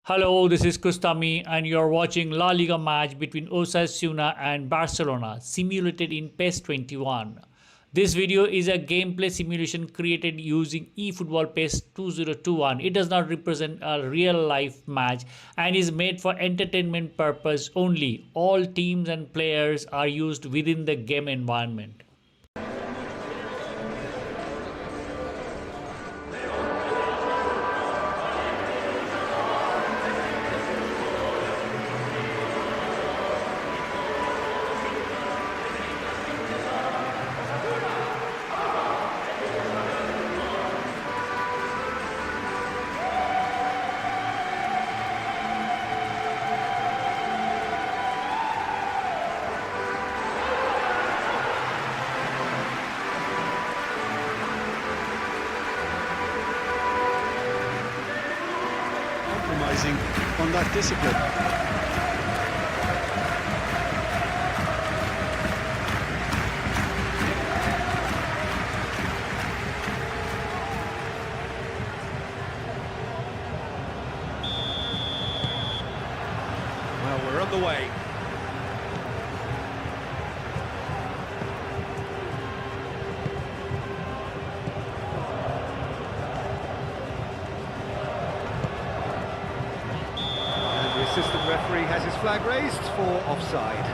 Hello, this is Kustami, and you're watching La Liga match between Osasuna and Barcelona, simulated in PES 21. This video is a gameplay simulation created using eFootball PES 2021. It does not represent a real-life match and is made for entertainment purpose only. All teams and players are used within the game environment. On that discipline. Well, we're on the way. The assistant referee has his flag raised for offside.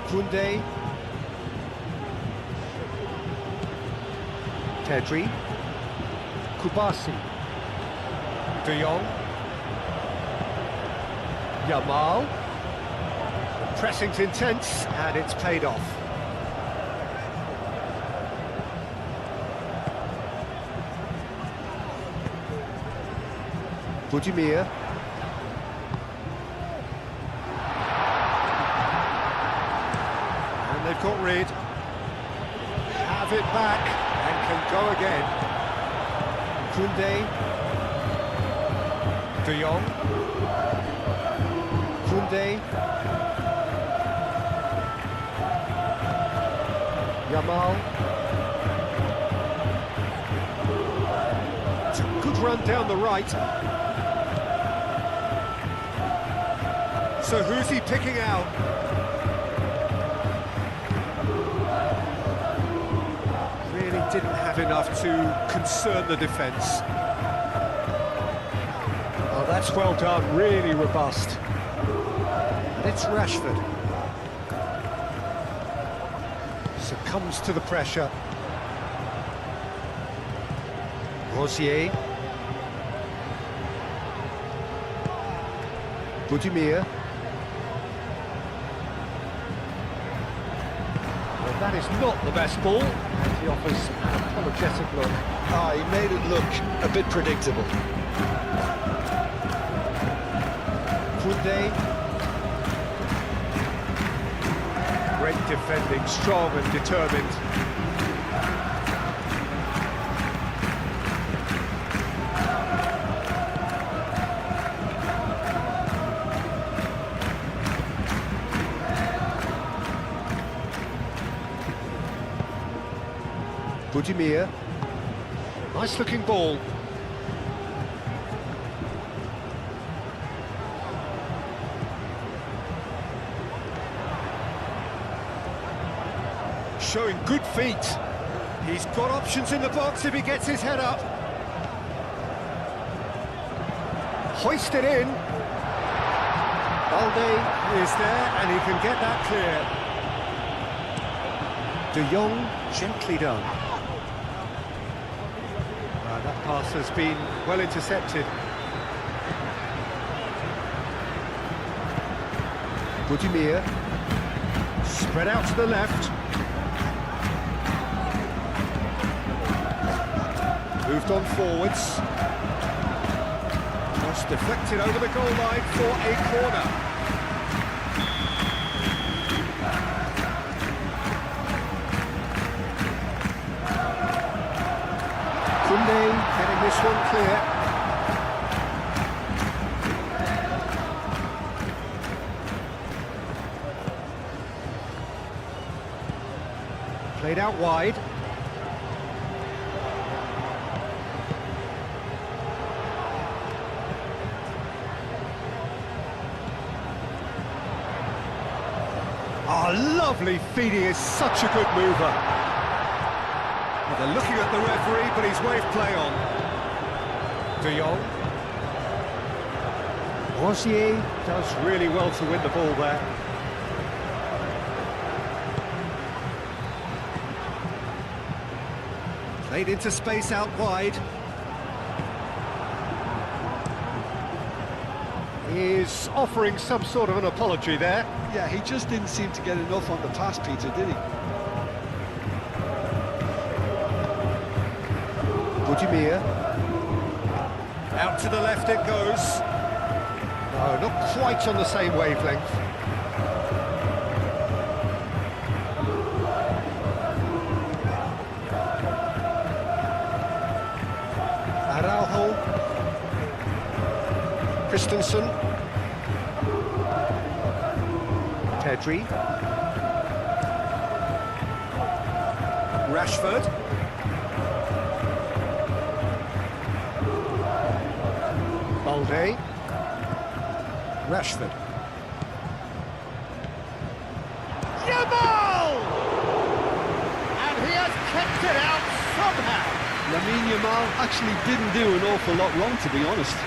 Kunde, Tedri, Kubasi, De Jong, Yamal. Pressing's intense, and it's paid off. Budimir. And they've got rid. Have it back, and can go again. Kunde. De Jong. Kunde. Yamal. It's a good run down the right. So who's he picking out? Really didn't have enough to concern the defence. Oh, that's well done, really robust. And it's Rashford. Succumbs to the pressure. Rosier. Budimir. Well, that is not the best ball. And he offers an apologetic look. He made it look a bit predictable. Kunde. Great defending, strong and determined. Budimir. Nice looking ball. Showing good feet. He's got options in the box if he gets his head up. Hoisted in. Balde is there and he can get that clear. De Jong, gently done. That pass has been well intercepted. Budimir. Spread out to the left. Moved on forwards. Just deflected over the goal line for a corner. Kunde getting this one clear. Played out wide. Oh, lovely feed. He is such a good mover. Well, they're looking at the referee, but he's waved play on. De Jong. Rosier does really well to win the ball there. Played into space out wide. He's offering some sort of an apology there. Yeah, he just didn't seem to get enough on the pass, Peter, did he? Budimir. Out to the left it goes. No, not quite on the same wavelength. Araujo. Christensen. Pedri. Rashford. Balde. Rashford. Yamal! And he has kept it out somehow. Lamine Yamal actually didn't do an awful lot wrong, to be honest.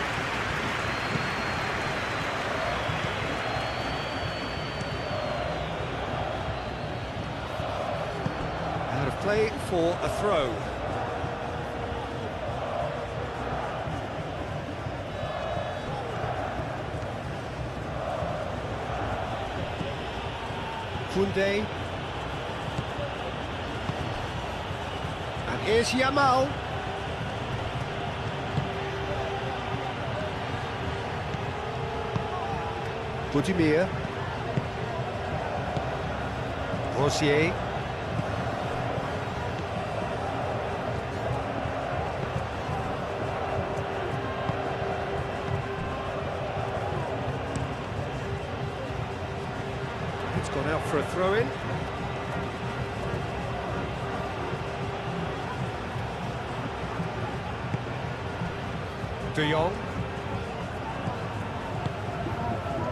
Out of play for a throw. Koundé. And here's Yamal. Budimir. Rosier. It's gone out for a throw-in. De Jong.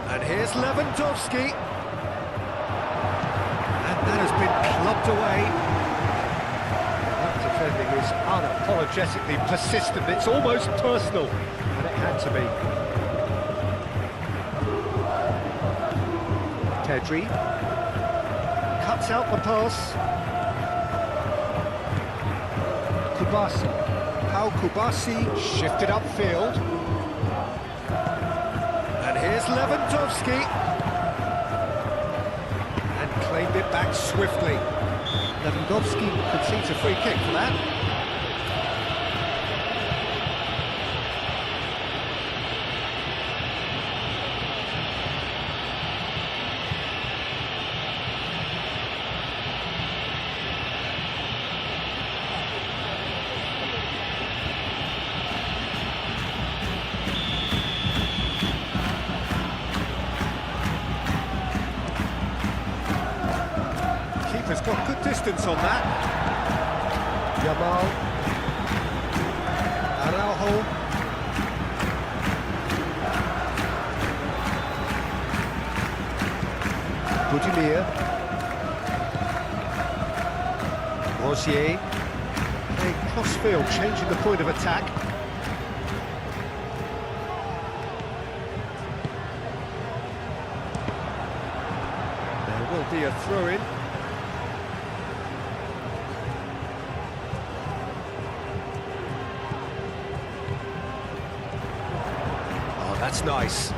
And here's Lewandowski. And that has been clubbed away. That defending is unapologetically persistent. It's almost personal. And it had to be. Pedri. Cuts out the pass. Kubasi. How Kubasi shifted upfield. And here's Lewandowski. And claimed it back swiftly. Lewandowski concedes a free kick for that. Keeper's got good distance on that. Yamal. Araujo. Budimir. Rosier. Playing crossfield, changing the point of attack. There will be a throw-in. That's nice.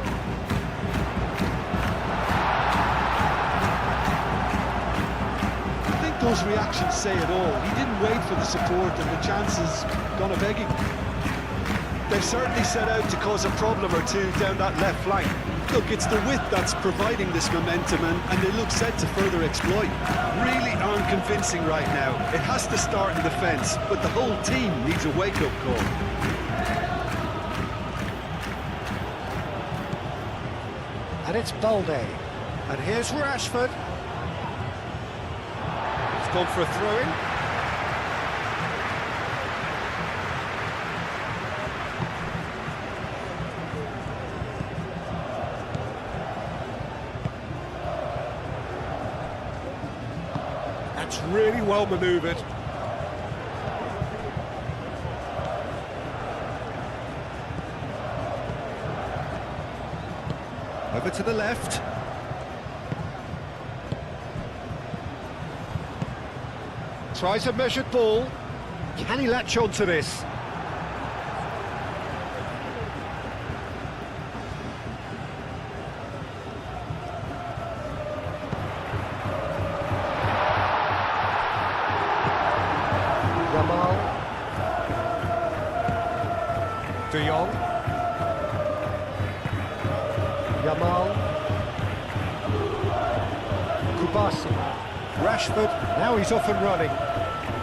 I think those reactions say it all. He didn't wait for the support and the chances gone a begging. They've certainly set out to cause a problem or two down that left flank. Look, it's the width that's providing this momentum and they look set to further exploit. Really aren't convincing right now. It has to start in defence, but the whole team needs a wake-up call. And it's Balde. And here's Rashford. He's gone for a throw-in. That's really well manoeuvred. Over to the left. Tries a measured ball. Can he latch on to this? Yamal. De Jong. Yamal. Kustami. Rashford, now he's off and running.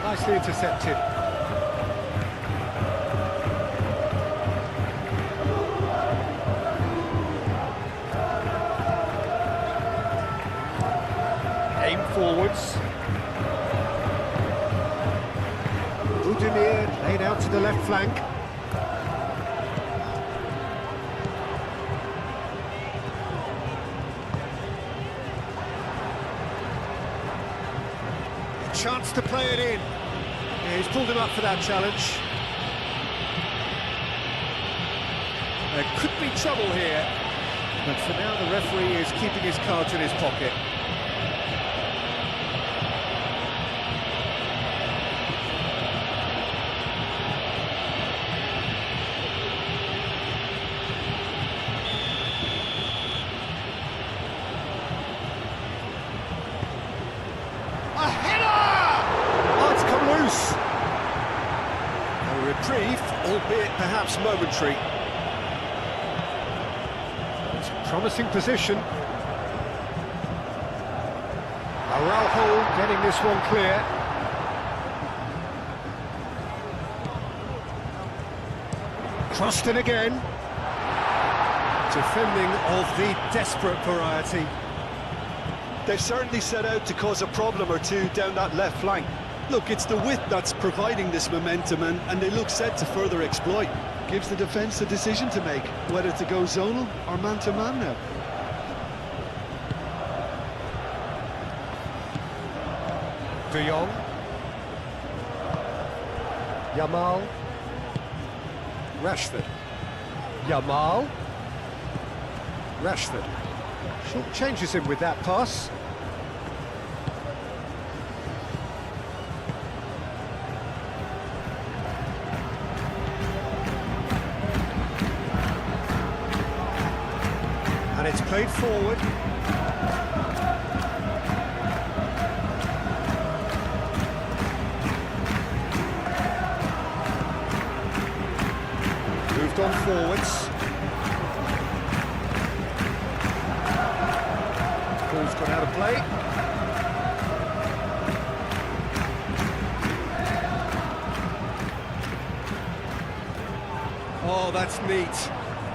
Nicely intercepted. Aim forwards. Budimir laid out to the left flank. Chance to play it in. Yeah, he's pulled him up for that challenge. There could be trouble here, but for now the referee is keeping his cards in his pocket. A header! Oh, it's come loose. A reprieve, albeit perhaps momentary. It's a promising position. Araujo getting this one clear. Crossed in again. Defending of the desperate variety. They've certainly set out to cause a problem or two down that left flank. Look, it's the width that's providing this momentum, and they look set to further exploit. Gives the defence a decision to make, whether to go zonal or man-to-man now. De Jong. Yamal. Rashford. Yamal. Rashford. Short changes him with that pass. And it's played forward. Moved on forwards. Ball's gone out of play. Oh, that's neat.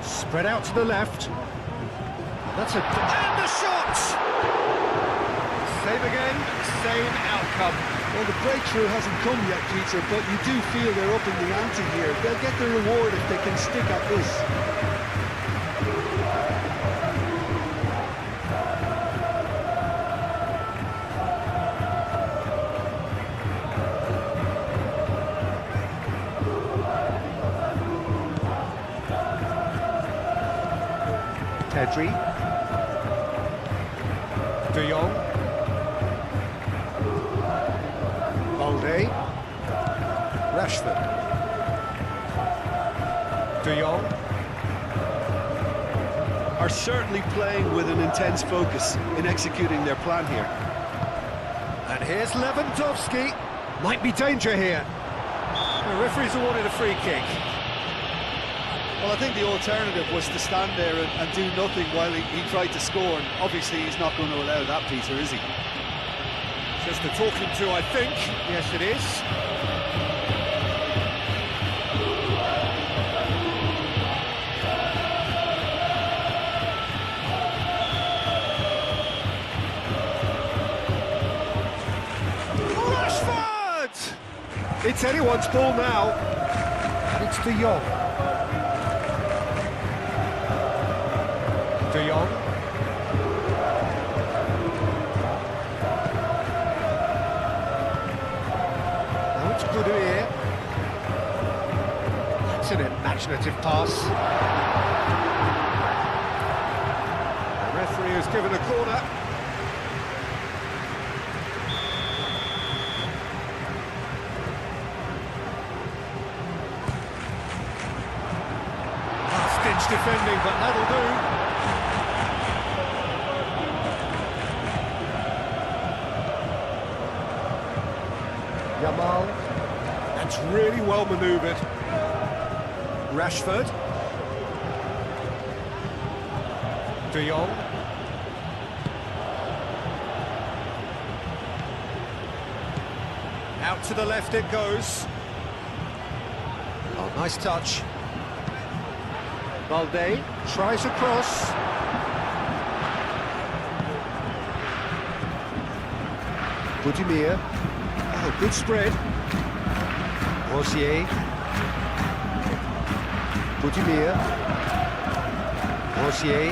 Spread out to the left. That's a... And the shot! Save again, same outcome. Well, the breakthrough hasn't come yet, Peter, but you do feel they're up in the ante here. They'll get the reward if they can stick at this. Pedri. De Jong. Balde. Rashford. De Jong. Are certainly playing with an intense focus in executing their plan here. And here's Lewandowski. Might be danger here. The referee's awarded a free kick. Well, I think the alternative was to stand there and do nothing while he tried to score, and obviously he's not going to allow that, Peter, is he? Just a talking to, I think. Yes, it is. It's anyone's ball now. And it's De Jong. De Jong. Now it's good here. That's an imaginative pass. The referee has given a corner. Last-ditch defending, but that'll do. Yamal, that's really well manoeuvred. Rashford. De Jong. Out to the left it goes. Oh, nice touch. Balde tries a cross. Budimir. Oh, good spread. Rosier. Budimir. Rosier.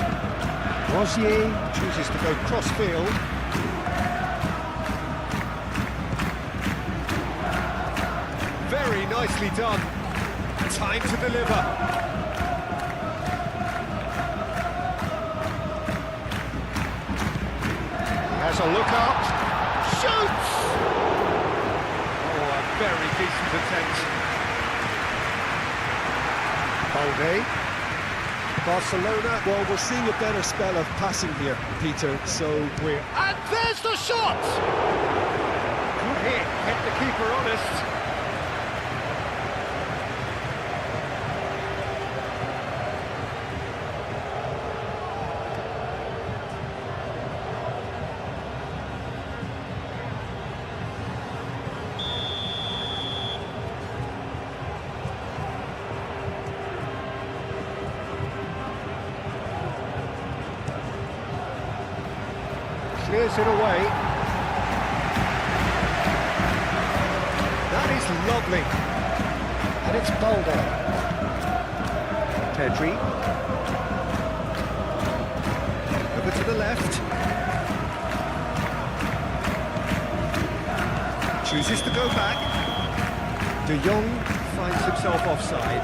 Rosier chooses to go cross-field. Very nicely done. Time to deliver. He has a look up. Shoots! Very decent attempt. Balde. Barcelona. Well, we're seeing a better spell of passing here, Peter, so we're... And there's the shot! Good hit, kept the keeper honest. Clears it away. That is lovely. And it's Balde. Pedri. Over to the left. Chooses to go back. De Jong finds himself offside.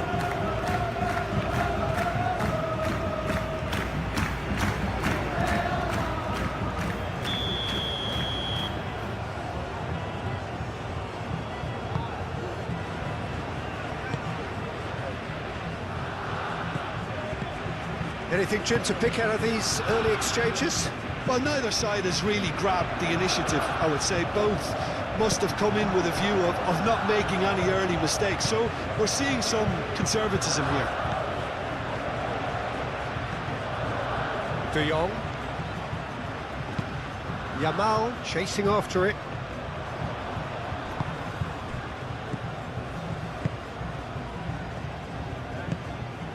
Anything, Jim, to pick out of these early exchanges? Well, neither side has really grabbed the initiative, I would say. Both must have come in with a view of not making any early mistakes. So we're seeing some conservatism here. De Jong. Yamal chasing after it.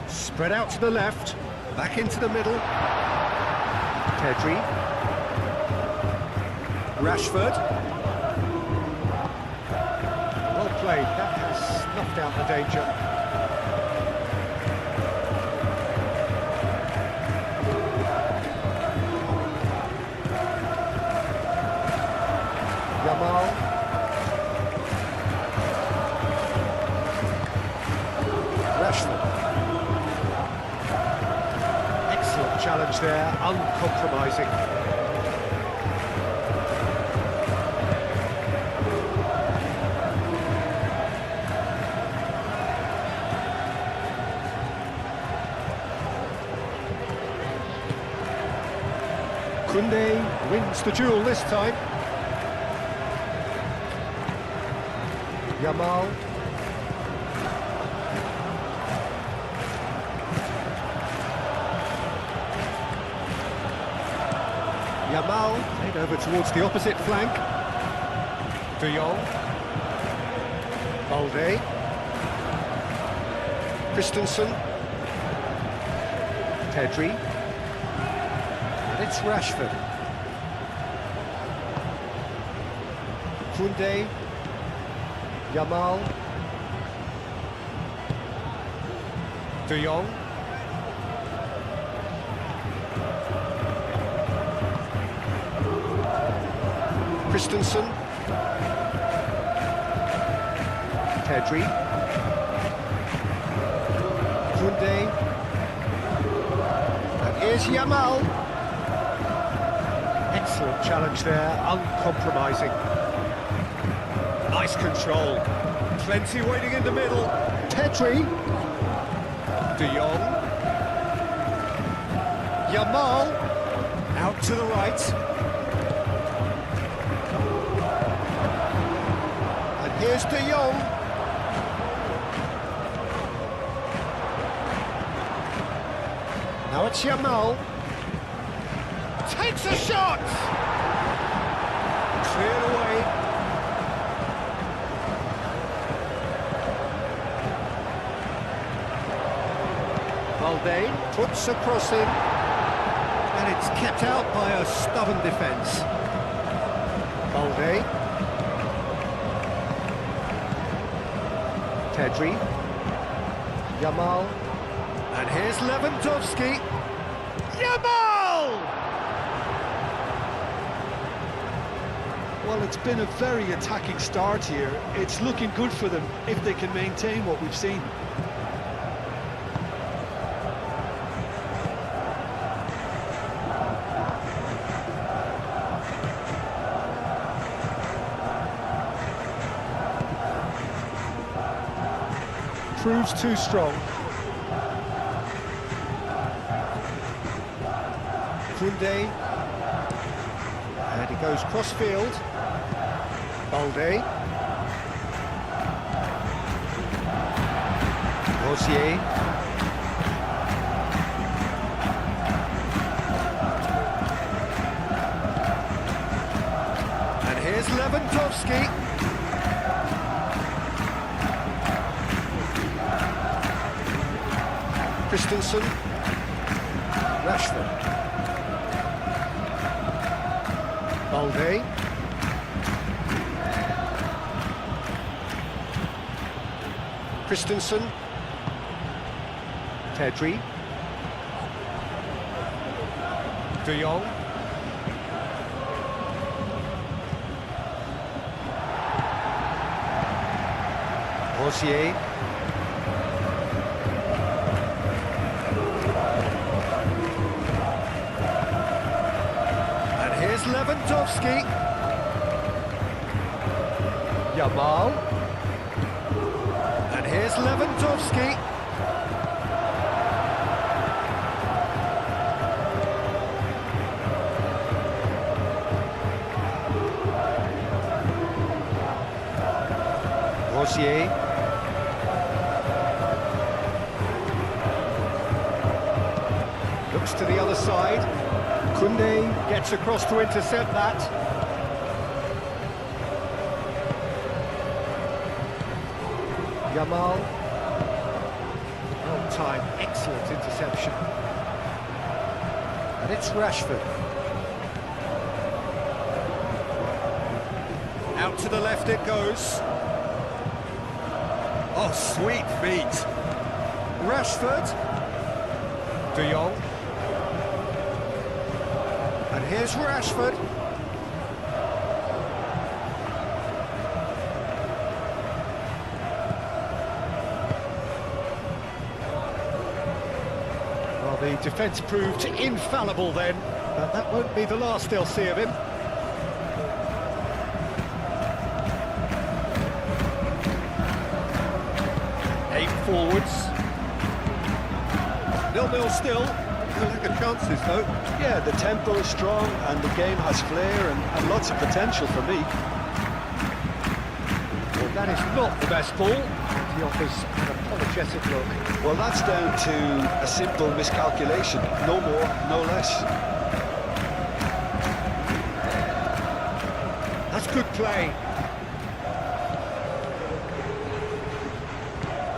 Spread out to the left. Back into the middle. Pedri. Rashford. Well played. That has snuffed out the danger. Yamal. Rashford. Challenge there, uncompromising. Koundé wins the duel this time. Yamal. Yamal, played over towards the opposite flank. De Jong. Balde. Christensen. Pedri. And it's Rashford. Yamal. De Jong. Christensen. Pedri. Koundé. And here's Yamal. Excellent challenge there, uncompromising. Nice control. Plenty waiting in the middle. Pedri. De Jong. Yamal. Out to the right. And here's De Jong. Now it's Yamal. Takes a shot! Cleared away. Valde puts a cross in. And it's kept out by a stubborn defence. Valde. Pedri. Yamal. And here's Lewandowski. Yamal! Well, it's been a very attacking start here. It's looking good for them if they can maintain what we've seen. Proves too strong. Koundé. And he goes cross-field. Balde. Rosier. And here's Lewandowski. Christensen. Rashford. Balde. Christensen. Pedri. De Jong. Rosier. And here's Lewandowski. Yamal. And here's Lewandowski. Rosier. Looks to the other side. Koundé gets across to intercept that. Yamal. Well timed, excellent interception. And it's Rashford. Out to the left it goes. Oh, sweet feet. Rashford. De Jong. And here's Rashford. Well, the defence proved infallible then, but that won't be the last they'll see of him. Forwards. 0-0 still. No lack of chances though. Yeah, the tempo is strong and the game has flair and lots of potential for me. Well, that is not the best ball. He offers an apologetic look. Well, that's down to a simple miscalculation. No more, no less. That's good play.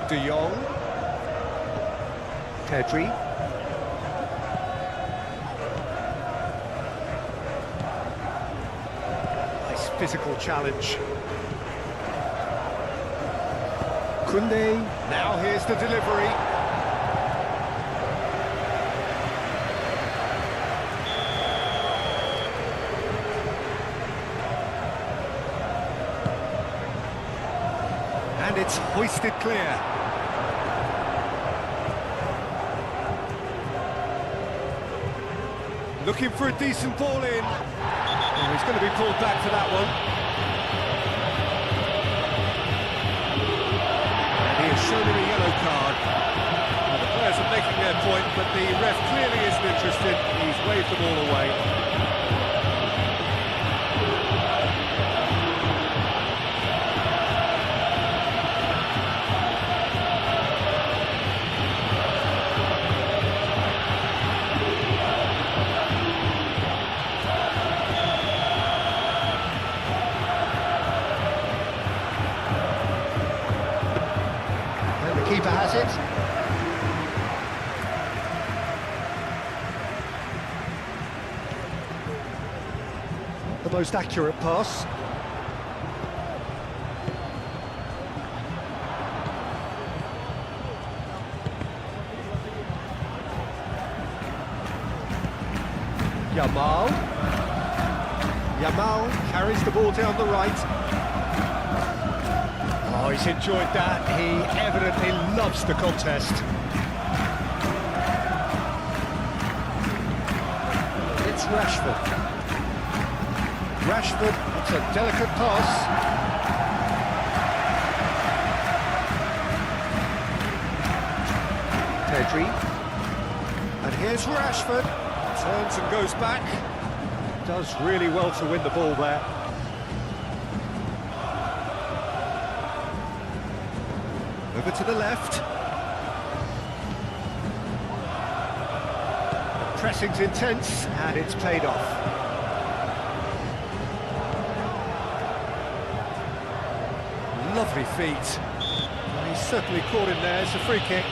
De Jong. Pedri. Nice physical challenge. Kunde, now here's the delivery. And it's hoisted clear. Looking for a decent ball in. Oh, he's going to be pulled back for that one. And he has shown him a yellow card. Well, the players are making their point, but the ref clearly isn't interested. He's waved them all away. Keeper has it. The most accurate pass. Yamal carries the ball down the right. Oh, he's enjoyed that. He evidently loves the contest. It's Rashford. Rashford, it's a delicate pass. Pedri. And here's Rashford. Turns and goes back. Does really well to win the ball there. Over to the left. The pressing's intense, and it's paid off. Lovely feet. Well, he's certainly caught him there. It's a free kick.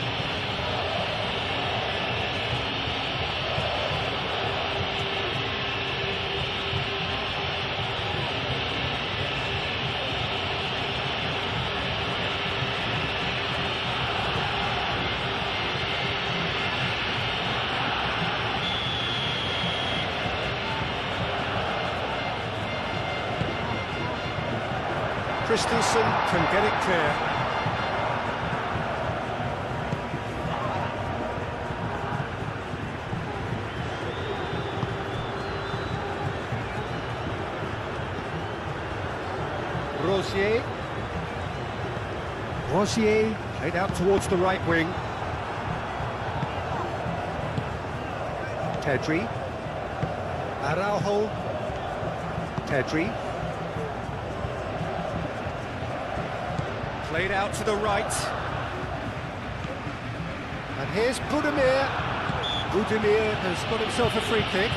Christensen can get it clear. Rosier played out towards the right wing. Pedri. Araujo. Pedri. Played out to the right. And here's Budimir. Budimir has got himself a free kick.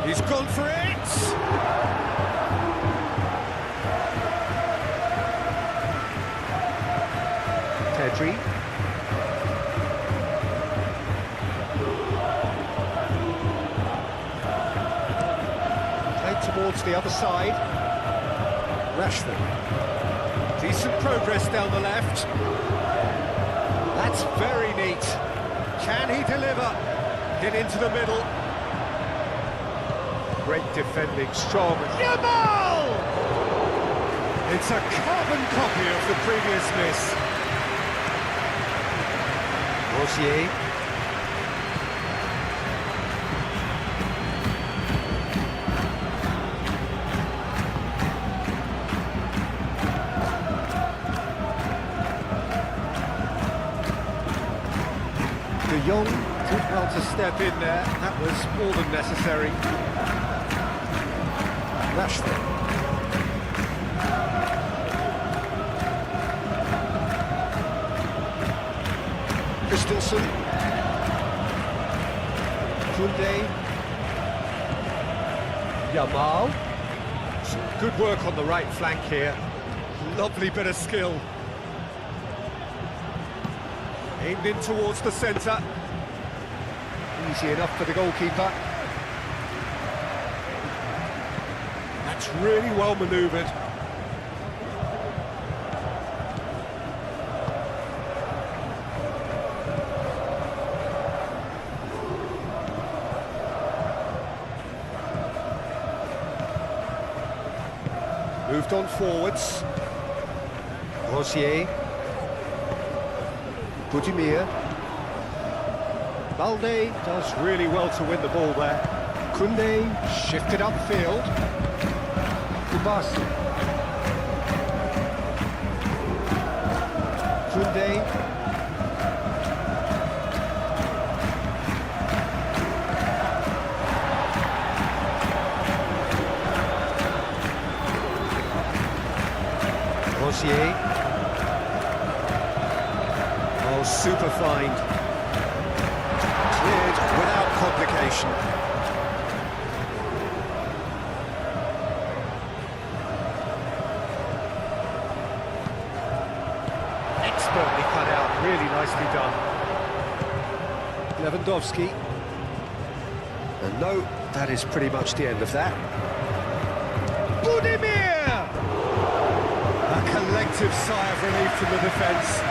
He's gone for it! Pedri. Played towards the other side. Rashford. Decent progress down the left. That's very neat. Can he deliver? Get into the middle. Great defending, strong. Yamal! It's a carbon copy of the previous miss. Rosier. De Jong did well to step in there. That was more than necessary. Rashford. Christensen. Kunde. Yamal. Some good work on the right flank here. Lovely bit of skill. Aimed in towards the centre. Easy enough for the goalkeeper. That's really well manoeuvred. Moved on forwards. Rosier. Budimir. Balde does really well to win the ball there. Koundé shifted upfield. Kubasi. Koundé. Rosier. Oh, super find. Cleared without complication. Expertly cut out, really nicely done. Lewandowski. And no, that is pretty much the end of that. Budimir! A collective sigh of relief from the defence.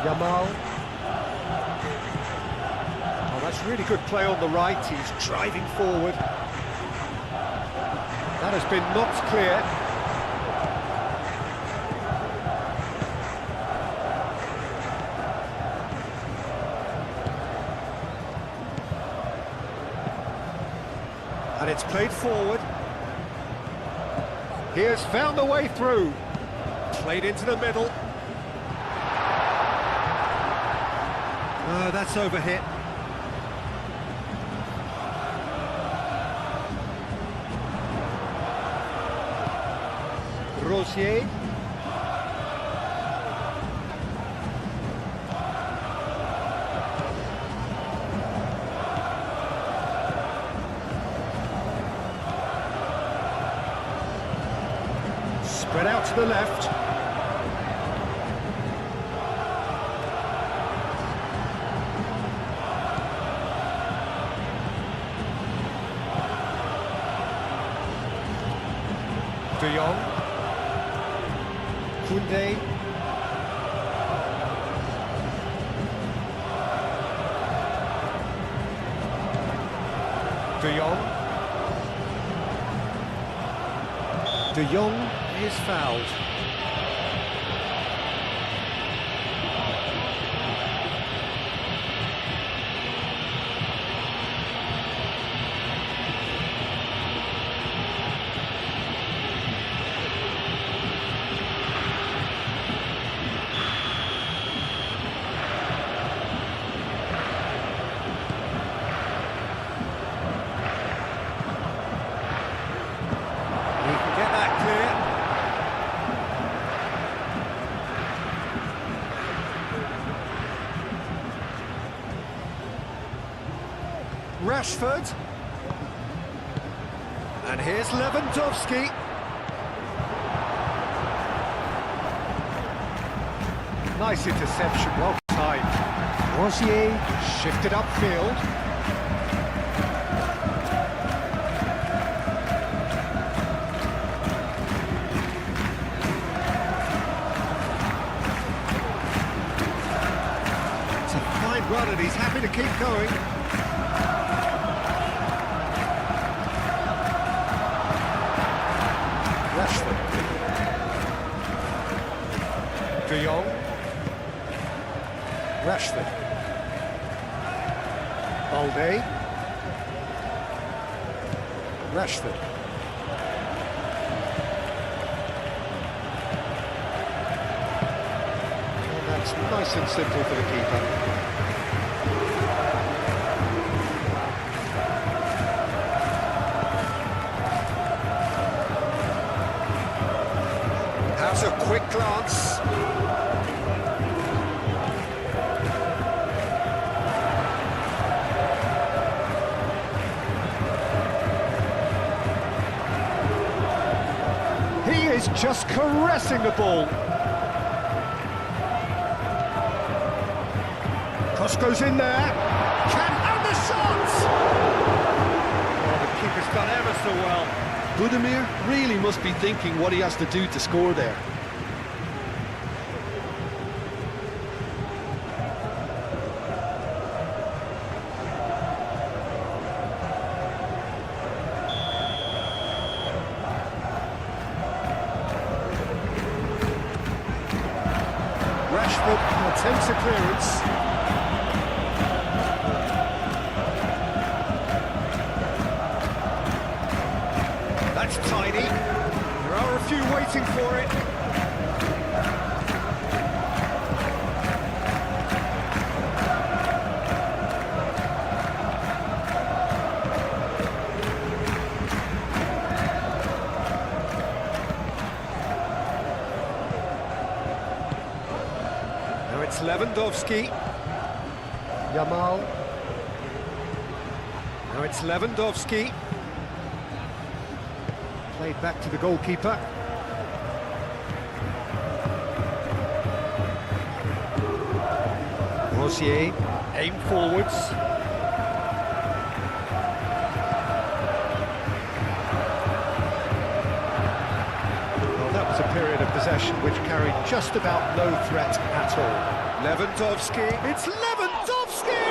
Yamal. Oh, that's really good play on the right. He's driving forward. That has been knocked clear. And it's played forward. He has found the way through. Played into the middle. That's overhit. Rosier. Spread out to the left. De Jong. Koundé. De Jong. De Jong is fouled. Rashford. And here's Lewandowski. Nice interception, well timed. Rosier shifted upfield. It's a fine run and he's happy to keep going. Rashford. De Jong. Rashford. Balde. Rashford. And that's nice and simple for the keeper. Has a quick glance. He is just caressing the ball. Cross goes in there. And the shot! Oh, the keeper's done ever so well. Budimir really must be thinking what he has to do to score there. Rashford attempts a clearance. That's tidy. There are a few waiting for it. Now it's Lewandowski. Yamal. Now it's Lewandowski. Played back to the goalkeeper. Rosier, aim forwards. Well, that was a period of possession which carried just about no threat at all. Lewandowski, it's Lewandowski!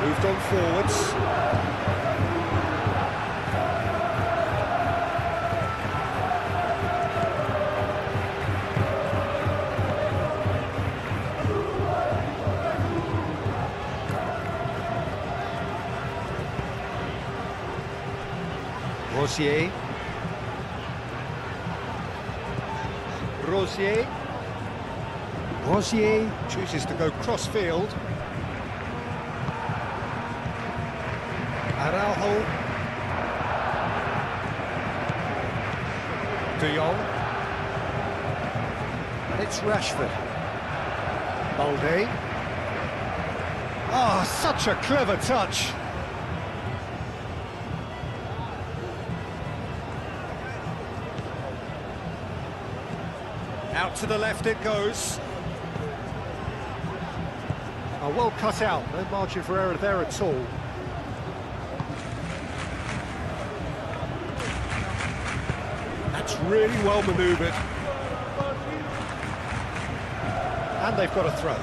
Moved on forwards. Rosier. Rosier. Rosier chooses to go cross-field. Araujo. De Jong. And it's Rashford. Balde. Ah, such a clever touch. Out to the left it goes. Oh, well cut out, no margin for error there at all. That's really well manoeuvred. And they've got a throw.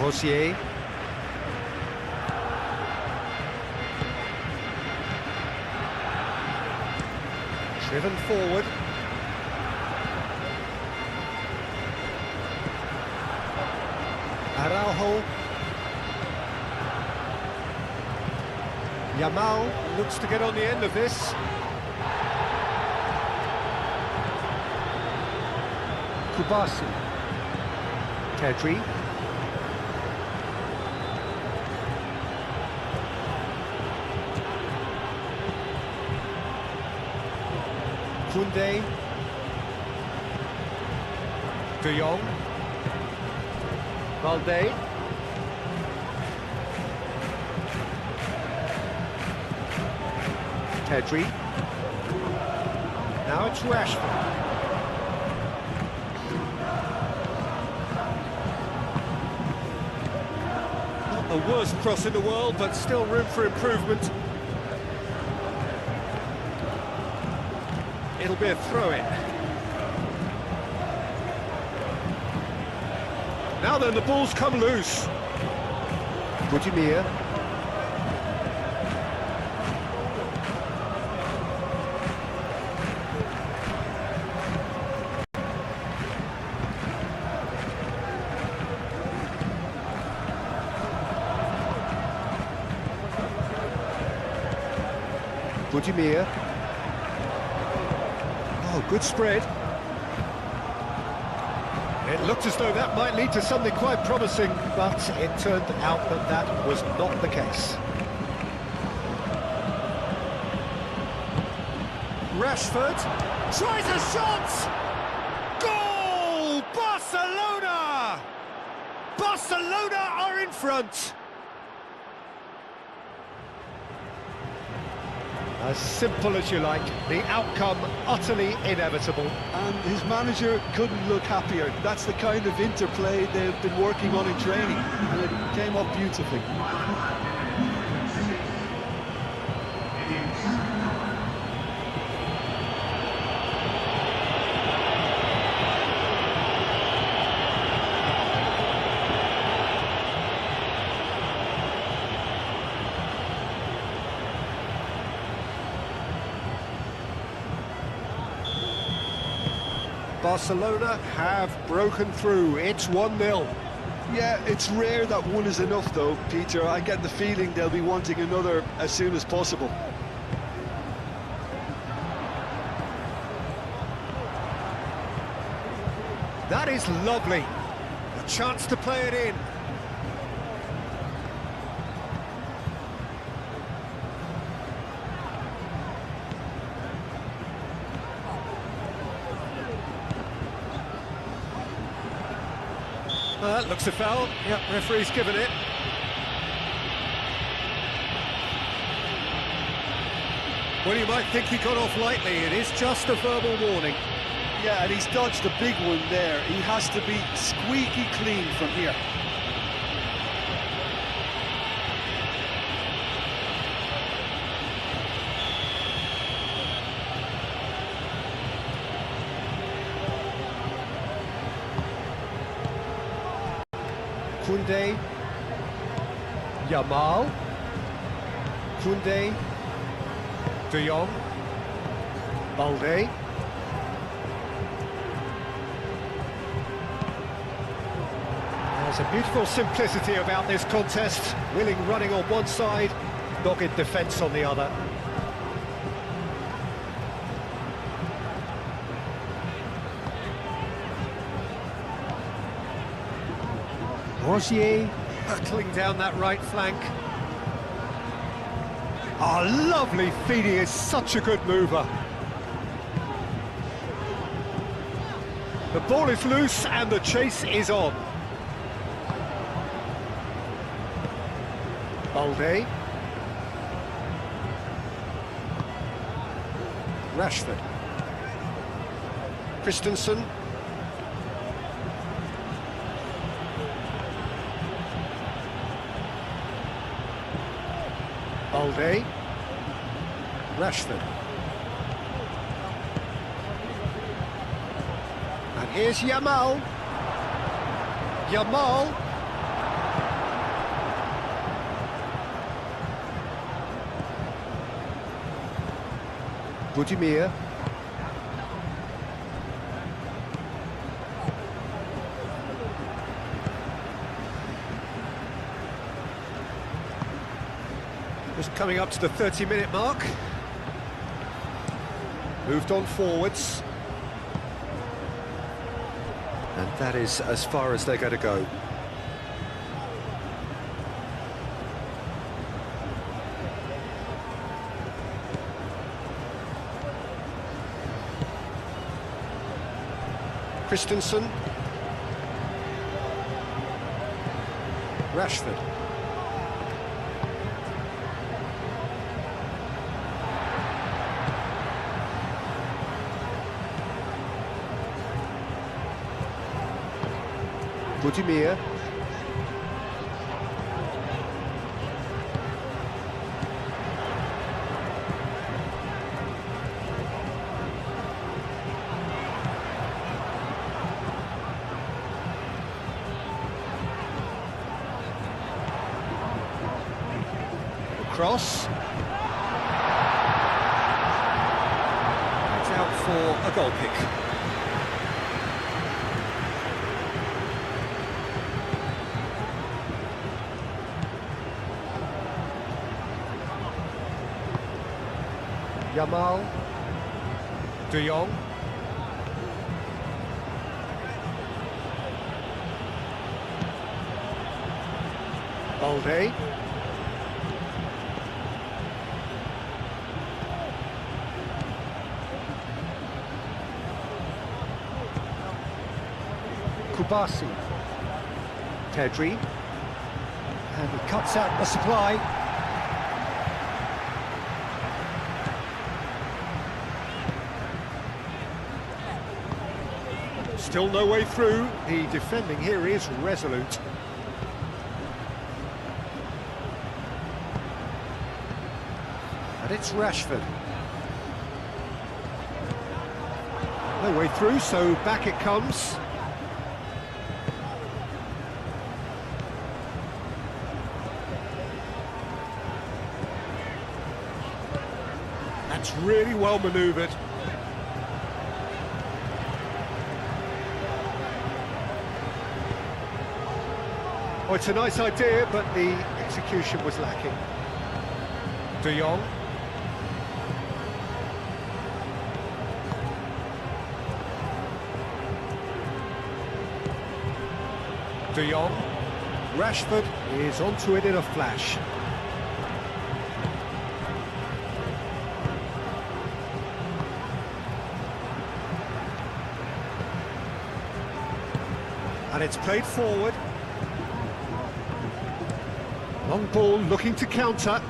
Rosier. Driven forward. Araujo. Yamal looks to get on the end of this. Kustami. Pedri. Kunde. De Jong. Balde. Pedri. Now it's Rashford. Not the worst cross in the world, but still room for improvement. It'll be a throw-in. Now then, the ball's come loose. Budimir. Budimir. Oh, good spread. It looked as though that might lead to something quite promising, but it turned out that that was not the case. Rashford tries a shot! Goal! Barcelona! Barcelona are in front! As simple as you like, the outcome utterly inevitable. And his manager couldn't look happier. That's the kind of interplay they've been working on in training, and it came up beautifully. Barcelona have broken through. It's 1-0. Yeah, it's rare that one is enough though, Peter. I get the feeling they'll be wanting another as soon as possible. That is lovely. A chance to play it in. Looks a foul. Yep, referee's given it. Well, you might think he got off lightly. It is just a verbal warning. Yeah, and he's dodged a big one there. He has to be squeaky clean from here. Koundé, Yamal, Koundé, De Jong, Balde. There's a beautiful simplicity about this contest. Willing running on one side, dogged defence on the other. Rogier hurtling down that right flank. Oh, lovely feed. He is such a good mover. The ball is loose and the chase is on. Balde. Rashford. Christensen. Balde, Rashford, and here's Yamal, Budimir, just coming up to the 30-minute mark. Moved on forwards. And that is as far as they're going to go. Christensen. Rashford. Budimir. cross. It's out for a goal kick. Yamal. De Jong. Balde. Kubasi. Pedri. And he cuts out the supply. Still no way through. The defending here is resolute. And it's Rashford. No way through, so back it comes. That's really well manoeuvred. Oh, it's a nice idea, but the execution was lacking. De Jong. De Jong. Rashford is onto it in a flash. And it's played forward. Long ball looking to counter.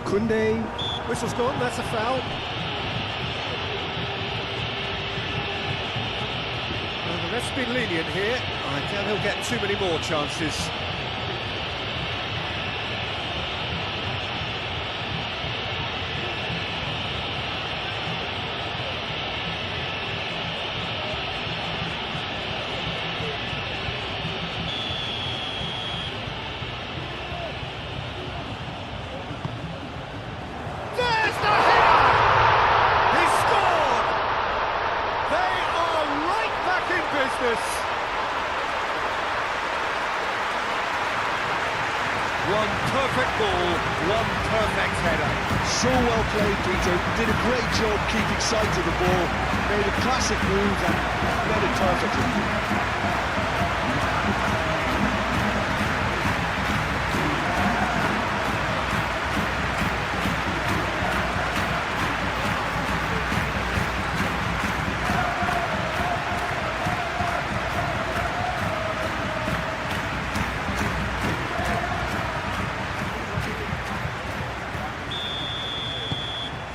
Koundé. Whistle's gone, that's a foul. Well, the ref's been lenient here. I doubt he'll get too many more chances. One perfect ball, one perfect header. So well played, Peter. Did a great job keeping sight of the ball. Made a classic move and led it perfectly.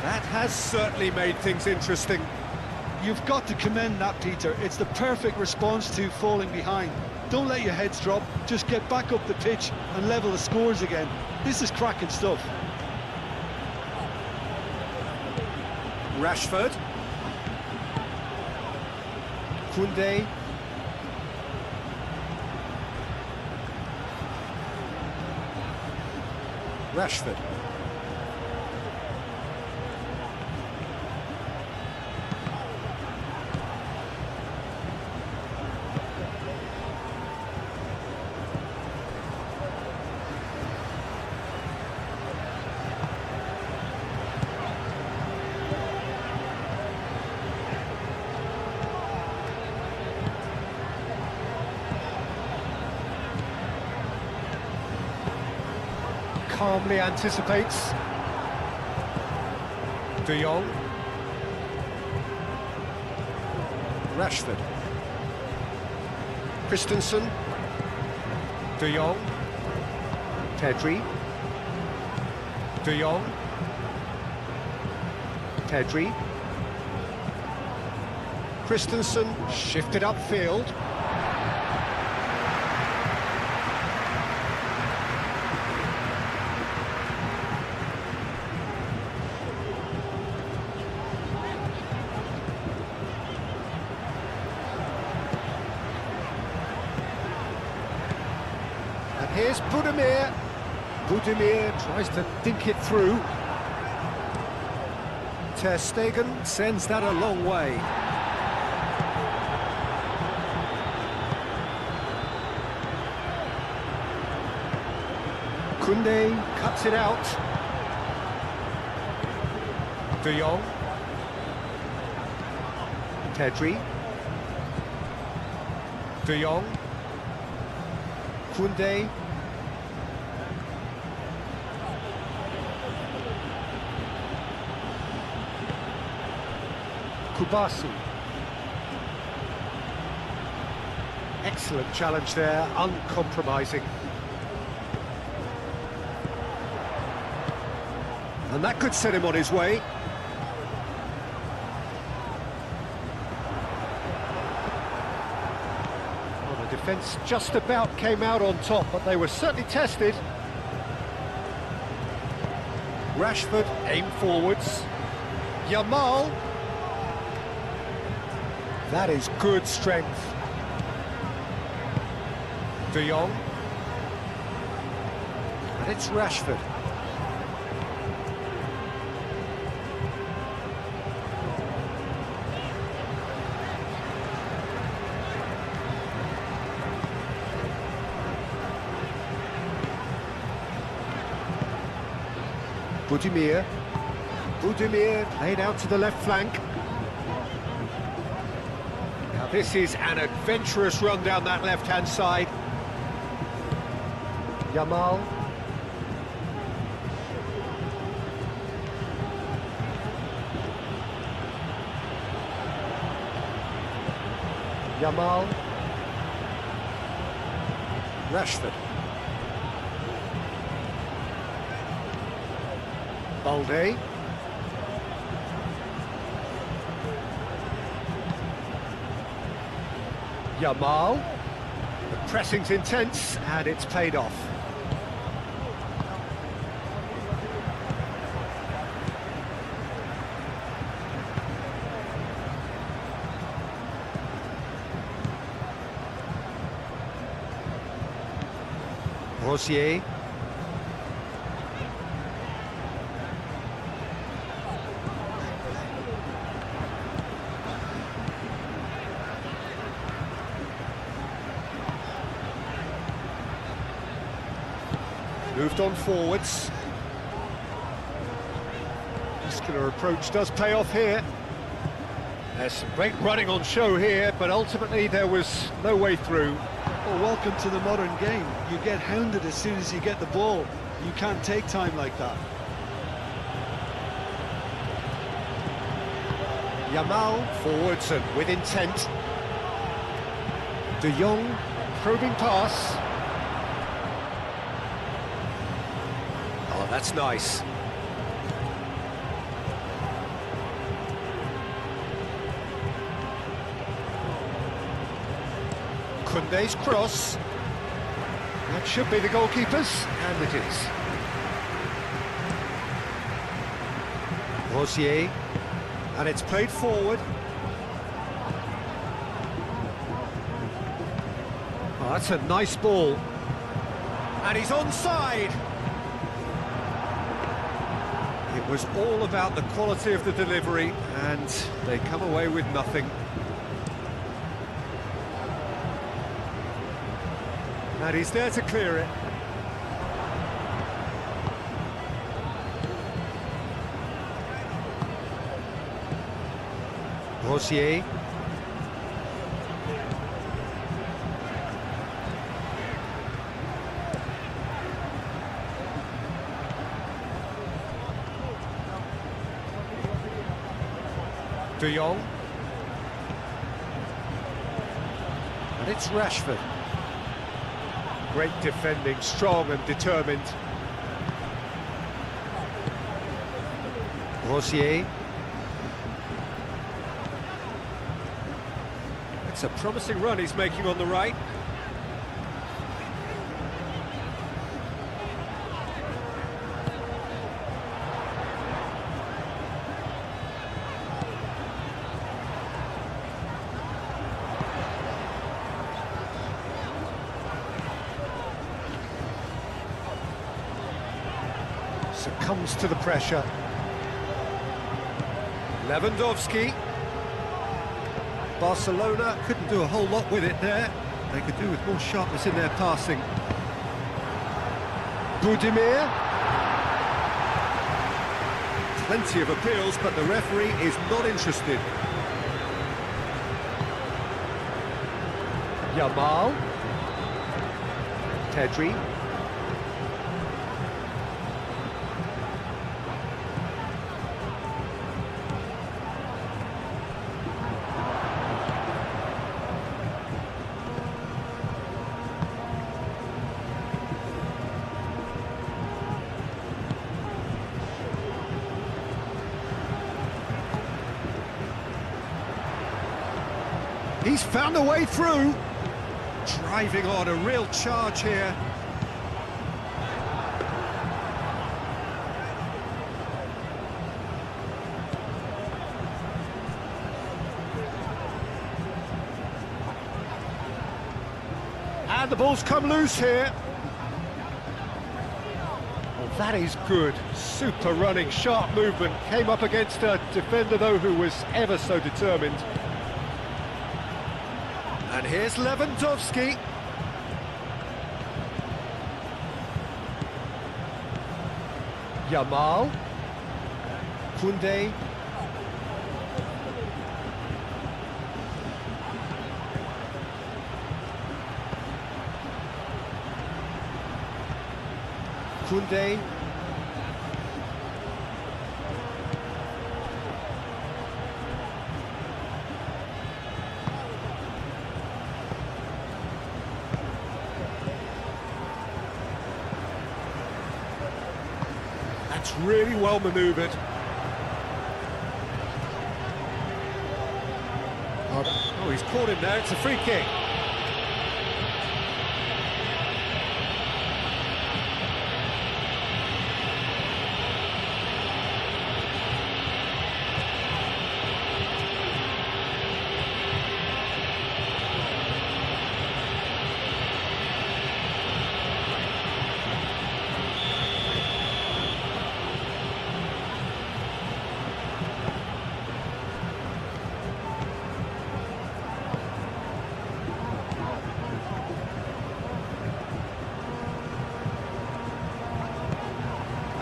That has certainly made things interesting. You've got to commend that, Peter. It's the perfect response to falling behind. Don't let your heads drop, just get back up the pitch and level the scores again. This is cracking stuff. Rashford. Koundé. Rashford. Calmly anticipates. De Jong. Rashford. Christensen. De Jong. Pedri. De Jong. Pedri. Christensen shifted upfield. Here's Budimir. Budimir tries to dink it through. Ter Stegen sends that a long way. Koundé cuts it out. De Jong. Pedri. De Jong. Koundé. Kubasi. Excellent challenge there, uncompromising. And that could set him on his way. Well, the defence just about came out on top, but they were certainly tested. Rashford aim forwards. Yamal. That is good strength. De Jong. And it's Rashford. Budimir. Budimir played out to the left flank. Now this is an adventurous run down that left-hand side. Yamal. Yamal. Rashford. Balde. Yamal. The pressing's intense and it's paid off. Rosier. Moved on forwards. Muscular approach does pay off here. There's some great running on show here, but ultimately there was no way through. Well, welcome to the modern game. You get hounded as soon as you get the ball. You can't take time like that. Yamal forwards and with intent. De Jong probing pass. Oh, that's nice. Koundé's cross. That should be the goalkeeper's, and it is. Rosier. And it's played forward. Oh, that's a nice ball. And he's onside. It was all about the quality of the delivery, and they come away with nothing. And he's there to clear it. Rosier. De Jong. And it's Rashford. Great defending, strong and determined. Rosier. It's a promising run he's making on the right. Succumbs to the pressure. Lewandowski. Barcelona couldn't do a whole lot with it there. They could do with more sharpness in their passing. Budimir. Plenty of appeals, but the referee is not interested. Yamal. Pedri. He's found a way through. Driving on, a real charge here. And the ball's come loose here. Well, that is good. Super running, sharp movement. Came up against a defender, though, who was ever so determined. And here's Lewandowski. Yamal. Koundé. Koundé. That's really well manoeuvred. Oh, he's caught him there. It's a free kick.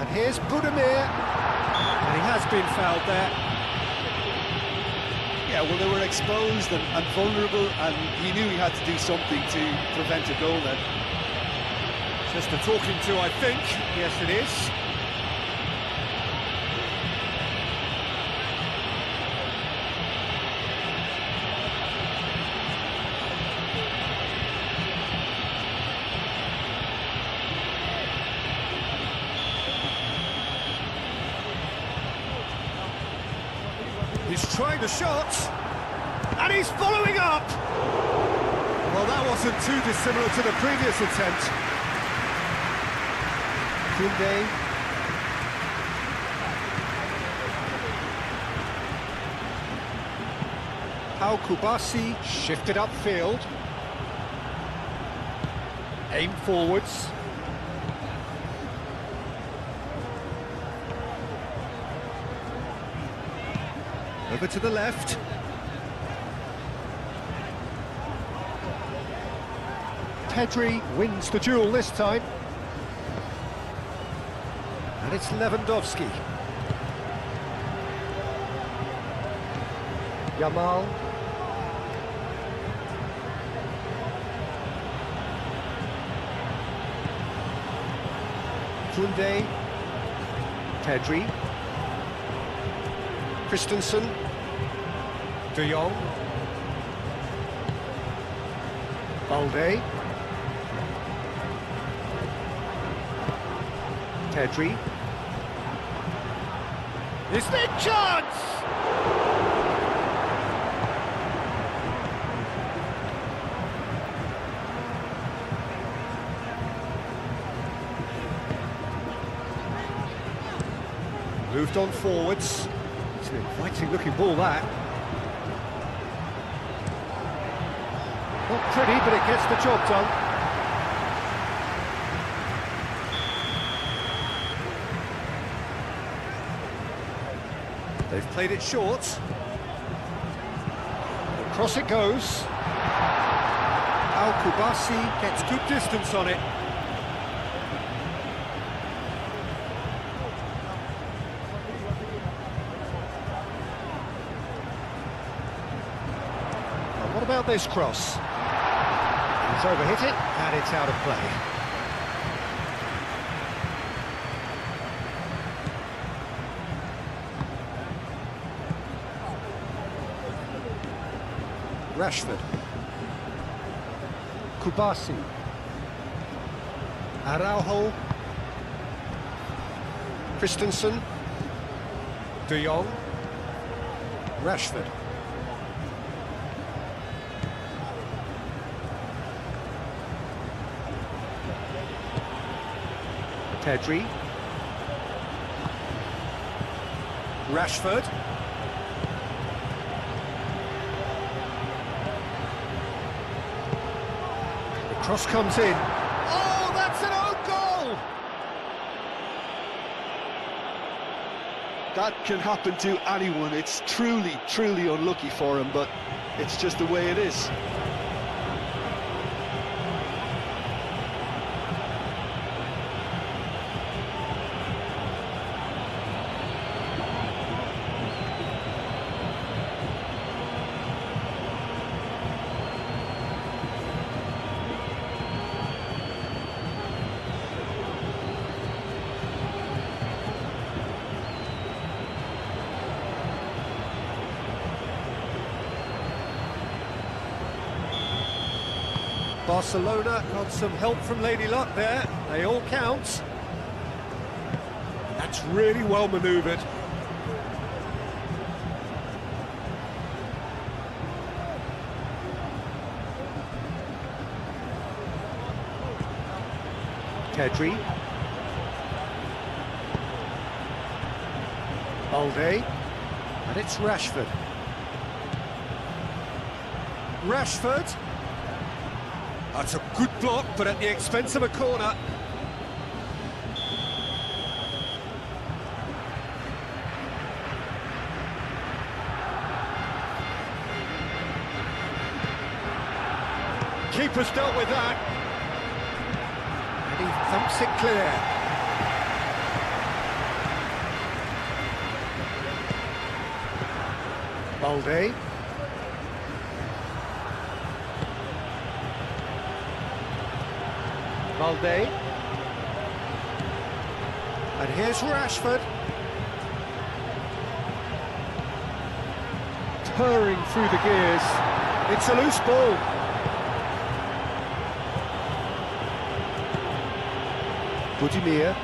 And here's Budimir, and he has been fouled there. Yeah, well, they were exposed and vulnerable, and he knew he had to do something to prevent a goal then. Just a talking to, I think. Yes, it is. He's trying the shot, and he's following up! Well, that wasn't too dissimilar to the previous attempt. Koundé. Pau Kubasi shifted upfield. Aim forwards. Over to the left. Pedri wins the duel this time. And it's Lewandowski. Yamal. Koundé. Pedri. Christensen. De Jong. Balde. Pedri. Is there chance? Moved on forwards. It's an inviting looking ball, that. Not pretty, but it gets the job done. They've played it short. Across it goes. Al-Kubasi gets good distance on it. Well, what about this cross? He's overhit it, and it's out of play. Rashford. Kubasi. Araujo. Christensen. De Jong. Rashford. Pedri. Rashford. Cross comes in. Oh, that's an own goal! That can happen to anyone. It's truly, truly unlucky for him, but it's just the way it is. Barcelona got some help from Lady Luck there. They all count. That's really well manoeuvred. Pedri. Balde. And it's Rashford. Rashford. That's a good block, but at the expense of a corner. Keeper's dealt with that. And he thumps it clear. Balde. Balde. And here's Rashford. Purring through the gears. It's a loose ball. Budimir.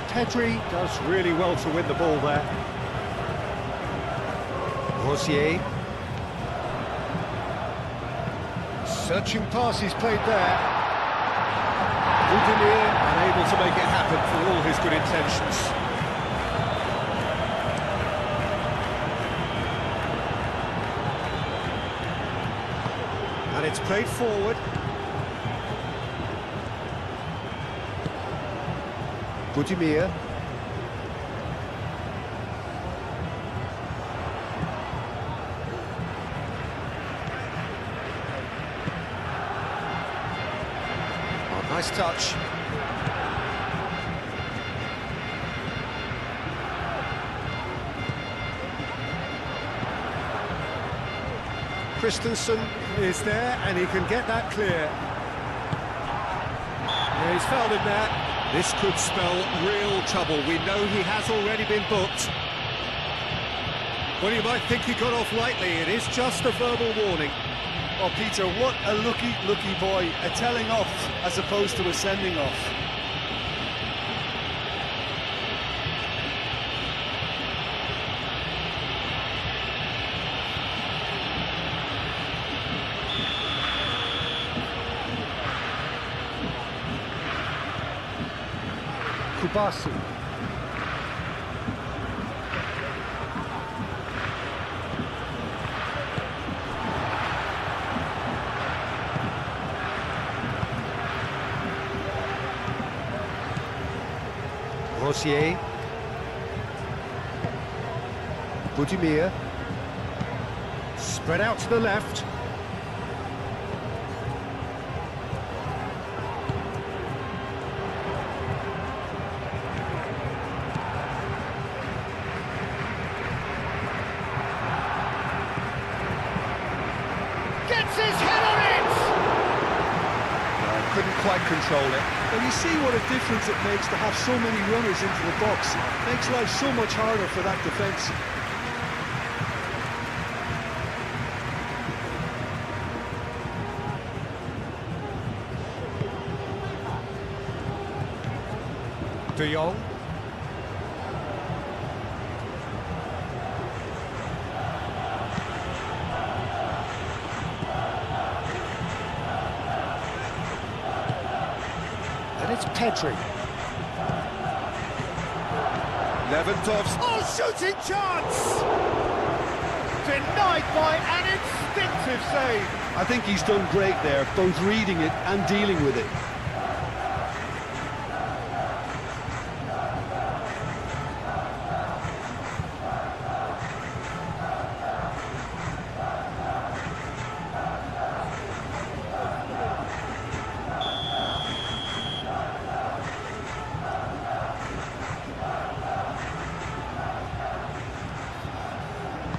Pedri does really well to win the ball there. Rosier. Searching pass he's played there. Budimir unable to make it happen for all his good intentions. And it's played forward. Budimir. Nice touch. Christensen is there and he can get that clear. Yeah, he's fouled him there. This could spell real trouble. We know he has already been booked. Well, you might think he got off lightly. It is just a verbal warning. Oh, Peter, what a lucky boy. A telling off as opposed to a sending off. Kubasi. Rosier. Budimir. Spread out to the left. Gets his head on it! Couldn't quite control it. Well, you see what a difference it makes to have so many runners into the box. It makes life so much harder for that defence. De Jong. And it's Pedri. Lewandowski. Oh, shooting chance! Denied by an instinctive save. I think he's done great there, both reading it and dealing with it.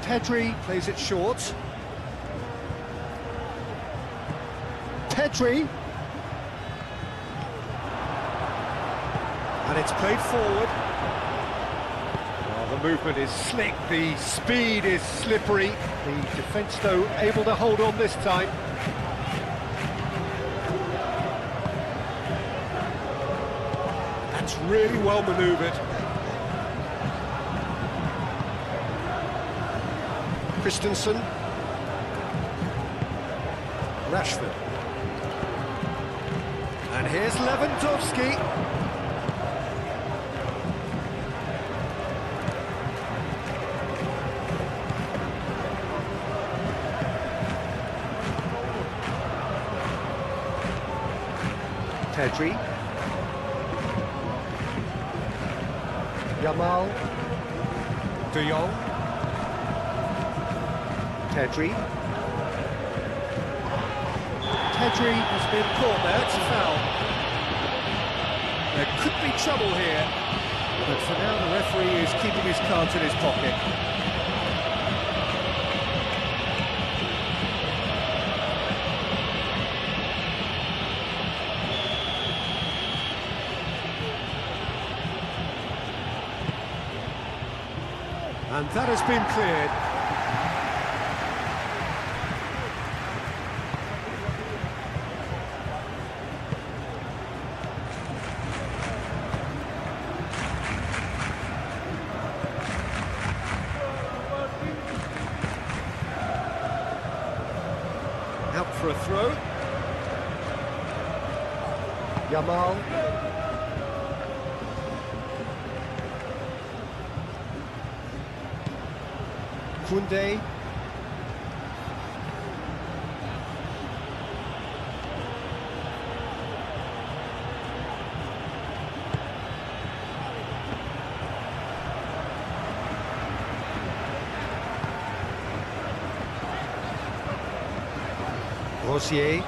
Pedri plays it short. Pedri. And it's played forward. Oh, the movement is slick, the speed is slippery. The defence, though, able to hold on this time. That's really well manoeuvred. Christensen. Rashford. And here's Lewandowski. Pedri. Yamal. De Jong. Pedri. Pedri has been caught there, it's a foul. There could be trouble here, but for now the referee is keeping his cards in his pocket. And that has been cleared. Out for a throw. Yamal. Koundé. Rosier.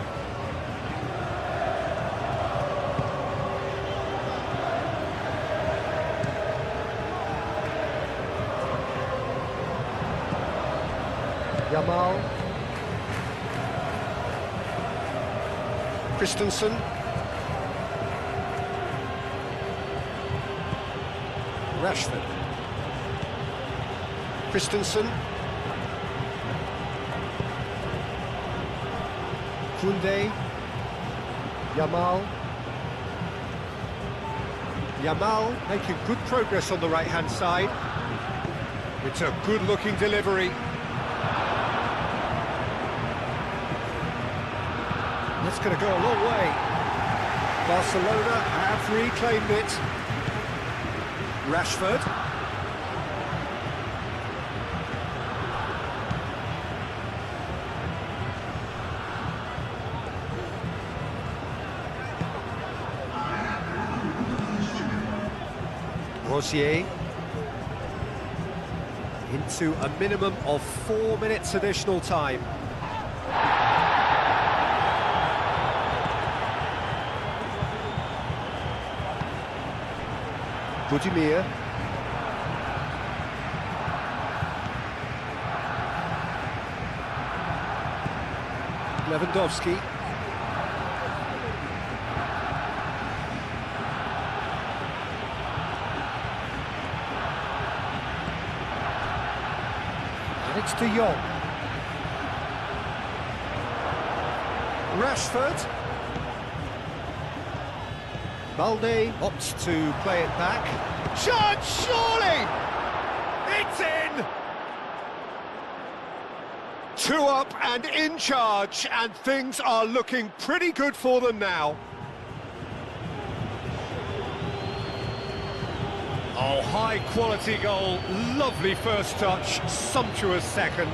Yamal. Christensen. Rashford. Christensen. Koundé. Yamal. Yamal making good progress on the right-hand side. It's a good-looking delivery. That's going to go a long way. Barcelona have reclaimed it. Rashford. Rosier. Into a minimum of 4 minutes additional time. Budimir. Lewandowski. And it's De Jong. Rashford. Balde opts to play it back. Shot, surely! It's in! 2 up and in charge, and things are looking pretty good for them now. Oh, high-quality goal, lovely first touch, sumptuous second.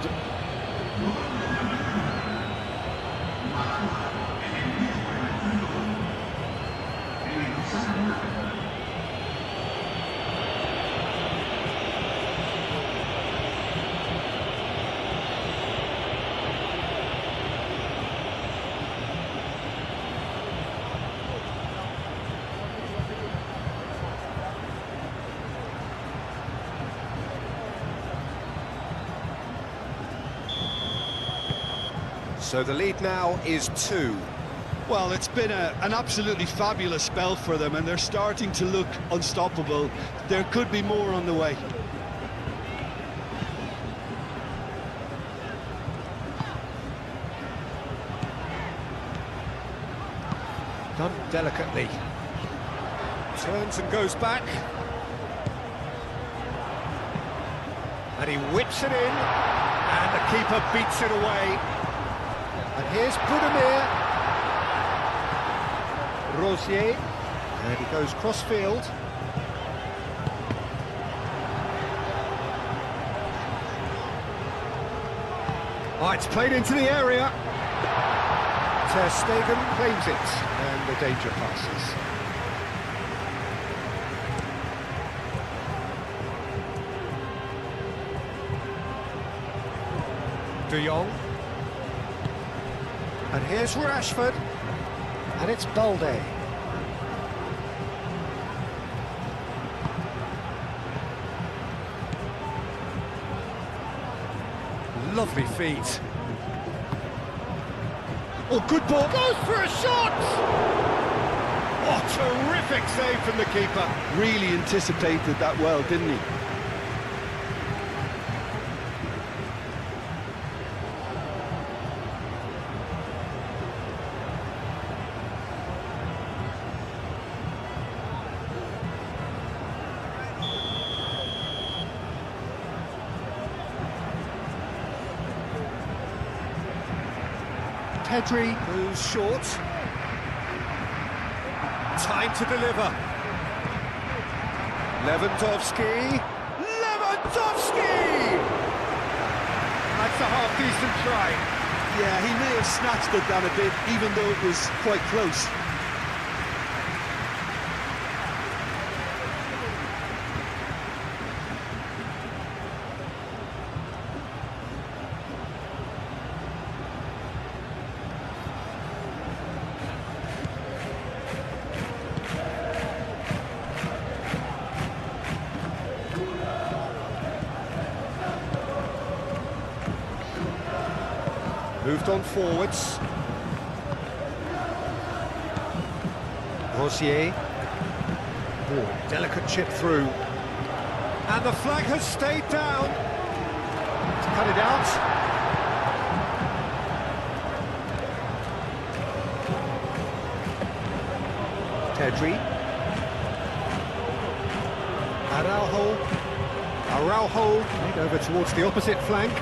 So the lead now is 2. Well, it's been an absolutely fabulous spell for them, and they're starting to look unstoppable. There could be more on the way. Done delicately. Turns and goes back. And he whips it in, and the keeper beats it away. And here's Budimir. Rosier. And he goes cross-field. Oh, it's played into the area. Ter Stegen claims it, and the danger passes. De Jong. And here's Rashford. And it's Balde. Lovely feet. Oh, good ball. Goes for a shot! Oh, terrific save from the keeper. Really anticipated that well, didn't he? Pedri moves short. Time to deliver. Lewandowski. Lewandowski! That's a half-decent try. Yeah, he may have snatched it down a bit, even though it was quite close. Moved on forwards. Rosier. Oh, delicate chip through. And the flag has stayed down. To cut it out. Pedri. Araujo made over towards the opposite flank.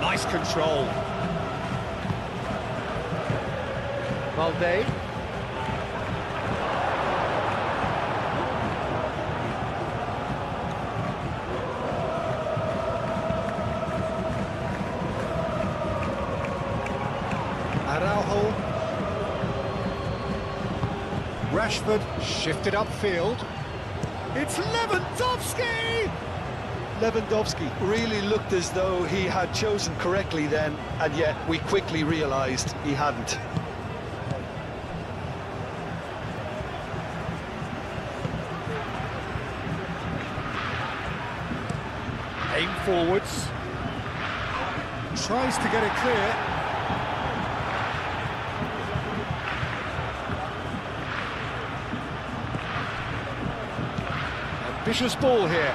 Nice control. Balde. Araujo. Rashford shifted upfield. It's Lewandowski! Lewandowski really looked as though he had chosen correctly then, and yet we quickly realised he hadn't. Aim forwards. Tries to get it clear. Ambitious ball here.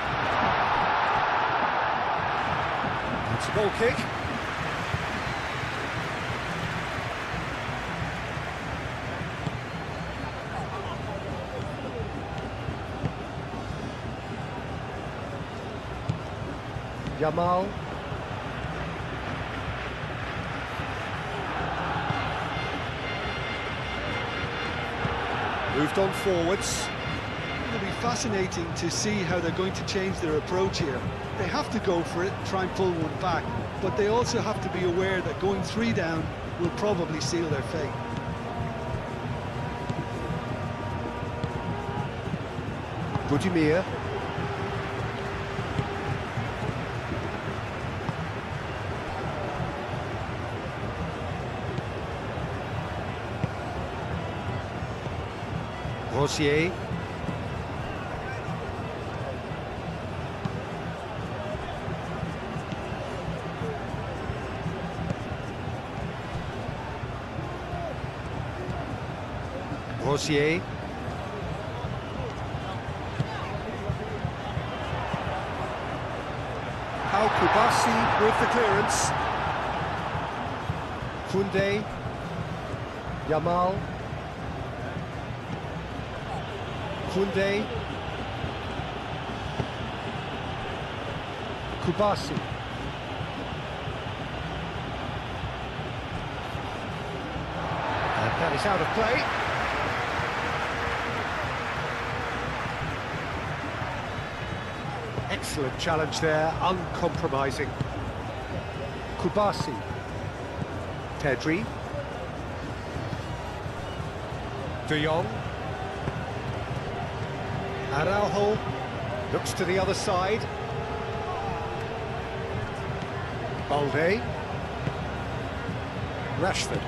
It's a goal kick. Yamal. Moved on forwards. It'll be fascinating to see how they're going to change their approach here. They have to go for it, try and pull one back, but they also have to be aware that going 3 down will probably seal their fate. Budimir. Rosier. Rosier. Kustami with the clearance. Koundé. Yamal. Koundé. Kustami. And that is out of play. Excellent challenge there, uncompromising. Kustami. Pedri. De Jong. Araujo looks to the other side. Balde. Rashford.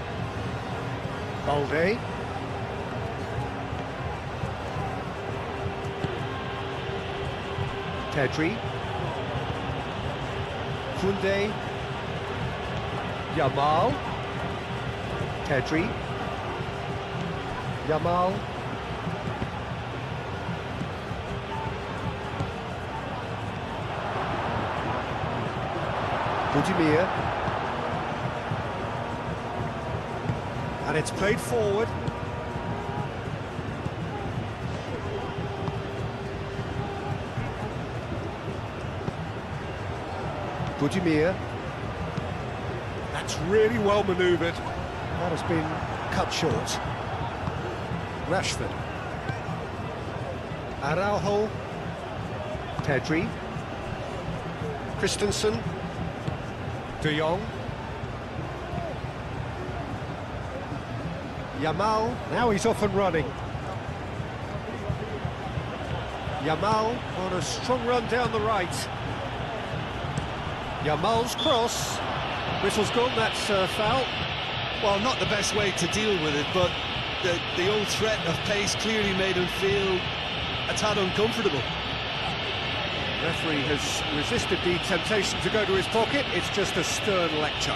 Balde. Pedri. Koundé. Yamal. Pedri. Yamal. Budimir. And it's played forward. Budimir. That's really well manoeuvred. That has been cut short. Rashford. Araujo. Pedri. Christensen. De Jong. Yamal. Now he's off and running. Yamal on a strong run down the right. Yamal's cross. Whistle's gone, that's foul. Well, not the best way to deal with it, but the old threat of pace clearly made him feel a tad uncomfortable. The referee has resisted the temptation to go to his pocket. It's just a stern lecture.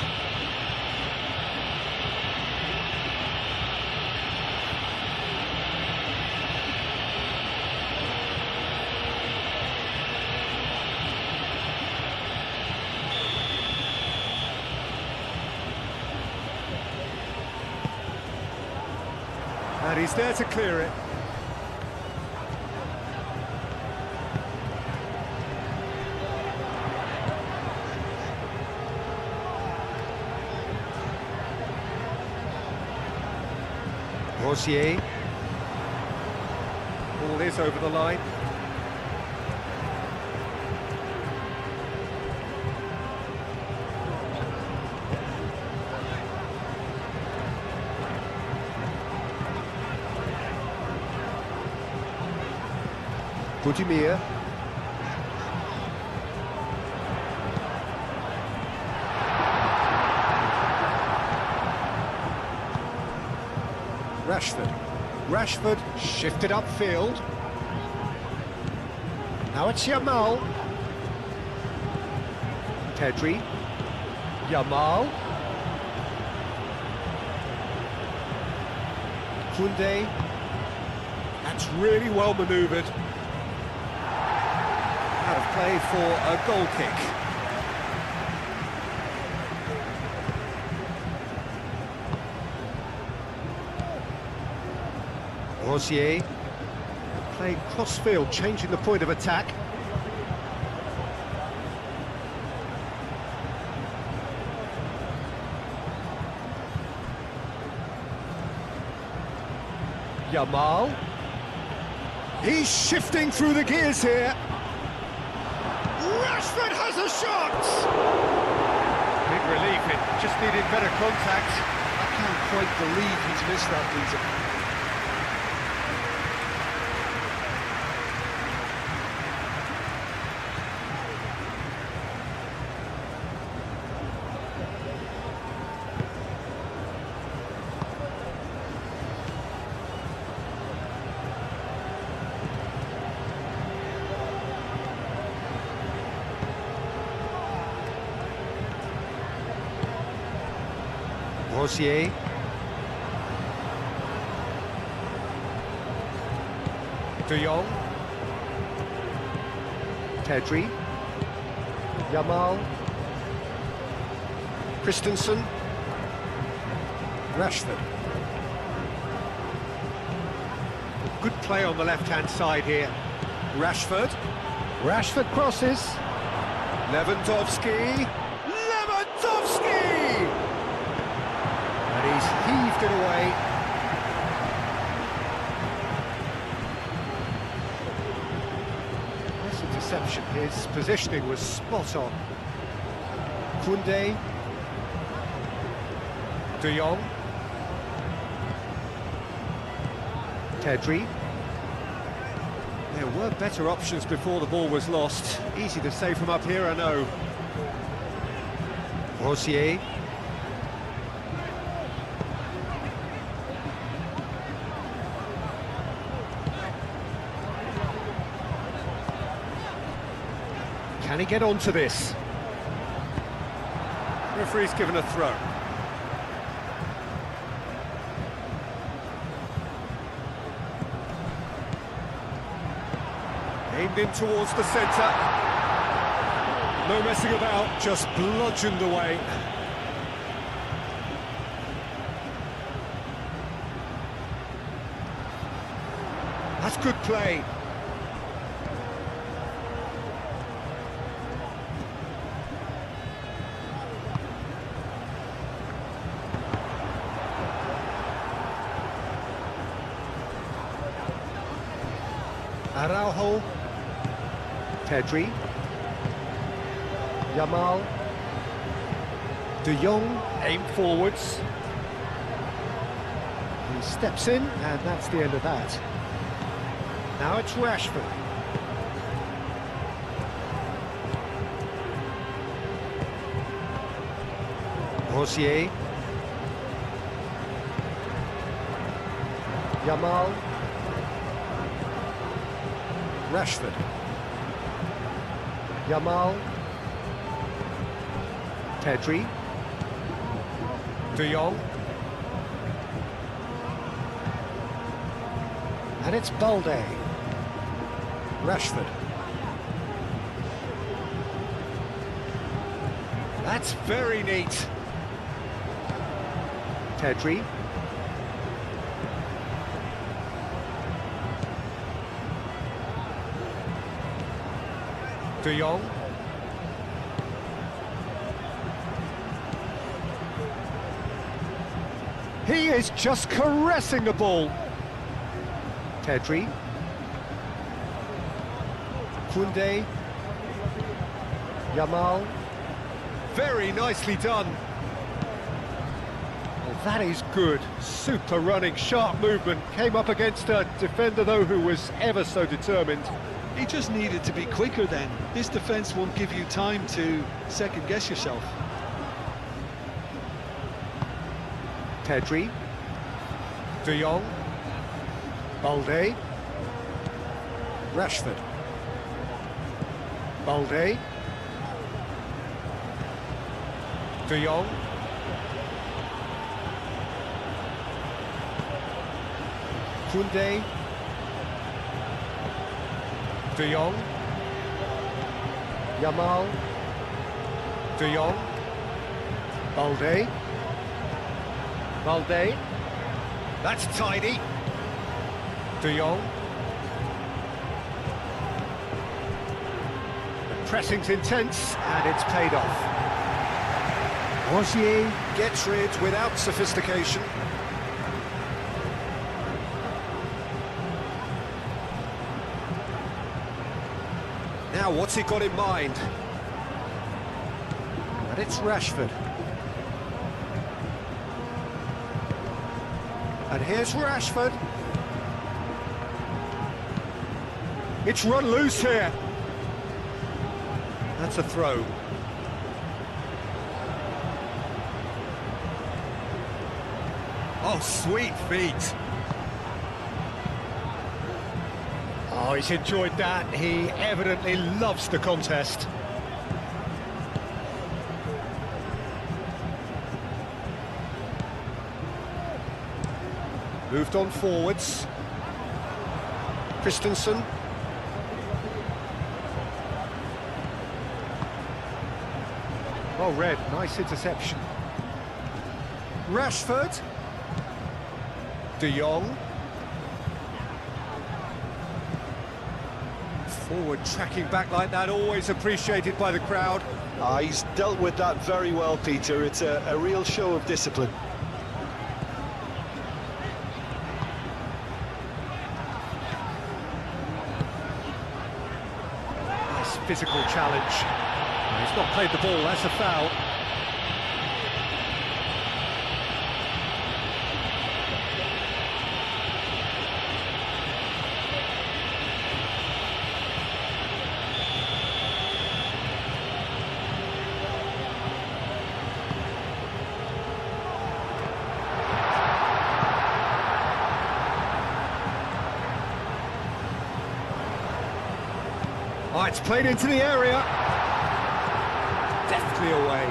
And he's there to clear it. Rosier. Ball is over the line. Budimir. Rashford shifted upfield. Now it's Yamal. Pedri. Yamal. Koundé. That's really well manoeuvred. Out of play for a goal kick. Rosier. Playing cross-field, changing the point of attack. Yamal. He's shifting through the gears here. Rashford has a shot! Big relief, it just needed better contact. I can't quite believe he's missed that, Peter. Rosier. De Jong. Pedri. Yamal. Christensen. Rashford. Good play on the left-hand side here. Rashford. Rashford crosses. Lewandowski. And he's heaved it away. Nice interception. His positioning was spot on. Koundé. De Jong. Pedri. There were better options before the ball was lost. Easy to say from up here, I know. Rosier. Can he get onto this? Referee's given a throw. Aimed in towards the centre. No messing about, just bludgeoned away. That's good play. Araujo. Pedri. Yamal. De Jong, aimed forwards. He steps in, and that's the end of that. Now it's Rashford. Rosier. Yamal. Rashford. Yamal. Pedri. De Jong. And it's Balde. Rashford. That's very neat. Pedri. De Jong. He is just caressing the ball. Pedri. Koundé. Yamal. Very nicely done. Well, That is good. Super running, sharp movement. Came up against a defender, though, who was ever so determined. He just needed to be quicker then. This defence won't give you time to second-guess yourself. Pedri. De Jong. Balde. Rashford. Balde. De Jong. Koundé. De Jong. Yamal. De Jong. Balde. Balde. That's tidy. De Jong. The pressing's intense and it's paid off. Rosier gets rid without sophistication. Now, what's he got in mind? And it's Rashford. And here's Rashford. It's run loose here. That's a throw. Oh, sweet feet. Oh, he's enjoyed that. He evidently loves the contest. Moved on forwards. Christensen. Well read, nice interception. Rashford. De Jong. Forward tracking back like that, always appreciated by the crowd. He's dealt with that very well, Peter. It's a real show of discipline. Nice physical challenge. He's not played the ball, that's a foul. Oh, it's played into the area. Deftly away.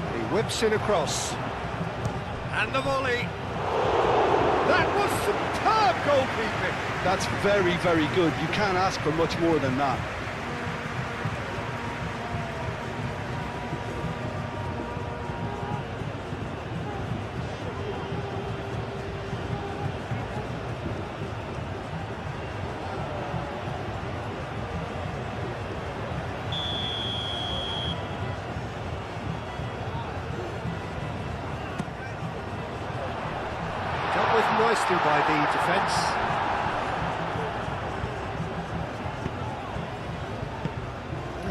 And he whips it across. And the volley. That was superb goalkeeping. That's very, very good. You can't ask for much more than that. Dealt with nicely by the defence.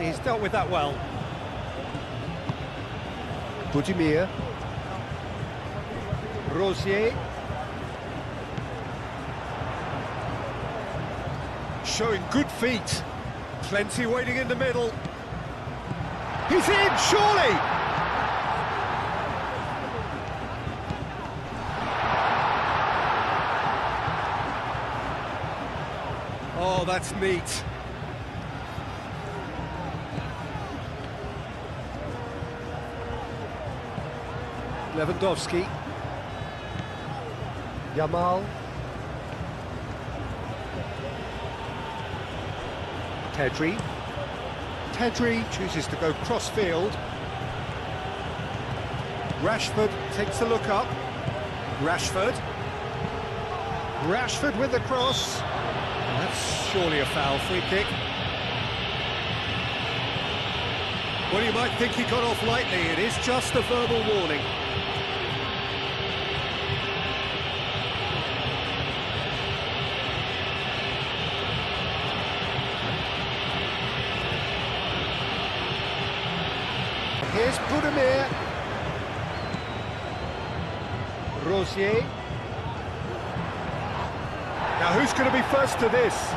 He's dealt with that well. Budimir. Rosier. Showing good feet. Plenty waiting in the middle. He's in, surely! Oh, that's neat. Lewandowski. Yamal. Pedri. Pedri chooses to go cross-field. Rashford takes a look up. Rashford. Rashford with the cross. That's surely a foul, free kick. Well, you might think he got off lightly. It is just a verbal warning. Here's Budimir. Rosier. Now who's going to be first to this?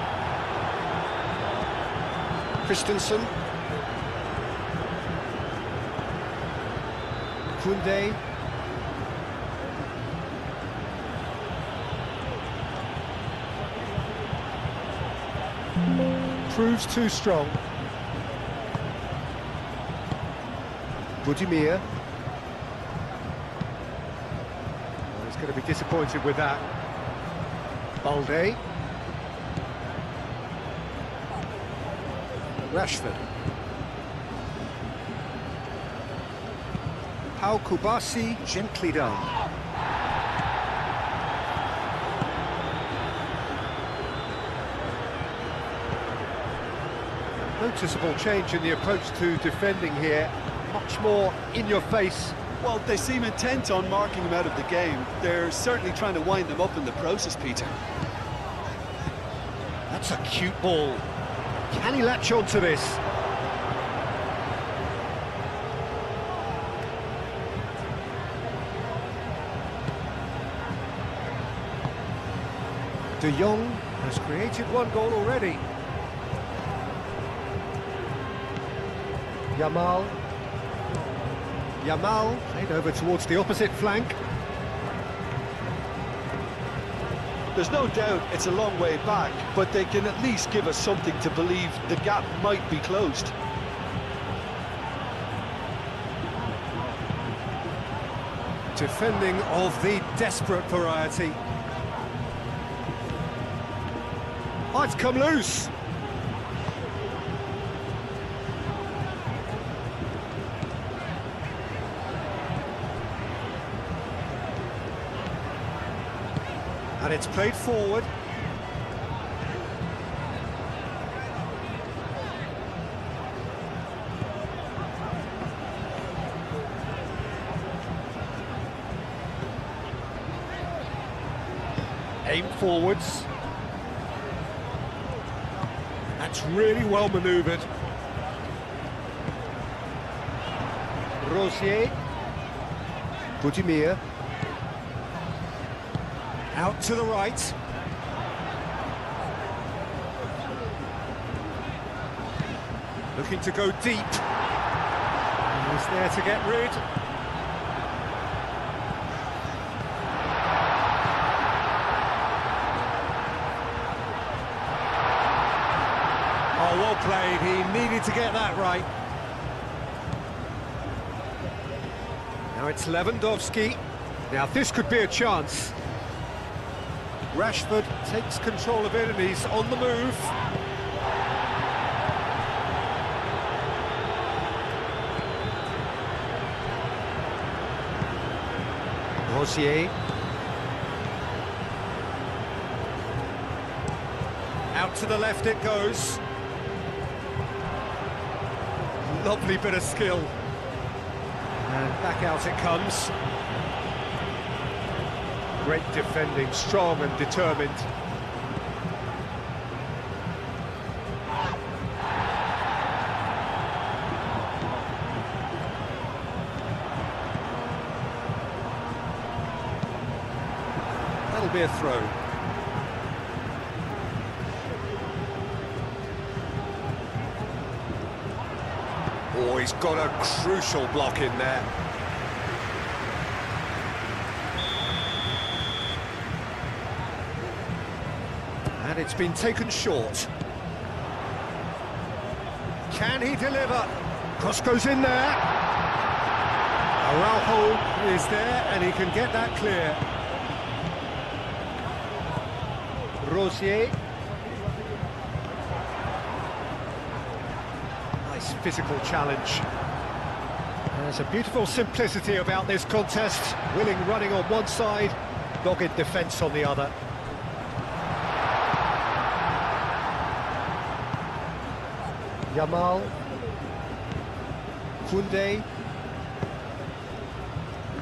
Christensen. Kunde. Proves too strong. Budimir. Oh, he's going to be disappointed with that. Balde. Rashford. Pau Kubasi, gently done. Noticeable change in the approach to defending here. Much more in your face. Well, they seem intent on marking him out of the game. They're certainly trying to wind them up in the process, Peter. That's a cute ball. Can he latch on to this? De Jong has created one goal already. Yamal. Yamal played over towards the opposite flank. There's no doubt it's a long way back, but they can at least give us something to believe the gap might be closed. Defending of the desperate variety. Oh, it's come loose. And it's played forward. Aim forwards. That's really well manoeuvred. Rosier. Budimir. Out to the right. Looking to go deep. He's there to get rid. Oh, well played. He needed to get that right. Now it's Lewandowski. Now this could be a chance. Rashford takes control of it and he's on the move. Rosier. Out to the left it goes. Lovely bit of skill. And back out it comes. Great defending, strong and determined. That'll be a throw. Oh, he's got a crucial block in there. And it's been taken short. Can he deliver? Cross goes in there. Araujo is there and he can get that clear. Rosier. Nice physical challenge. There's a beautiful simplicity about this contest. Willing running on one side, dogged defence on the other. Yamal. Kunde.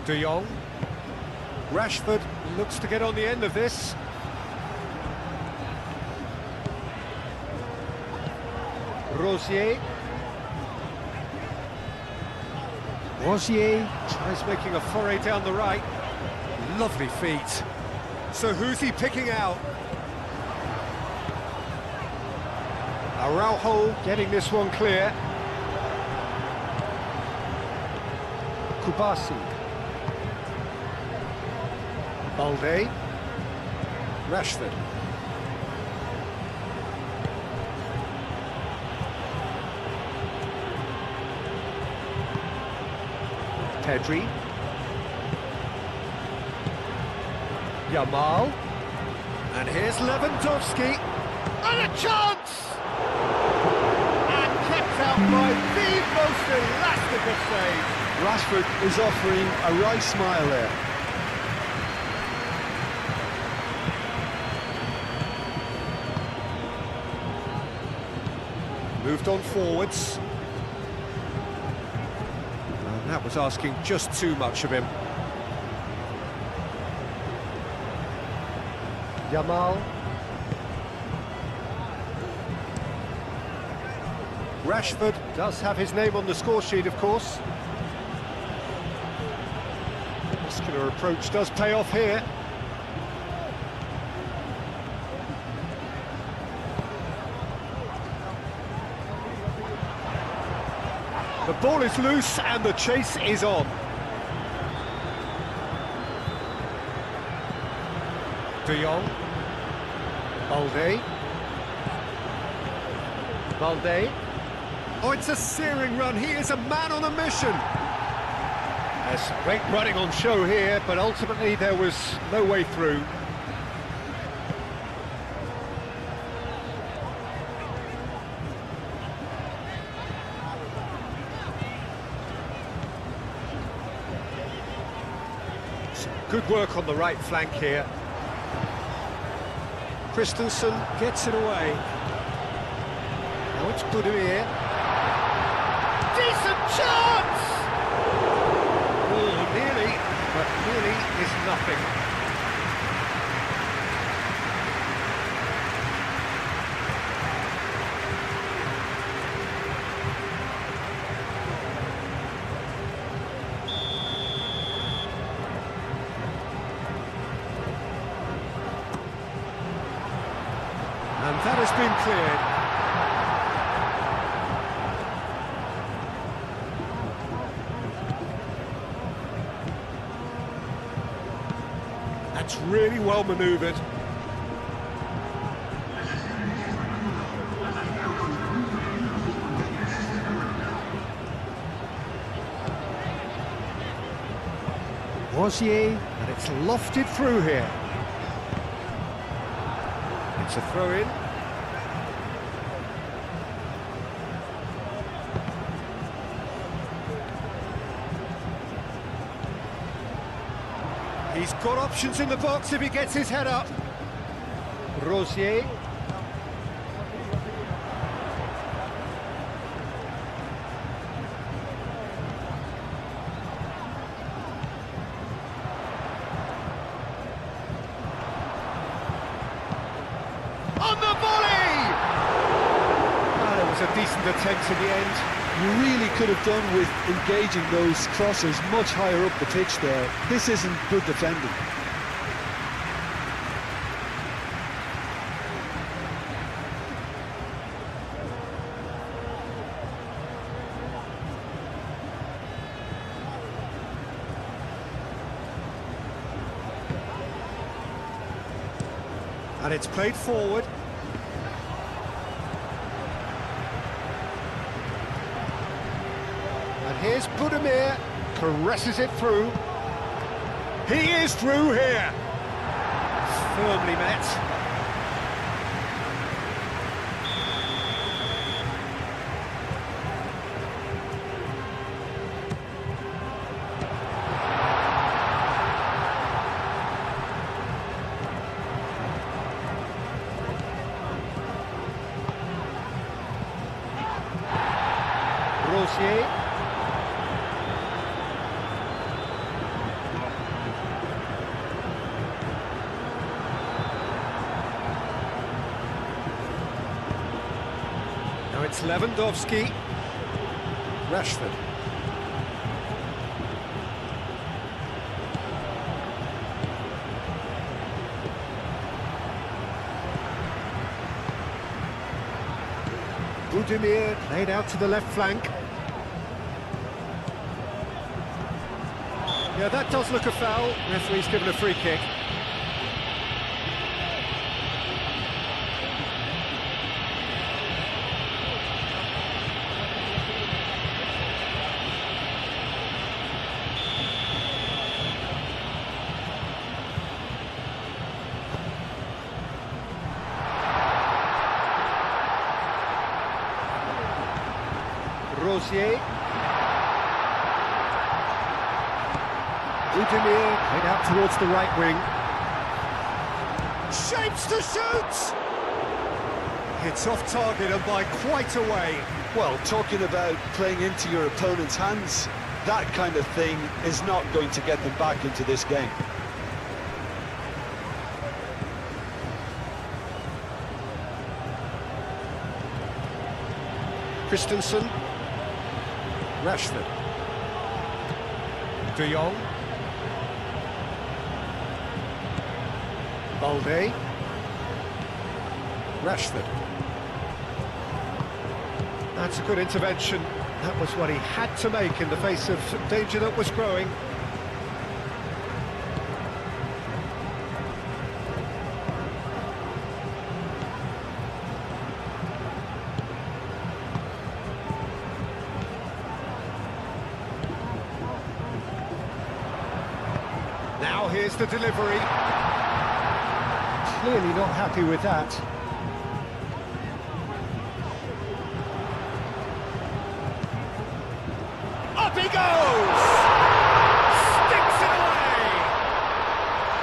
De Jong. Rashford looks to get on the end of this. Rosier tries making a foray down the right. Lovely feet. So who's he picking out? Araujo getting this one clear. Kubasi. Balde. Rashford. Pedri. Yamal. And here's Lewandowski. And a chance! And kept out by the most elastic of saves. Rashford is offering a right smile there. Moved on forwards. And that was asking just too much of him. Yamal. Rashford does have his name on the score sheet, of course. Muscular approach does pay off here. The ball is loose and the chase is on. De Jong. Balde. Balde. Oh, it's a searing run. He is a man on a mission. There's some great running on show here, but ultimately there was no way through. Some good work on the right flank here. Christensen gets it away. Now it's Budimir. Decent chance! Oh, nearly, but nearly is nothing. And that has been cleared. That's really well manoeuvred. Rosier, and it's lofted through here. It's a throw-in. He's got options in the box if he gets his head up. Rosier. On the volley! That was a decent attempt in the end. You really could have done with engaging those crossers much higher up the pitch there. This isn't good defending. And it's played forward. And here's Budimir, caresses it through. He is through here. Firmly met. Rosier. Now it's Lewandowski. Rashford. Budimir played out to the left flank. Yeah, that does look a foul. Referee's given a free kick. Rosier. Budimir played out towards the right wing. Shapes to shoot! It's off target and by quite a way. Well, talking about playing into your opponent's hands, that kind of thing is not going to get them back into this game. Christensen. Rashford. De Jong. Balde. Rashford. That's a good intervention. That was what he had to make in the face of some danger that was growing. Now here's the delivery. Clearly not happy with that. Up he goes! Sticks it away!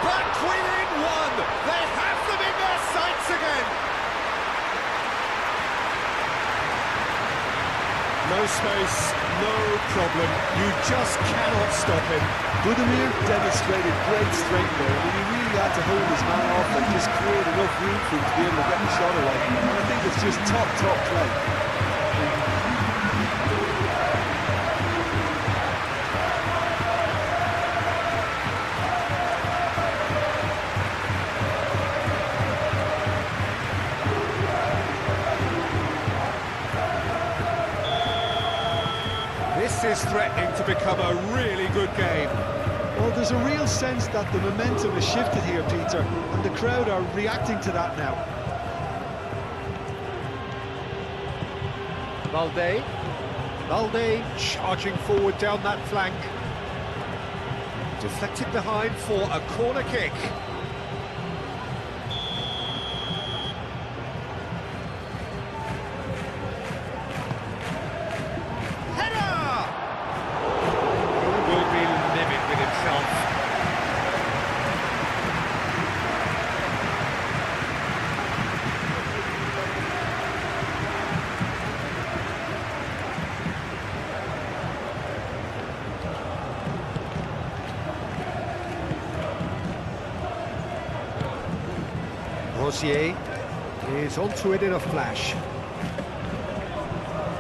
Back within one! They have them in their sights again! No space, no problem. You just cannot stop him. Budimir demonstrated great strength there. I mean, he really had to hold his man off and just create enough room for him to be able to get the shot away. And I think it's just top play. This is threatening to become a really good game. Well, there's a real sense that the momentum has shifted here, Peter, and the crowd are reacting to that now. Balde. Balde charging forward down that flank. Deflected behind for a corner kick. Rosier is onto it in a flash.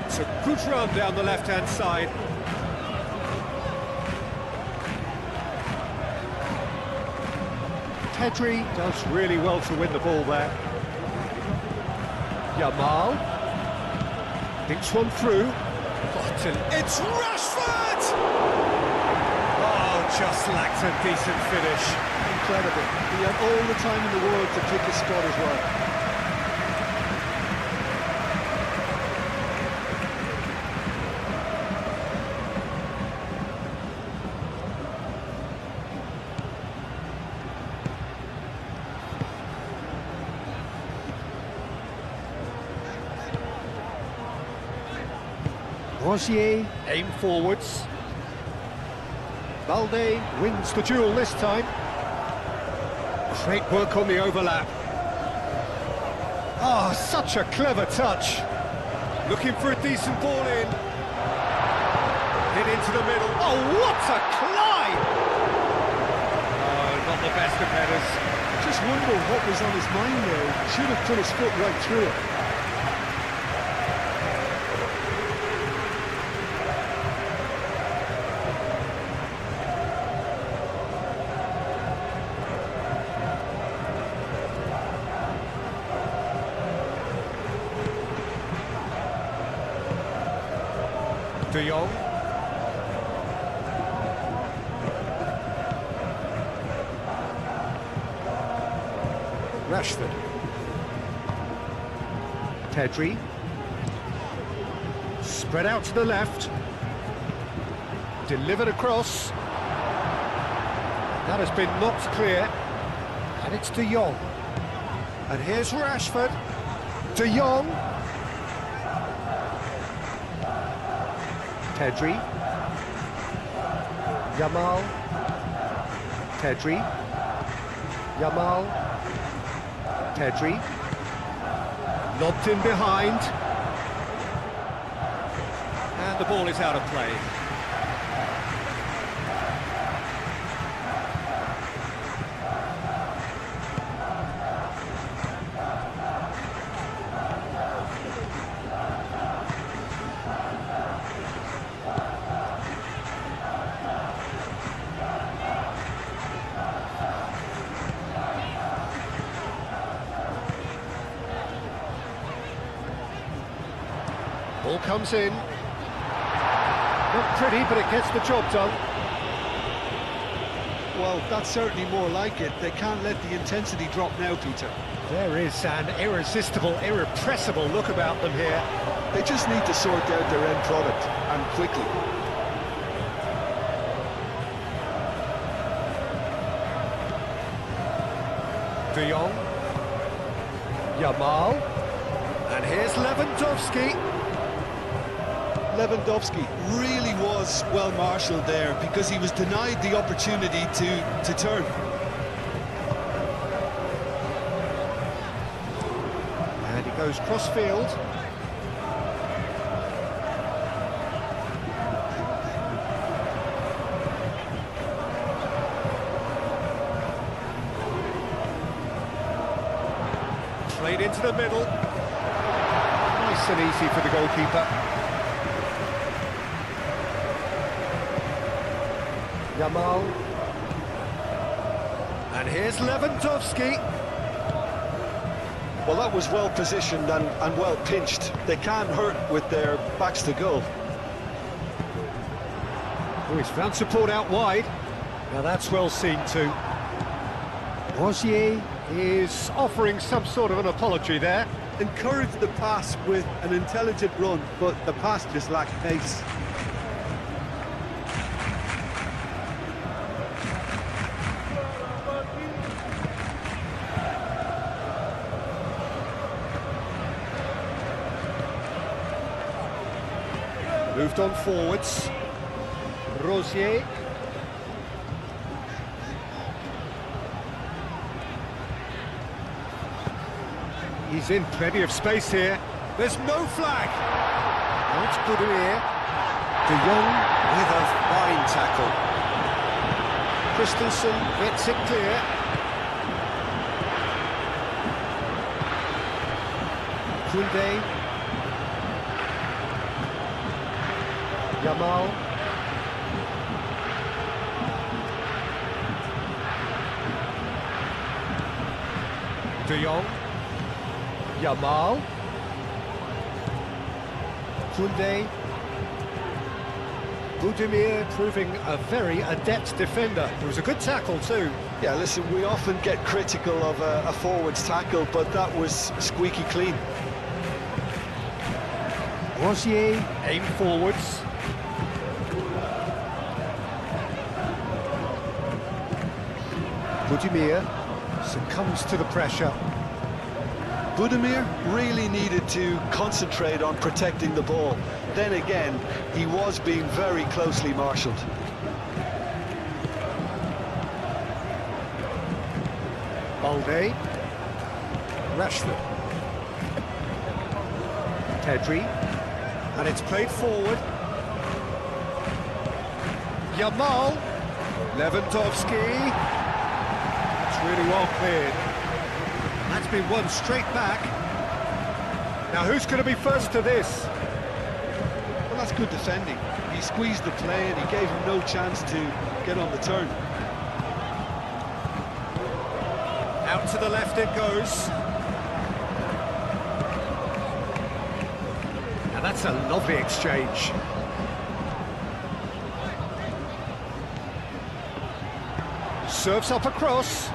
It's a good run down the left-hand side. Pedri does really well to win the ball there. Yamal thinks one through. It's Rashford! Oh, just lacked a decent finish. Incredible. He had all the time in the world to pick his spot as well. Rosier aim forwards. Balde wins the duel this time. Great work on the overlap. Ah, such a clever touch. Looking for a decent ball in. Hit into the middle. Oh, what a climb! Oh, not the best of headers. Just wonder what was on his mind there. Should have put his foot right through it. De Jong. Rashford. Pedri. Spread out to the left. Delivered across. That has been knocked clear. And it's De Jong. And here's Rashford. De Jong. Pedri. Yamal. Pedri. Yamal. Pedri. Lobbed in behind. And the ball is out of play. Ball comes in. Not pretty, but it gets the job done. Well, that's certainly more like it. They can't let the intensity drop now, Peter. There is an irresistible, irrepressible look about them here. They just need to sort out their end product, and quickly. De Jong. Yamal. And here's Lewandowski. Lewandowski really was well marshalled there because he was denied the opportunity to turn. And he goes cross-field. Played into the middle. Nice and easy for the goalkeeper. Yamal. And here's Lewandowski. Well, that was well positioned and well pinched. They can't hurt with their backs to goal. Oh, he's found support out wide. Now that's well seen too. Rosier is offering some sort of an apology there. Encouraged the pass with an intelligent run, but the pass just lacked pace. Moved on forwards. Rosier. He's in plenty of space here. There's no flag. That's Kustami. De Jong with a fine tackle. Christensen gets it clear. Koundé. Yamal. De Jong. Yamal. Koundé. Budimir proving a very adept defender. It was a good tackle too. Yeah, listen, we often get critical of a forward's tackle, but that was squeaky clean. Rosier aim forwards. Budimir succumbs to the pressure. Budimir really needed to concentrate on protecting the ball. Then again, he was being very closely marshalled. Balde. Rashford. Pedri. And it's played forward. Yamal. Lewandowski. That's really well cleared. That's been won straight back. Now who's going to be first to this? Well, that's good defending. He squeezed the play and he gave him no chance to get on the turn. Out to the left it goes. And that's a lovely exchange. Serves up a cross.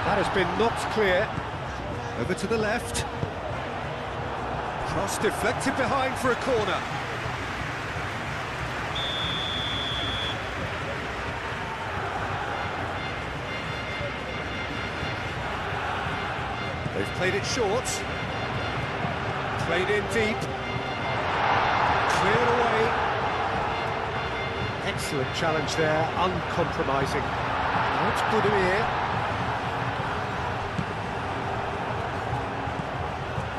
That has been knocked clear. Over to the left. Cross deflected behind for a corner. They've played it short. Played in deep. Cleared away. Excellent challenge there, uncompromising. Now it's Budimir.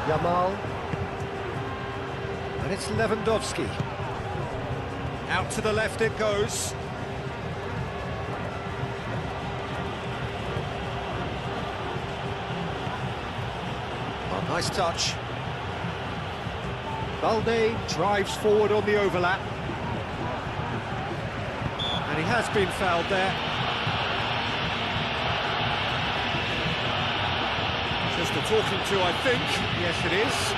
Yamal. And it's Lewandowski. Out to the left it goes. Oh, nice touch. Balde drives forward on the overlap. And he has been fouled there. Just a talking to, I think. Yes, it is.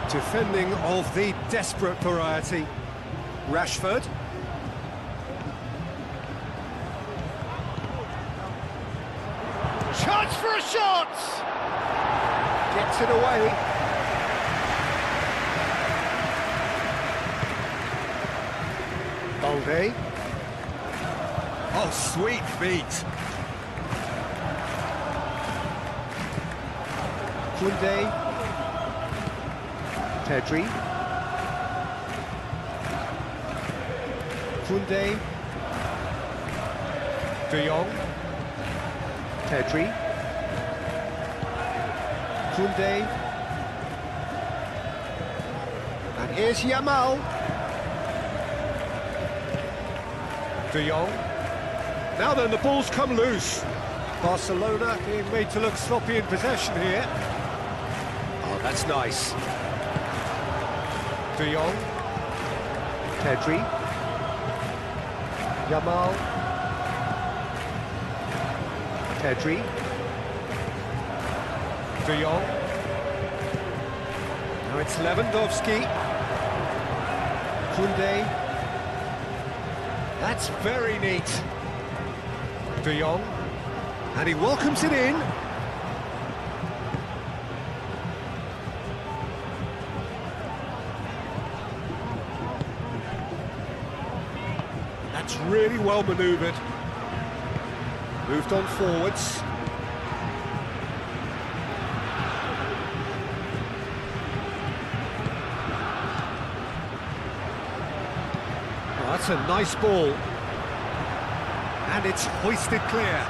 Defending of the desperate variety. Rashford. Chance for a shot! Gets it away. Balde. Oh, sweet feet. Kunde. Pedri. Kunde. De Jong. Pedri. Kunde. And here's Yamal. De Jong. Now then, the ball's come loose. Barcelona being made to look sloppy in possession here. Oh, that's nice. De Jong. Pedri. Yamal. Pedri. De Jong. Now it's Lewandowski. Kunde. That's very neat. De Jong. And he welcomes it in. That's really well manoeuvred. Moved on forwards. Oh, that's a nice ball. And it's hoisted clear.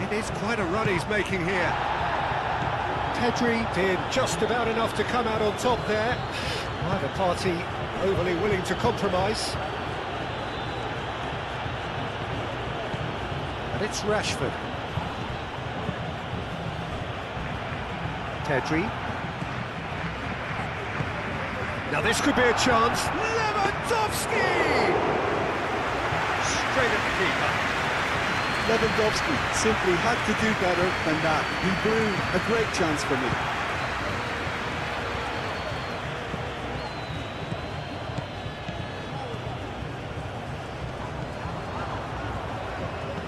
It is quite a run he's making here. Pedri did just about enough to come out on top there. Neither party overly willing to compromise. And it's Rashford. Pedri. Now this could be a chance. Lewandowski! Straight at the keeper. Lewandowski simply had to do better than that. He blew a great chance for me.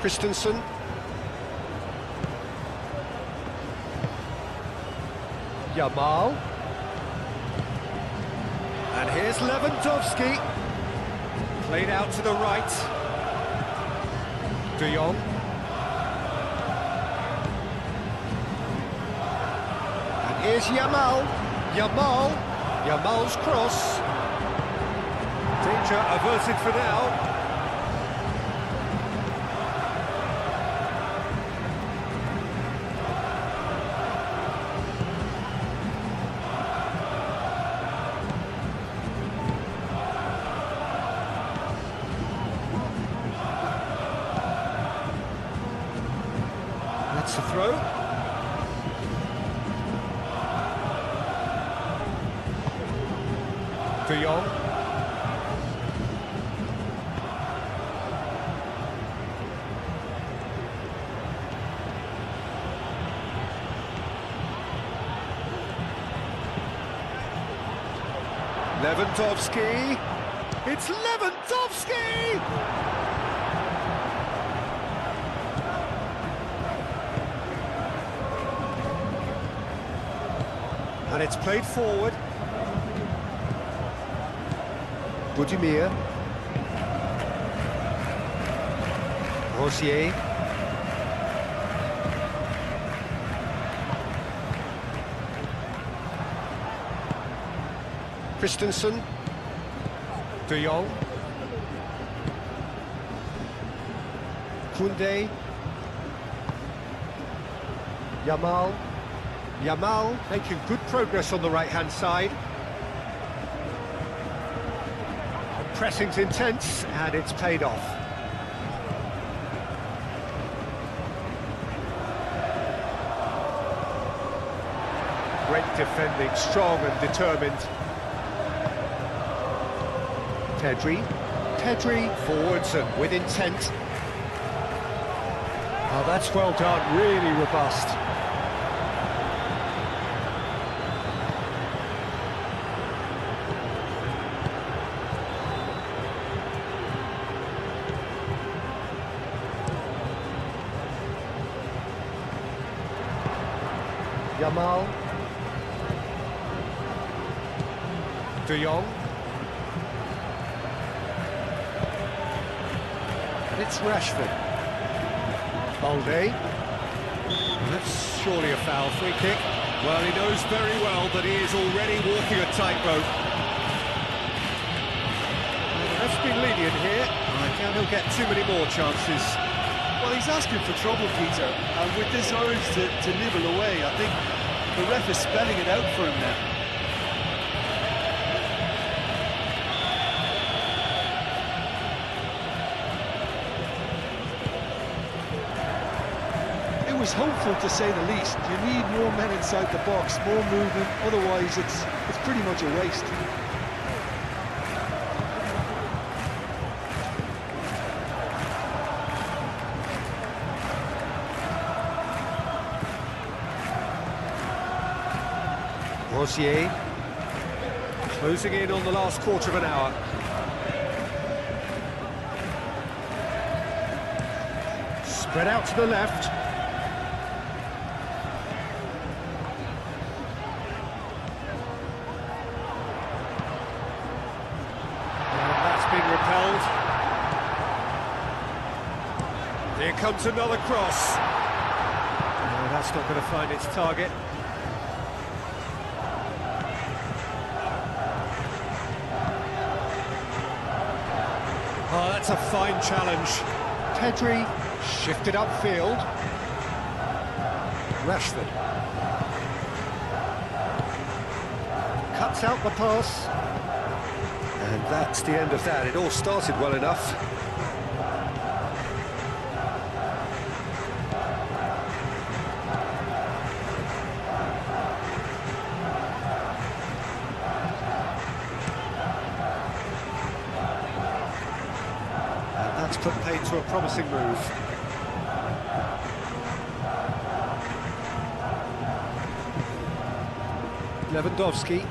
Christensen. Yamal. And here's Lewandowski. Played out to the right. De Jong. And here's Yamal. Yamal's cross. Danger averted for now. It's a throw. De Jong. Lewandowski. It's Lewandowski! And it's played forward. Budimir. Rosier. Christensen. De Jong. Koundé. Yamal. Yamal making good progress on the right-hand side. The pressing's intense, and it's paid off. Great defending, strong and determined. Pedri forwards and with intent. Oh, that's well done, really robust. Yamal. De Jong. It's Rashford. Balde. That's surely a foul, free kick. Well, he knows very well that he is already walking a tightrope. That's been lenient here. I doubt he'll get too many more chances. Well, he's asking for trouble, Peter, and with this urge to nibble away, I think the ref is spelling it out for him now. It was hopeful, to say the least. You need more men inside the box, more movement, otherwise it's pretty much a waste. Rosier, closing in on the last quarter of an hour. Spread out to the left. And that's been repelled. Here comes another cross. No, that's not going to find its target. Oh, that's a fine challenge. Pedri shifted upfield. Rashford cuts out the pass. And that's the end of that. It all started well enough. That's put paid to a promising move. Lewandowski.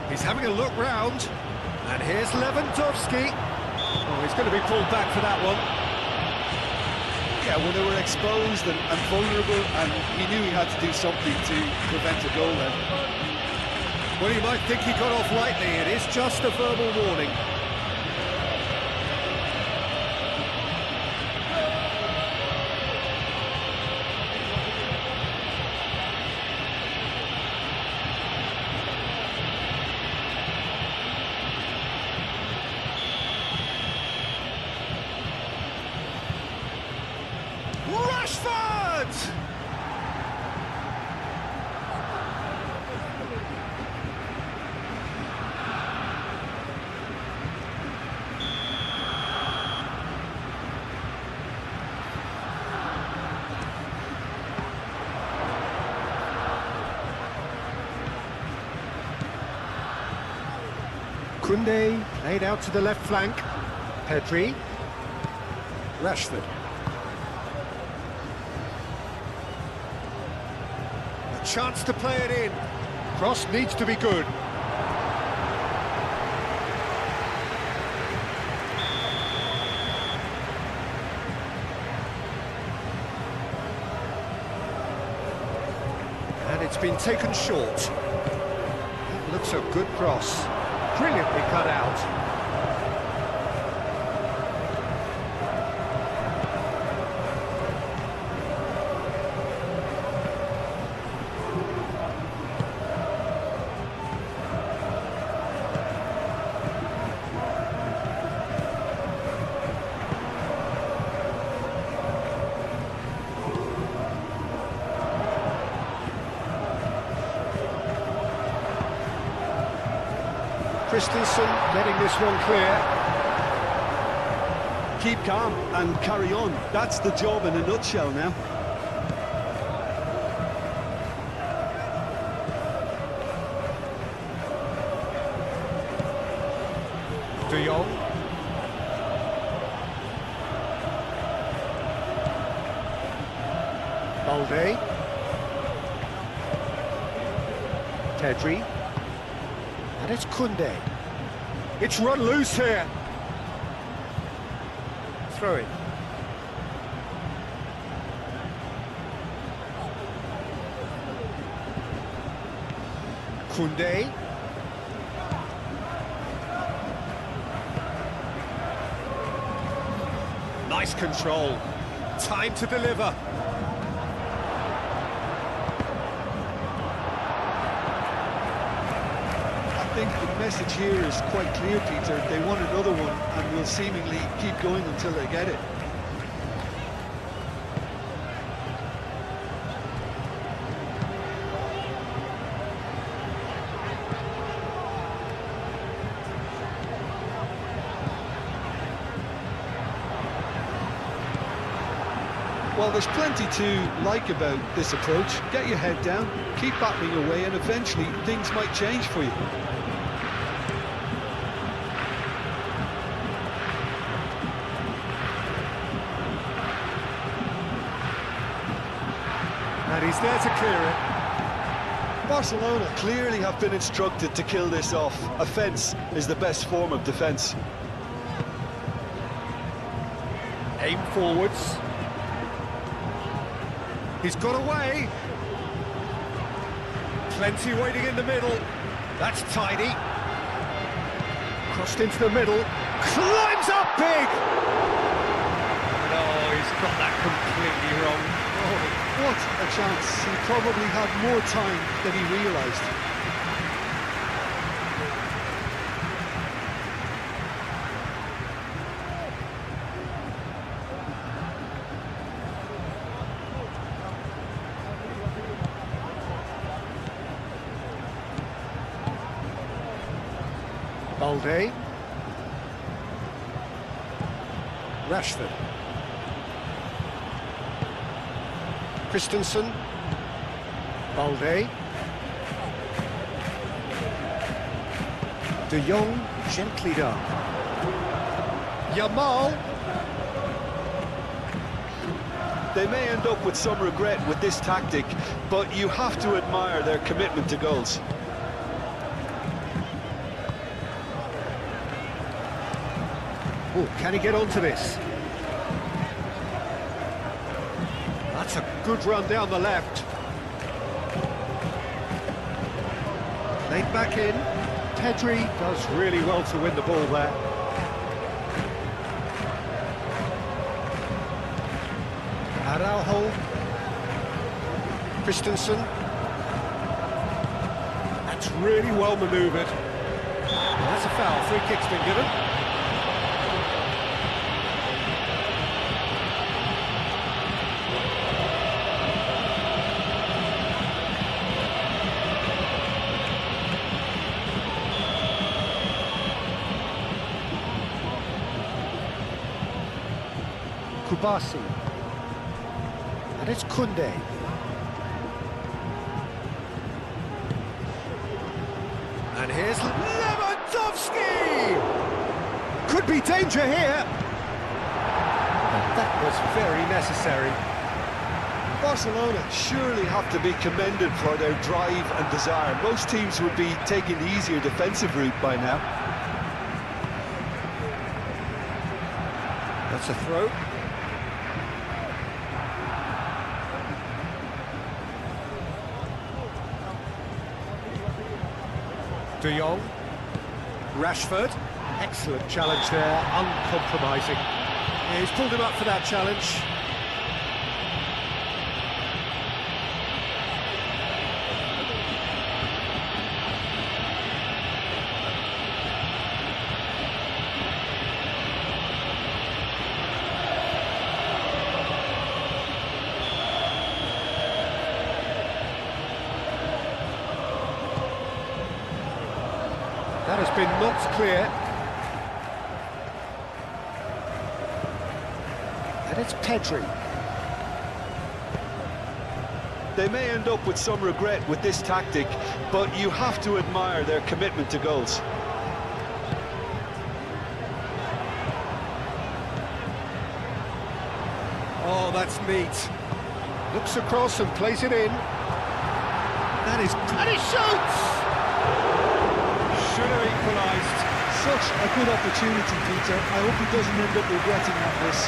He's having a look round. And here's Lewandowski. Oh, he's going to be pulled back for that one. Yeah, well, they were exposed and vulnerable, and he knew he had to do something to prevent a goal then. Well, you might think he got off lightly. It is just a verbal warning. Rashford! Koundé laid out to the left flank. Pedri. Rashford. A chance to play it in. Cross needs to be good. And it's been taken short. That looks a good cross. Brilliantly cut out. Christensen letting this one clear. Keep calm and carry on. That's the job in a nutshell now. De Jong. Balde. Pedri. And it's Koundé. It's run loose here. Throw it. Koundé. Nice control. Time to deliver. I think the message here is quite clear, Peter. They want another one and will seemingly keep going until they get it. Well, there's plenty to like about this approach. Get your head down, keep battling away, and eventually things might change for you. And he's there to clear it. Barcelona clearly have been instructed to kill this off. Offence is the best form of defence. Aim forwards. He's got away. Plenty waiting in the middle. That's tidy. Crossed into the middle. Climbs up big. No, he's got that completely wrong. Oh, what a chance. He probably had more time than he realised. Balde. Rashford. Christensen. Balde. De Jong, gently done. Yamal. They may end up with some regret with this tactic, but you have to admire their commitment to goals. Oh, can he get onto this? That's a good run down the left. Laid back in. Pedri does really well to win the ball there. Araujo. Christensen. That's really well manoeuvred. That's a foul. Free kick's been given. Kubasi. And it's Koundé. And here's Lewandowski! Could be danger here. And that was very necessary. Barcelona surely have to be commended for their drive and desire. Most teams would be taking the easier defensive route by now. That's a throw. De Jong. Rashford. Excellent challenge there, uncompromising. Yeah, he's pulled him up for that challenge. That has been knocked clear. And it's Pedri. They may end up with some regret with this tactic, but you have to admire their commitment to goals. Oh, that's neat. Looks across and plays it in. And he shoots! Should have equalised. Such a good opportunity, Peter. I hope he doesn't end up regretting that miss.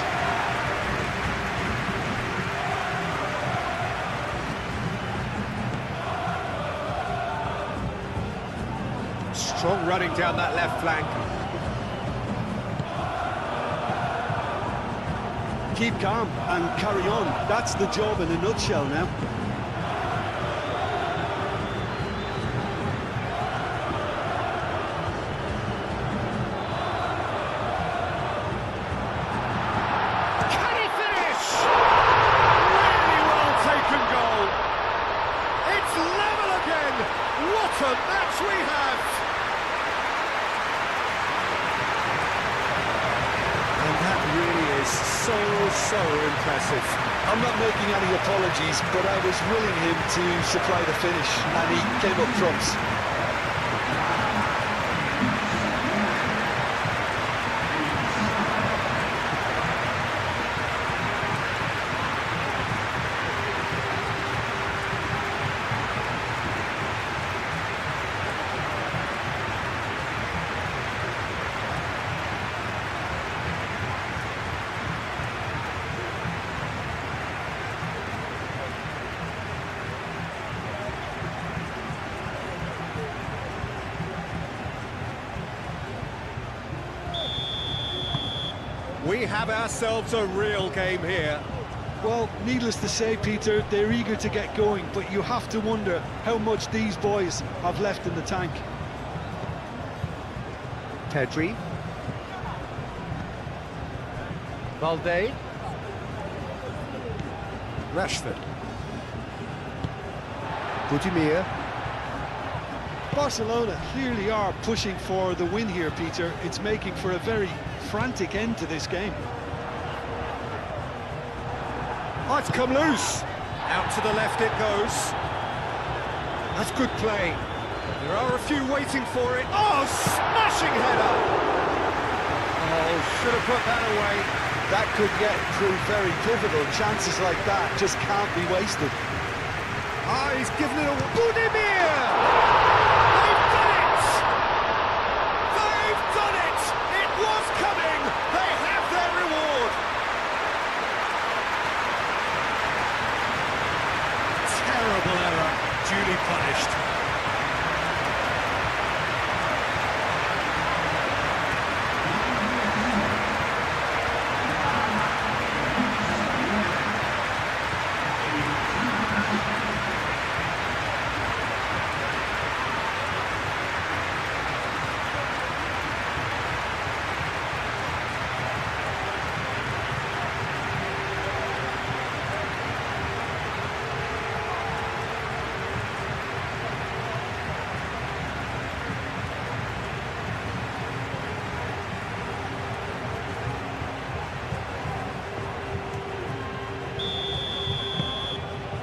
Strong running down that left flank. Keep calm and carry on. That's the job in a nutshell now. Can he finish? Really well taken goal. It's level again. What a match we have. And that really is so impressive. I'm not making any apologies, but I was willing him to supply the finish, and he came up trumps. We have ourselves a real game here. Well, needless to say, Peter, they're eager to get going, but you have to wonder how much these boys have left in the tank. Pedri. Valde. Rashford. Budimir. Barcelona clearly are pushing for the win here, Peter. It's making for a very frantic end to this game. Oh, it's come loose. Out to the left it goes. That's good play. There are a few waiting for it. Oh, smashing header. Oh, should have put that away. That could prove very pivotal. Chances like that just can't be wasted. Ah, he's given it away. Budimir! They've done it! They've done it! It was coming! They have their reward! Terrible error, duly punished.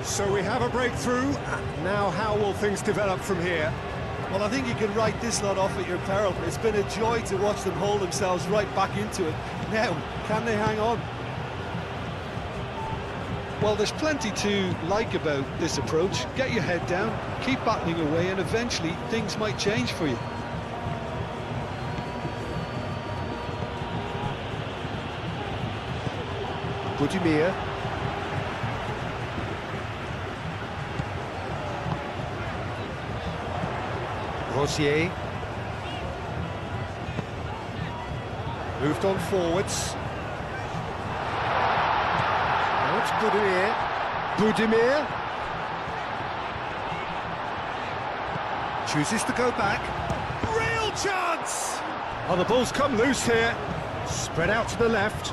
So we have a breakthrough. Now how will things develop from here? Well, I think you can write this lot off at your peril. It's been a joy to watch them hold themselves right back into it. Now, can they hang on? Well, there's plenty to like about this approach. Get your head down, keep battling away, and eventually things might change for you. Budimir. Rosier. Moved on forwards. Now it's Budimir. Budimir. Chooses to go back. Real chance! Oh, the ball's come loose here. Spread out to the left.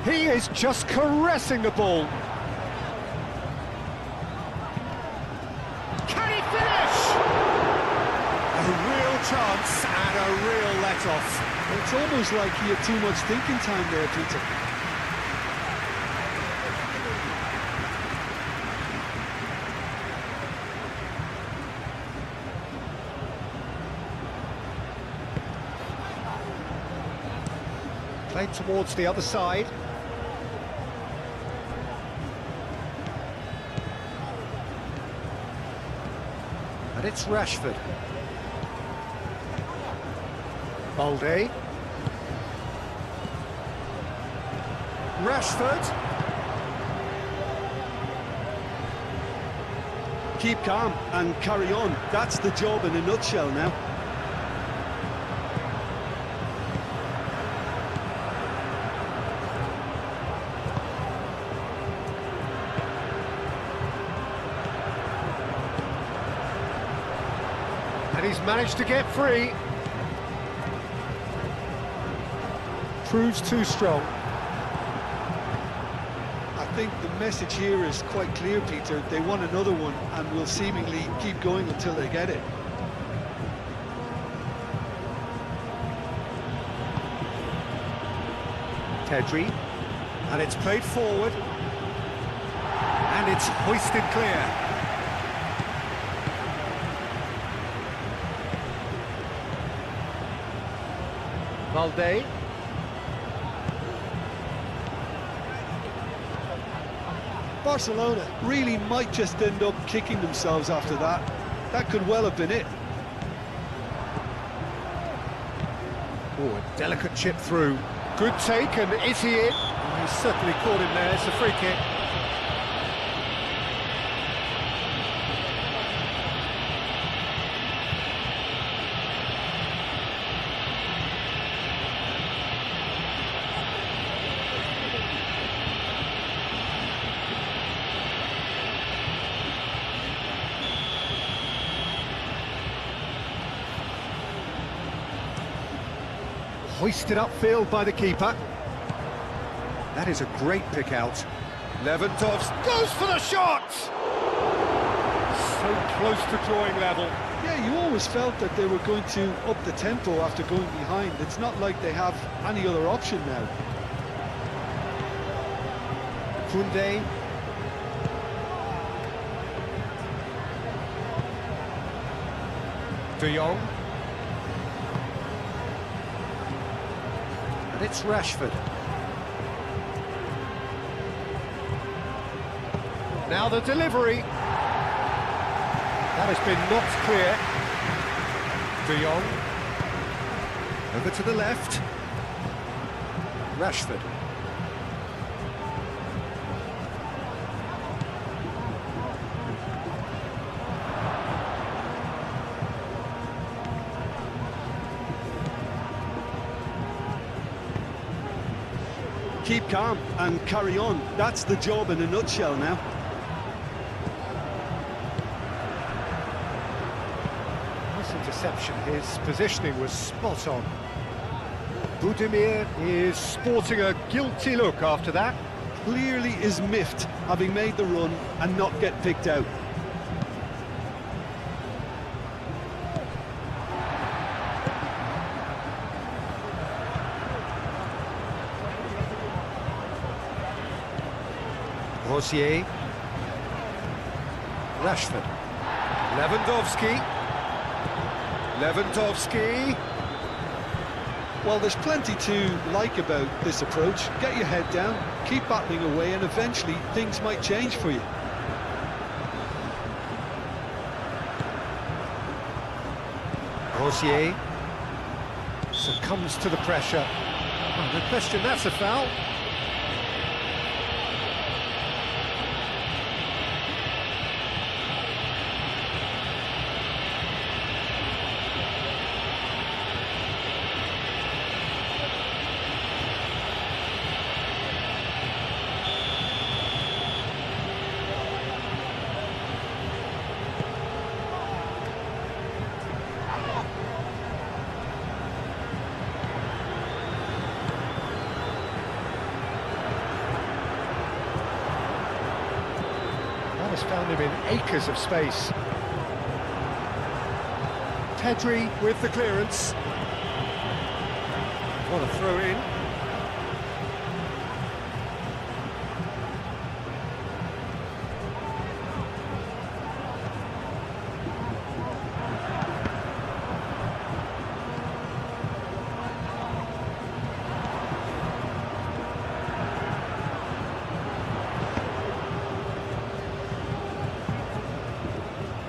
He is just caressing the ball. Can he finish? A real chance and a real let-off. It's almost like he had too much thinking time there, Peter. Played towards the other side. And it's Rashford. Balde. Rashford. Keep calm and carry on. That's the job in a nutshell now. And he's managed to get free. Proves too strong. I think the message here is quite clear, Peter. They want another one and will seemingly keep going until they get it. Pedri. And it's played forward. And it's hoisted clear. Balde. Barcelona really might just end up kicking themselves after that. That could well have been it. Oh, a delicate chip through. Good take, and is he in? Oh, he's certainly caught him there. It's a free kick. Hoisted upfield by the keeper. That is a great pick out. Lewandowski goes for the shot! So close to drawing level. Yeah, you always felt that they were going to up the tempo after going behind. It's not like they have any other option now. Koundé. De Jong. And it's Rashford. Now the delivery. That has been knocked clear. De Jong. Over to the left. Rashford. Keep calm and carry on. That's the job in a nutshell now. Nice interception. His positioning was spot on. Budimir is sporting a guilty look after that. Clearly is miffed, having made the run and not get picked out. Rosier. Rashford. Lewandowski. Lewandowski. Well, there's plenty to like about this approach. Get your head down, keep battling away, and eventually things might change for you. Rosier succumbs to the pressure. Oh, no question, that's a foul. Has found him in acres of space. Pedri with the clearance. What a throw in.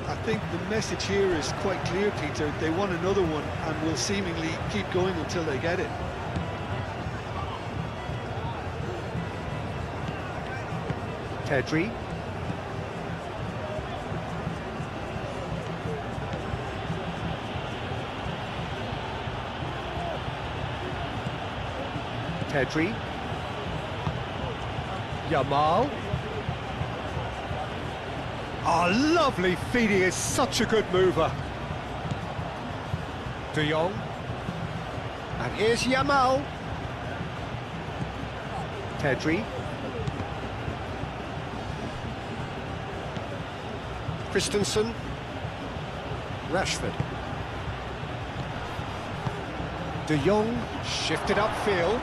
I think the message here is quite clear, Peter. They want another one and will seemingly keep going until they get it. Pedri. Pedri. Yamal. Oh, lovely feed, he is such a good mover. De Jong. And here's Yamal. Pedri. Christensen. Rashford. De Jong shifted upfield.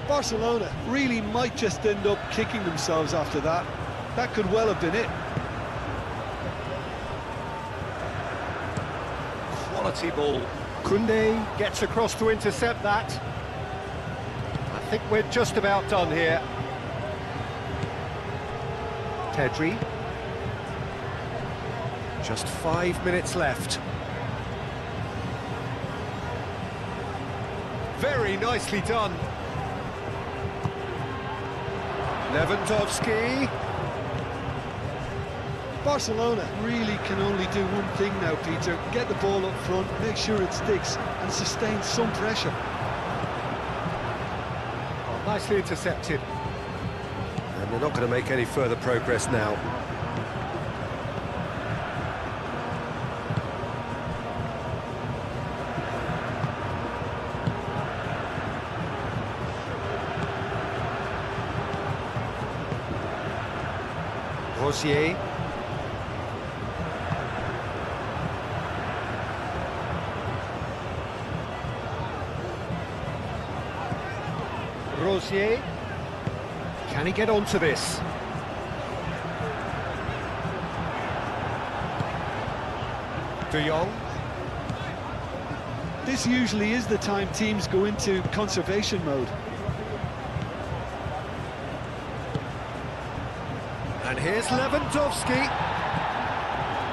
Barcelona really might just end up kicking themselves after that. That could well have been it. Quality ball. Koundé gets across to intercept that. I think we're just about done here. Pedri. Just 5 minutes left. Very nicely done. Lewandowski. Barcelona really can only do one thing now, Peter. Get the ball up front, make sure it sticks, and sustain some pressure. Oh, nicely intercepted. And they're not going to make any further progress now. Rosier. Rosier. Can he get onto this? De Jong. This usually is the time teams go into conservation mode. And here's Lewandowski.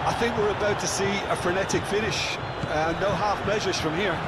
I think we're about to see a frenetic finish. No half measures from here.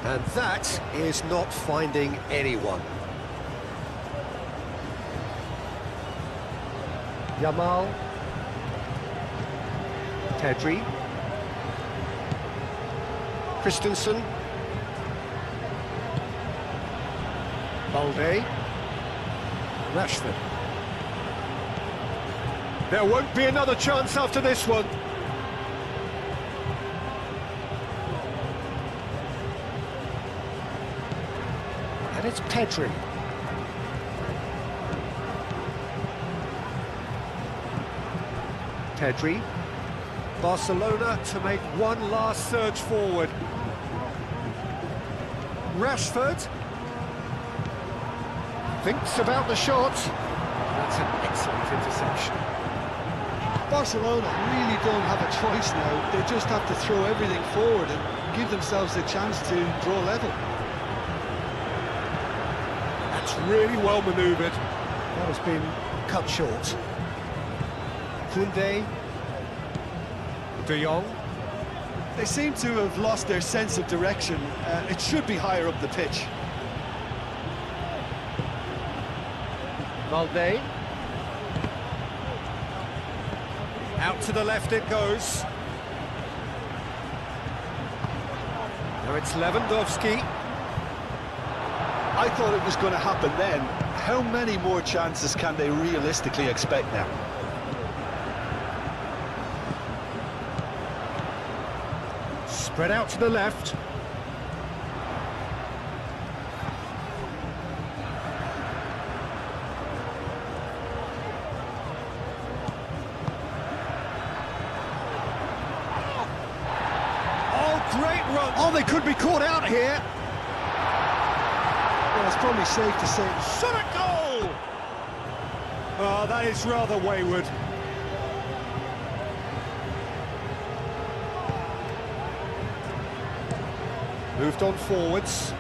And that is not finding anyone. Yamal. Pedri. Christensen. Balde. Rashford. There won't be another chance after this one. it's Pedri. Pedri. Barcelona to make one last surge forward. Rashford. Thinks about the shot. That's an excellent interception. Barcelona really don't have a choice now. They just have to throw everything forward and give themselves a chance to draw level. That's really well manoeuvred. That has been cut short. Koundé. De Jong. They seem to have lost their sense of direction. It should be higher up the pitch. Valde. Out to the left it goes. Now it's Lewandowski. I thought it was going to happen then. How many more chances can they realistically expect now? Spread out to the left. Oh, great run. Oh, they could be caught out here. Well, it's probably safe to say. Shot at goal! Oh, that is rather wayward. Moved on forwards.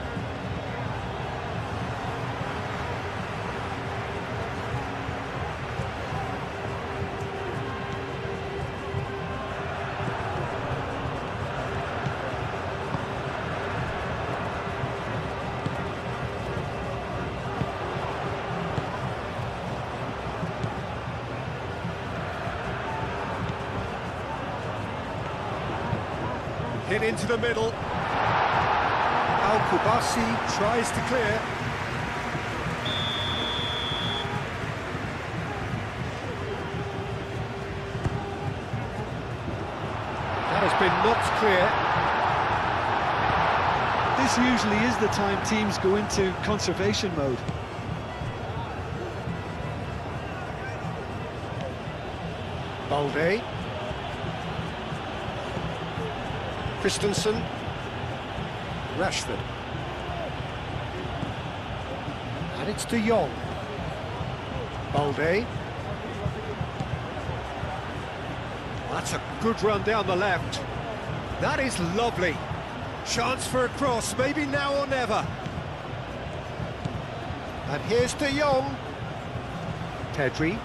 Hit into the middle. Kustami tries to clear. That has been knocked clear. This usually is the time teams go into conservation mode. Balde. Christensen. Rashford. And it's De Jong. Balde. That's a good run down the left. That is lovely. Chance for a cross, maybe now or never. And here's De Jong. Pedri.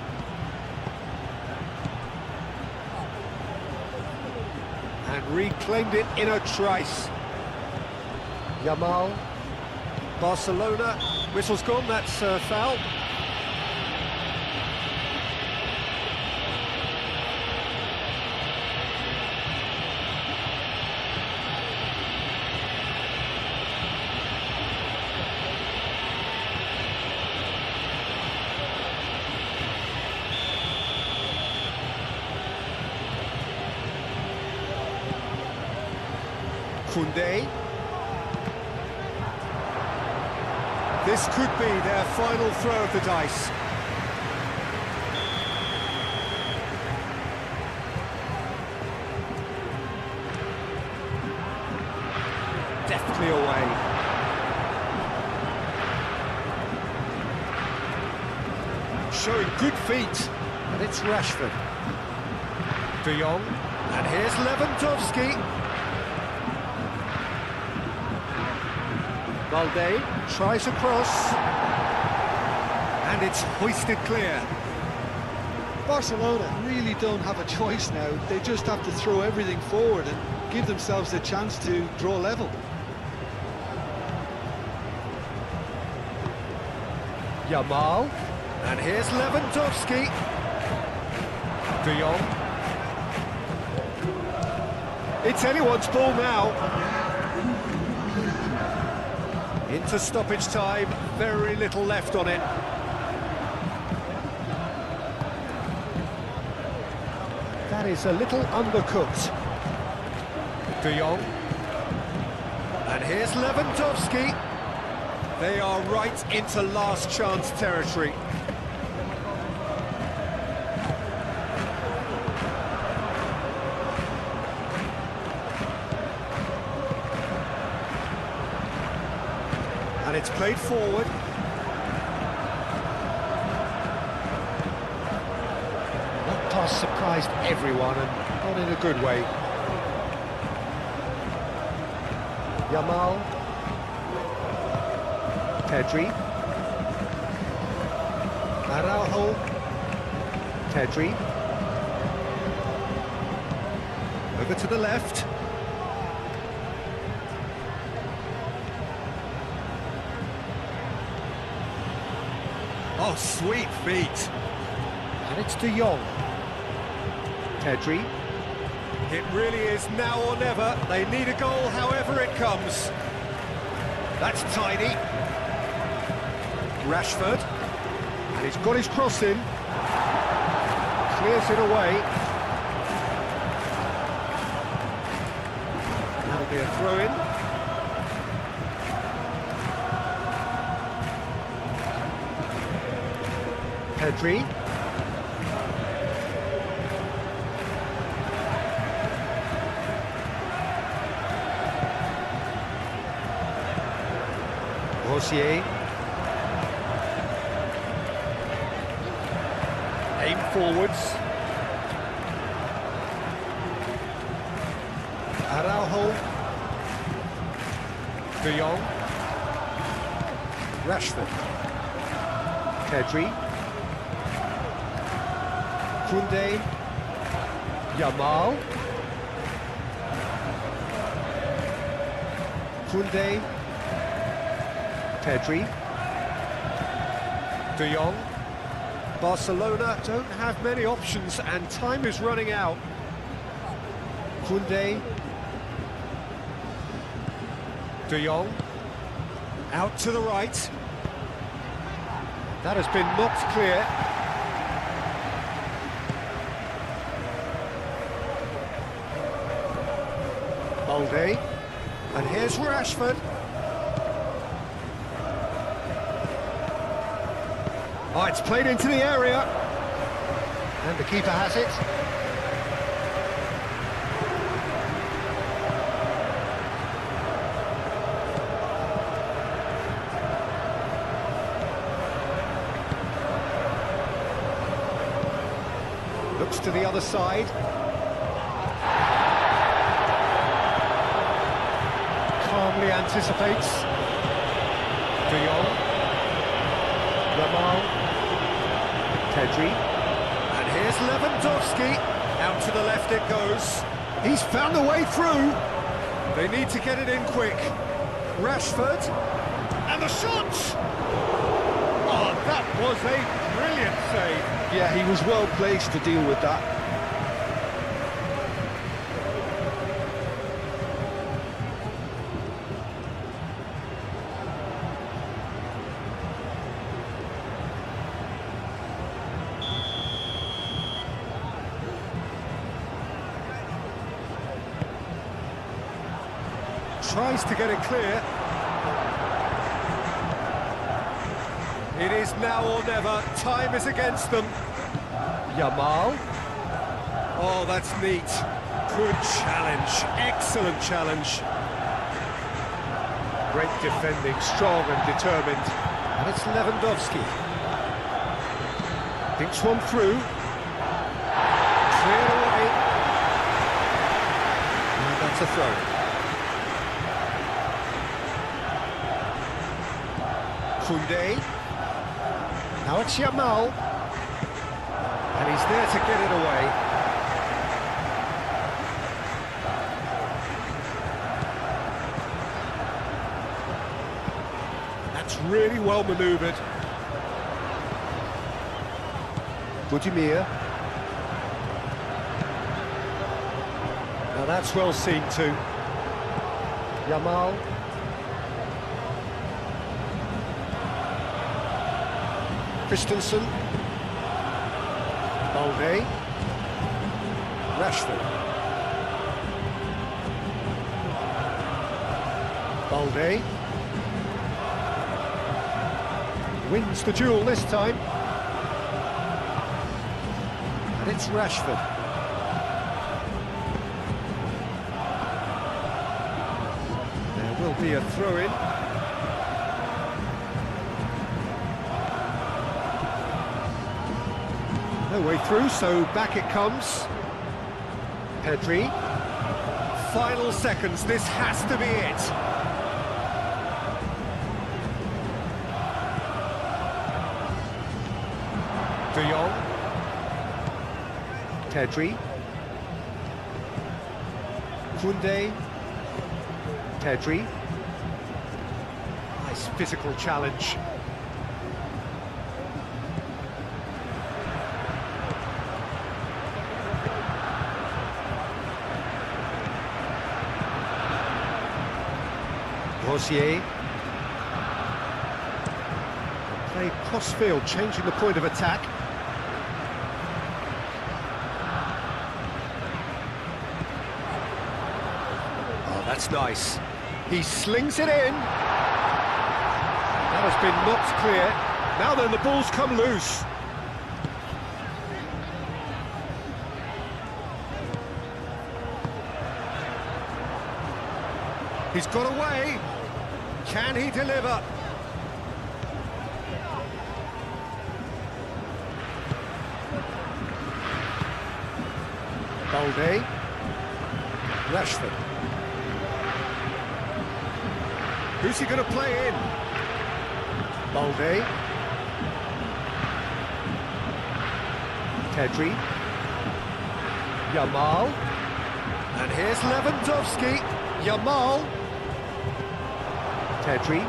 And reclaimed it in a trice. Yamal. Barcelona. Whistle's gone, that's foul. Koundé. This could be their final throw of the dice. Deftly away. Showing good feet. And it's Rashford. De Jong. And here's Lewandowski. Valde tries across, and it's hoisted clear. Barcelona really don't have a choice now. They just have to throw everything forward and give themselves a chance to draw level. Yamal, and here's Lewandowski. De Jong. It's anyone's ball now. Into stoppage time, very little left on it. That is a little undercooked. De Jong. And here's Lewandowski. They are right into last chance territory. And it's played forward. That pass surprised everyone, and not in a good way. Yamal. Pedri. Araujo. Pedri. Over to the left. Oh, sweet feet. And it's De Jong. Pedri. It really is now or never. They need a goal however it comes. That's tidy. Rashford. And he's got his cross in. Clears it away. That'll be a throw-in. Pedri. Rosier. Aim forwards. Araujo. De Jong. Rashford. Pedri. Koundé. Yamal. Koundé. Pedri. De Jong. Barcelona don't have many options and time is running out. Koundé. De Jong. Out to the right. That has been knocked clear. Balde. And here's Rashford. Oh, it's played into the area. And the keeper has it. Looks to the other side. Calmly anticipates. De Jong. Yamal. Pedri. And here's Lewandowski. Out to the left it goes. He's found a way through. They need to get it in quick. Rashford. And the shot! Oh, that was a brilliant save. Yeah, he was well placed to deal with that. Tries to get it clear. It is now or never. Time is against them. Yamal. Oh, that's neat. Good challenge. Excellent challenge. Great defending, strong and determined. And it's Lewandowski. Thinks one through. Cleared away. And that's a throw. Koundé. Now it's Yamal. And he's there to get it away. That's really well manoeuvred. Budimir. Now that's well seen too. Yamal. Christensen. Balde. Rashford. Balde. Wins the duel this time. And it's Rashford. There will be a throw-in. No way through, so back it comes. Pedri. Final seconds, this has to be it. De Jong. Pedri. Koundé. Pedri. Nice physical challenge. Rosier. Play cross-field, changing the point of attack. Oh, that's nice. He slings it in. That has been knocked clear. Now then, the ball's come loose. He's got away. Can he deliver? Balde. Rashford. Who's he going to play in? Balde. Pedri. Yamal. And here's Lewandowski. Yamal. Pedri.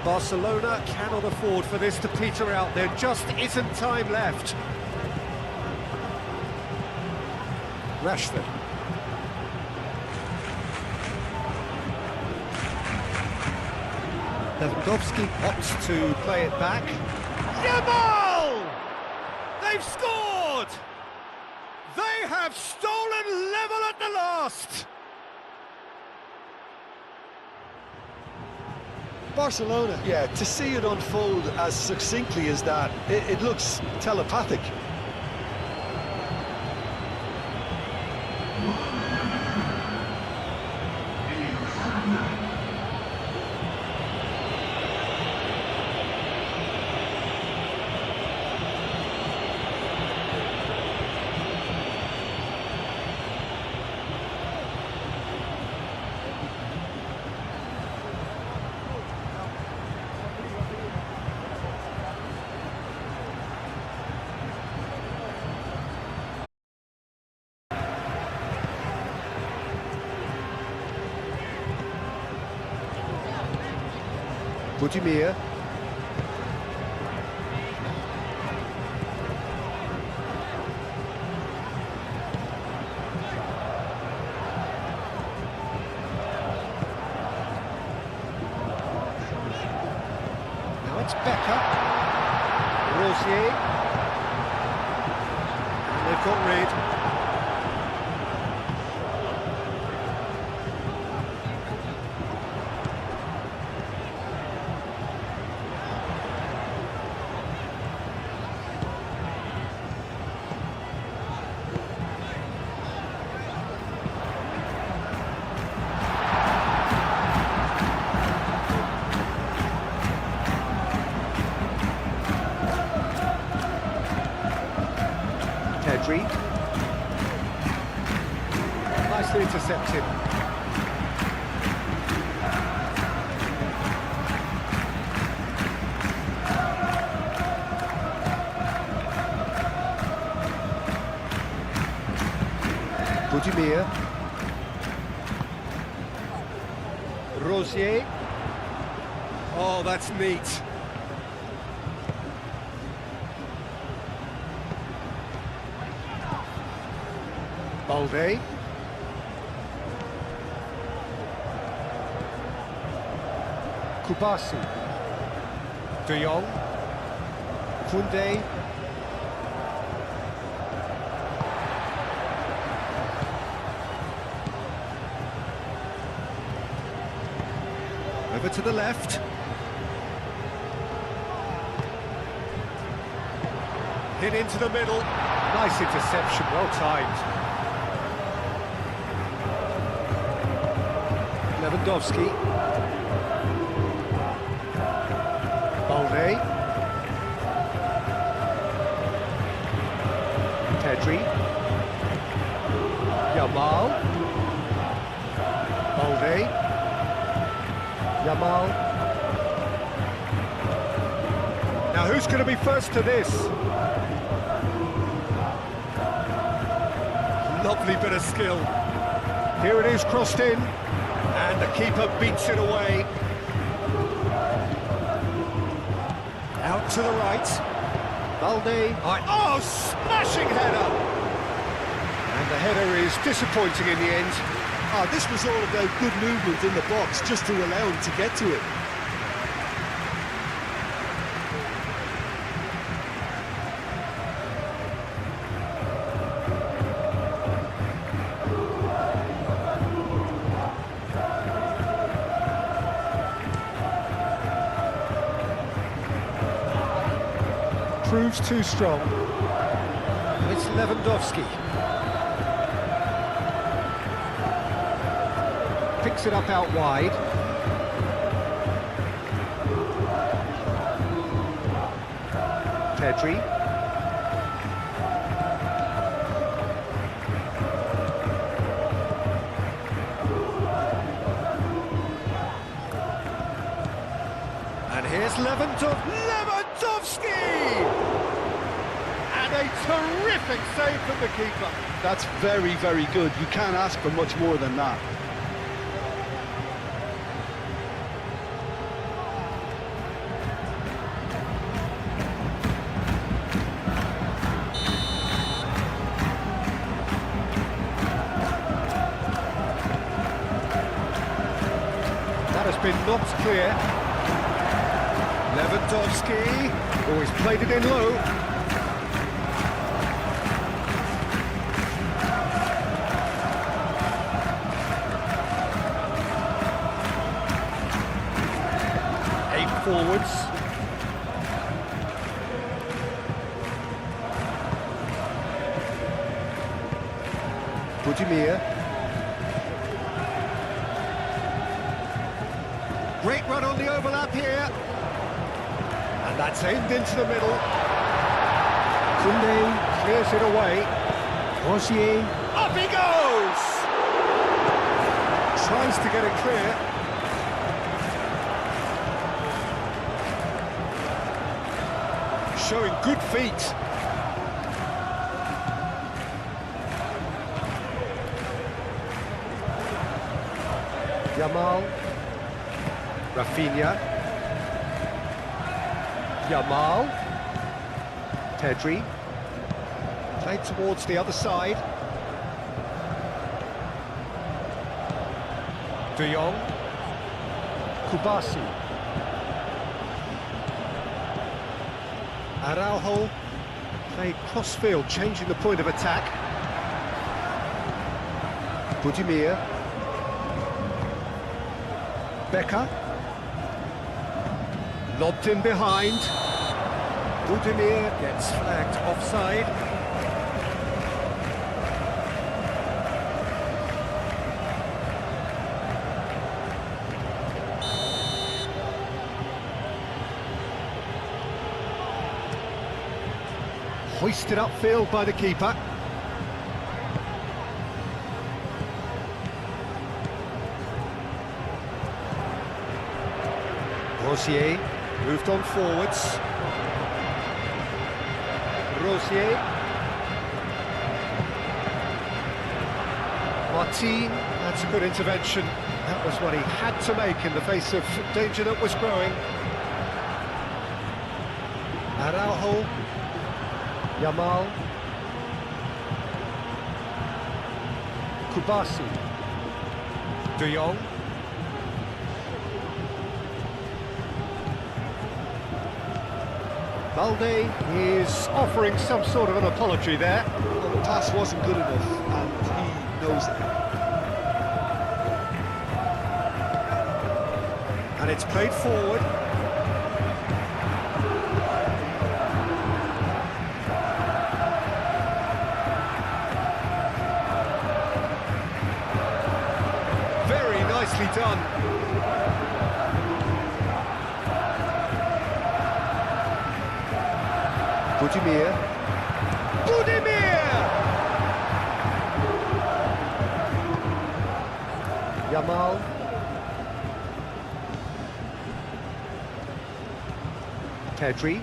Barcelona cannot afford for this to peter out. There just isn't time left. Rashford. Lewandowski opts to play it back. Yamal! They've scored! They have stolen level at the last! Barcelona, yeah, to see it unfold as succinctly as that, it looks telepathic. Budimir. Now it's Becker. Rosier. And they've got rid. Pedri. Nicely intercepted. Budimir. Rosier. Oh, that's neat. Balde. Kubasi. De Jong. Koundé. Over to the left. Hit into the middle. Nice interception, well timed. Lewandowski. Balde. Pedri. Yamal. Balde. Yamal. Now who's going to be first to this? Lovely bit of skill. Here it is, crossed in, and the keeper beats it away. Out to the right. Balde. Oh, smashing header! And the header is disappointing in the end. Oh, this was all about good movement in the box, just to allow him to get to it. Proves too strong. It's Lewandowski. Picks it up out wide. Pedri. And here's Lewandowski! And a terrific save from the keeper. That's very, very good. You can't ask for much more than that. That has been knocked clear. Lewandowski. Oh, he's played it in low. Forwards. Budimir. Great run on the overlap here. And that's aimed into the middle. Koundé clears it away. Rosier. Up he goes! Tries to get it clear. Showing good feet. Yamal. Rafinha. Yamal. Pedri. Played towards the other side. De Jong. Kubasi. Araujo played cross-field, changing the point of attack. Budimir. Becker. Lobbed in behind. Budimir gets flagged offside. Hoisted upfield by the keeper. Rosier moved on forwards. Rosier. Martin, that's a good intervention. That was what he had to make in the face of danger that was growing. Araujo. Yamal. Kubasi. De Jong. Balde is offering some sort of an apology there. Well, the pass wasn't good enough, and he knows it. And it's played forward. nicely done. Budimir. Yamal. Pedri.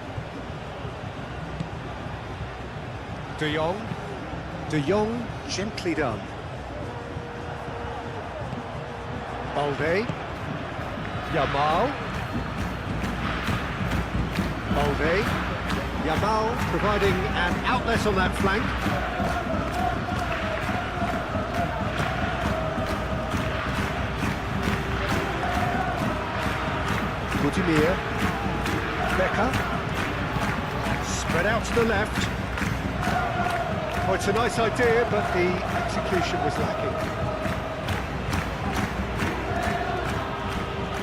De Jong. De Jong, gently done. Balde. Yamal. Balde. Yamal providing an outlet on that flank. Budimir. Becker. Spread out to the left. Oh, it's a nice idea, but the execution was lacking.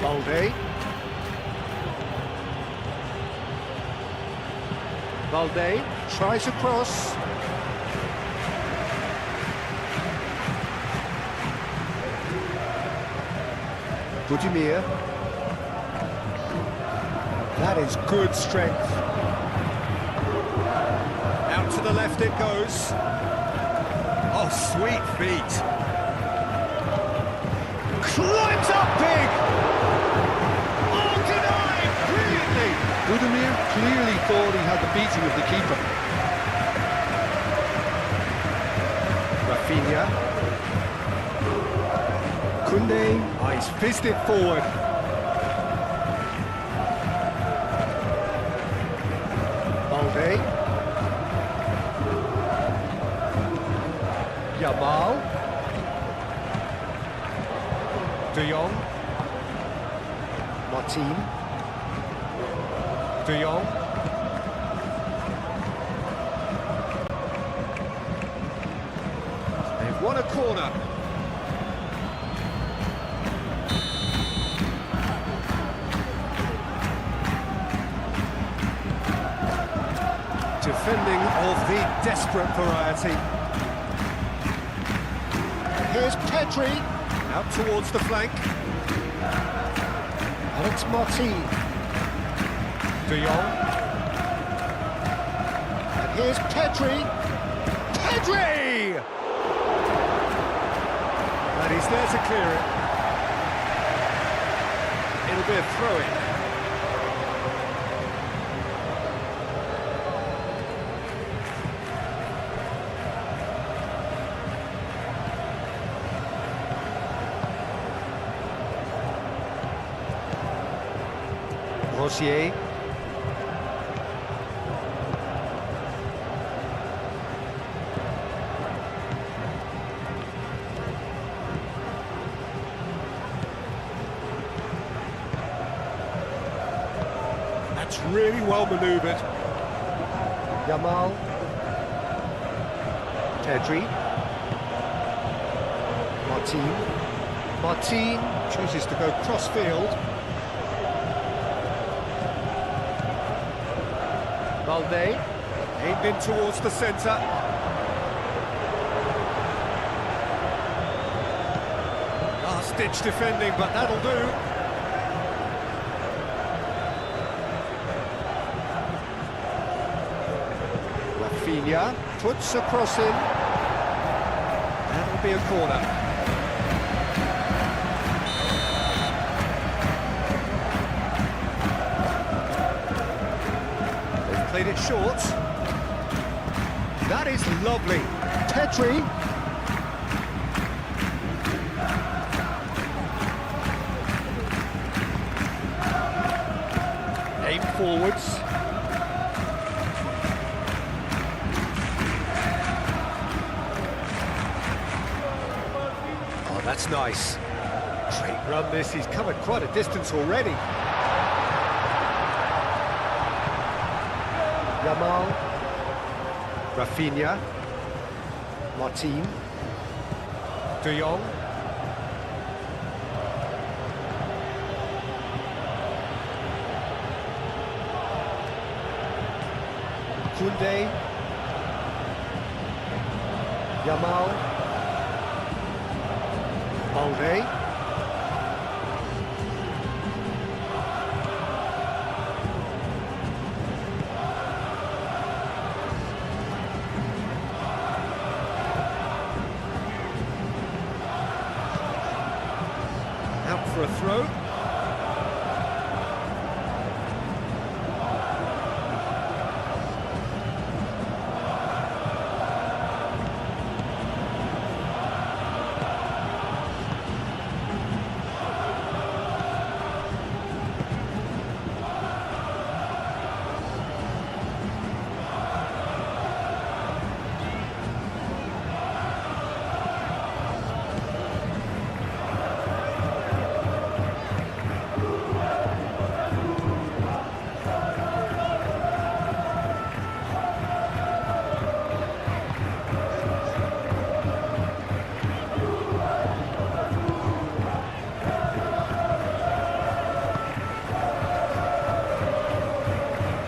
Balde. Balde tries a cross. Budimir. That is good strength. Out to the left it goes. Oh, sweet feet. Climbs up big. Oh, denied brilliantly. Budimir clearly thought he had the beating of the keeper. Rafinha. Koundé. Oh, he's fizzed it forward. Balde. Yamal. De Jong. Martin. De Jong. They've won a corner. Defending of the desperate variety. Here's Pedri, out towards the flank. And it's Martin. De Jong. And here's Pedri. Pedri! And he's there to clear it. It'll be a throw-in. Rosier. That's really well manoeuvred. Yamal. Pedri. Martin. Martin chooses to go cross-field. Balde, aimed in towards the centre. Last-ditch defending, but that'll do. Rafinha puts a cross in. That'll be a corner. Played it short. That is lovely. Pedri. Aim forwards. Oh, that's nice. Great run this. He's covered quite a distance already. Yamal, Rafinha, Martin, De Jong, Koundé, Yamal, Balde, for a throw.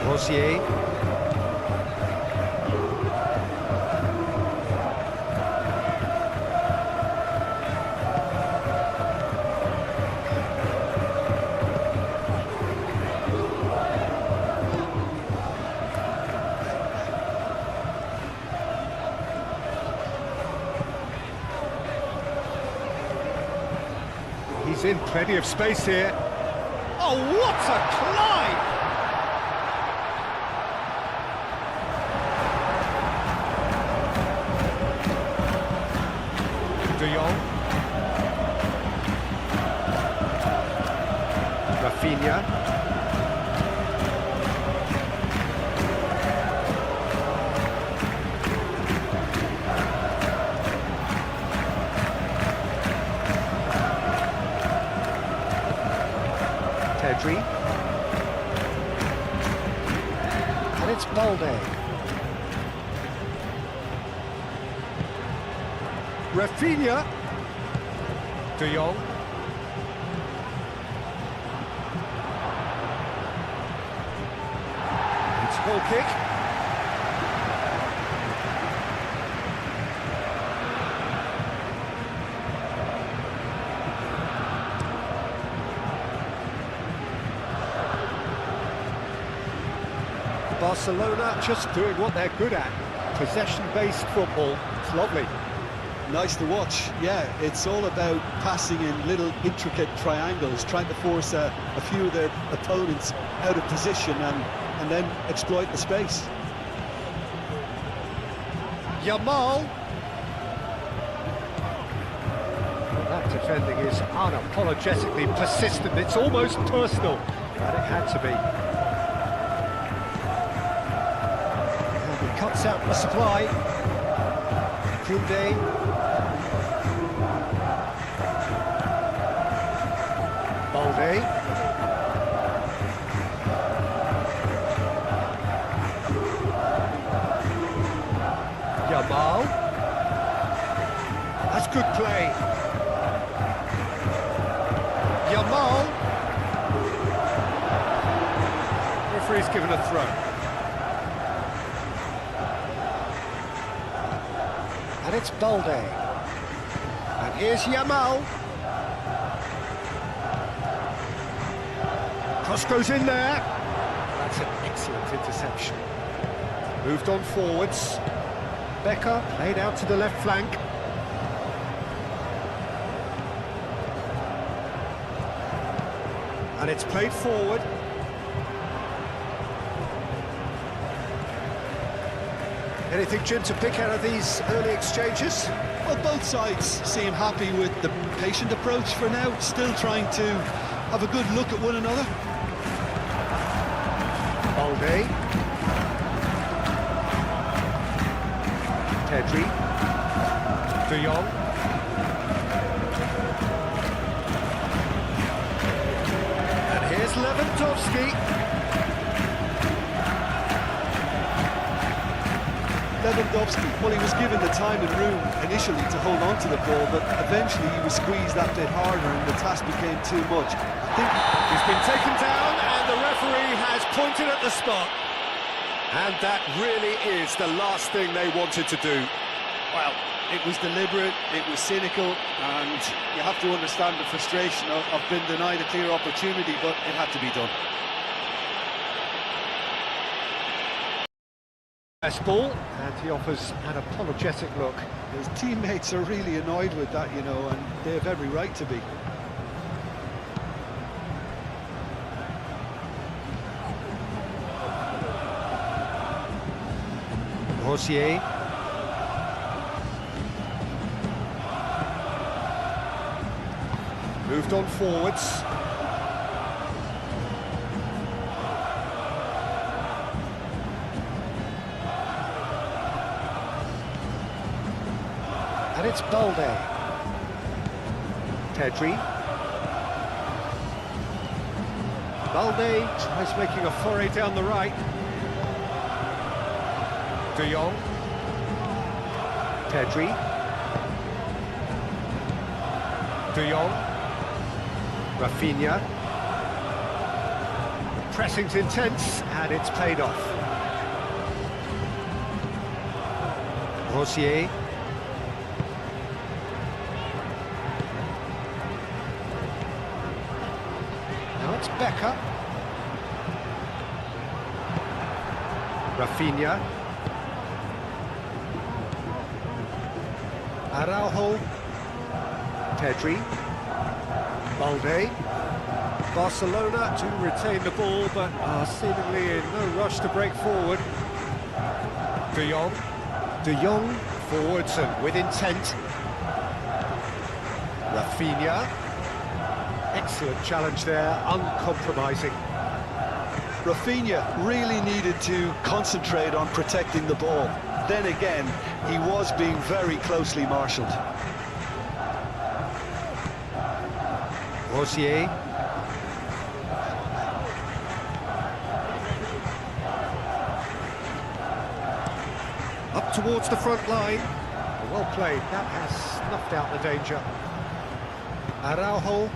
Rosier. He's in plenty of space here. Oh, what a climb! De Jong. Rafinha. Pedri. And it's Balde. Rafinha. De Jong. It's goal kick. Barcelona just doing what they're good at. Possession-based football. It's lovely. Nice to watch. Yeah, it's all about passing in little intricate triangles, trying to force a few of their opponents out of position and then exploit the space. Yamal. That defending is unapologetically persistent. It's almost personal, but it had to be. And he cuts out the supply. Kunde. Balde. Yamal. That's good play. Yamal. Referee's given a throw. And it's Balde. And here's Yamal. Cross goes in there. That's an excellent interception. Moved on forwards. Becker played out to the left flank. And it's played forward. Anything, Jim, to pick out of these early exchanges? Well, both sides seem happy with the patient approach for now, still trying to have a good look at one another. Balde. Pedri. De Jong. And here's Lewandowski. Lewandowski, well, he was given the time and room initially to hold on to the ball, but eventually he was squeezed that bit harder and the task became too much. I think he's been taken down and the referee has pointed at the spot. And that really is the last thing they wanted to do. Well, it was deliberate, it was cynical, and you have to understand the frustration of being denied a clear opportunity, but it had to be done. Best ball, and he offers an apologetic look. His teammates are really annoyed with that, you know, and they have every right to be. Rosier. Moved on forwards. And it's Balde. Pedri. Balde tries making a foray down the right. De Jong. Pedri. De Jong. Rafinha. Pressing's intense and it's paid off. Rosier. Now it's Becker. Rafinha. Araujo. Pedri. Balde. Barcelona to retain the ball, but are seemingly in no rush to break forward. De Jong. De Jong forwards and with intent. Rafinha. Excellent challenge there, uncompromising. Rafinha really needed to concentrate on protecting the ball. Then again, he was being very closely marshalled. Rosier. Up towards the front line. Well played, that has snuffed out the danger. Araujo.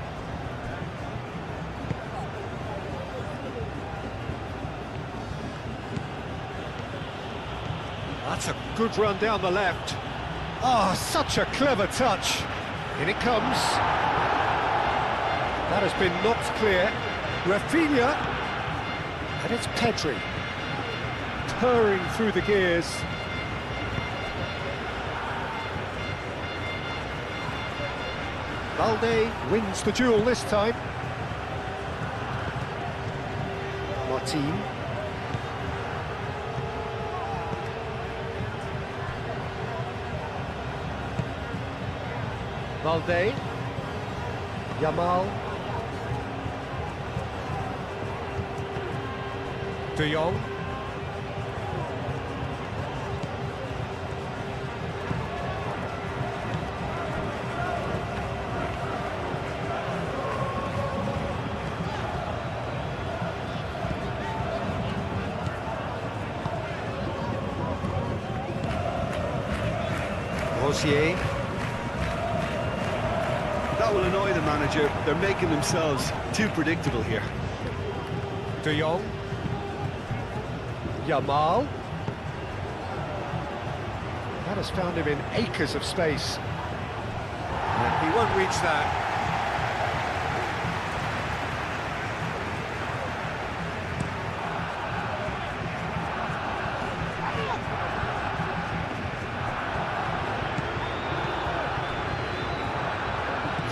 That's a good run down the left. Oh, such a clever touch. In it comes. That has been knocked clear. Rafinha. And it's Pedri. Purring through the gears. Balde wins the duel this time. Martin. Balde. Yamal. De Jong. Rosier. That will annoy the manager. They're making themselves too predictable here. De Jong. Yamal. That has found him in acres of space. And he won't reach that.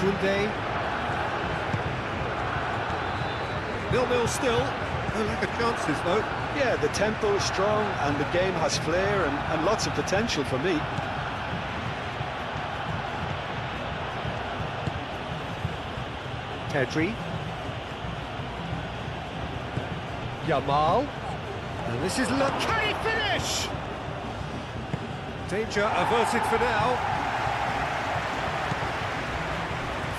Kunde. 0-0 still. No lack of chances though. Yeah, the tempo is strong and the game has flair and lots of potential for me. Pedri. Yamal. And this is look. Can he finish? Danger averted for now.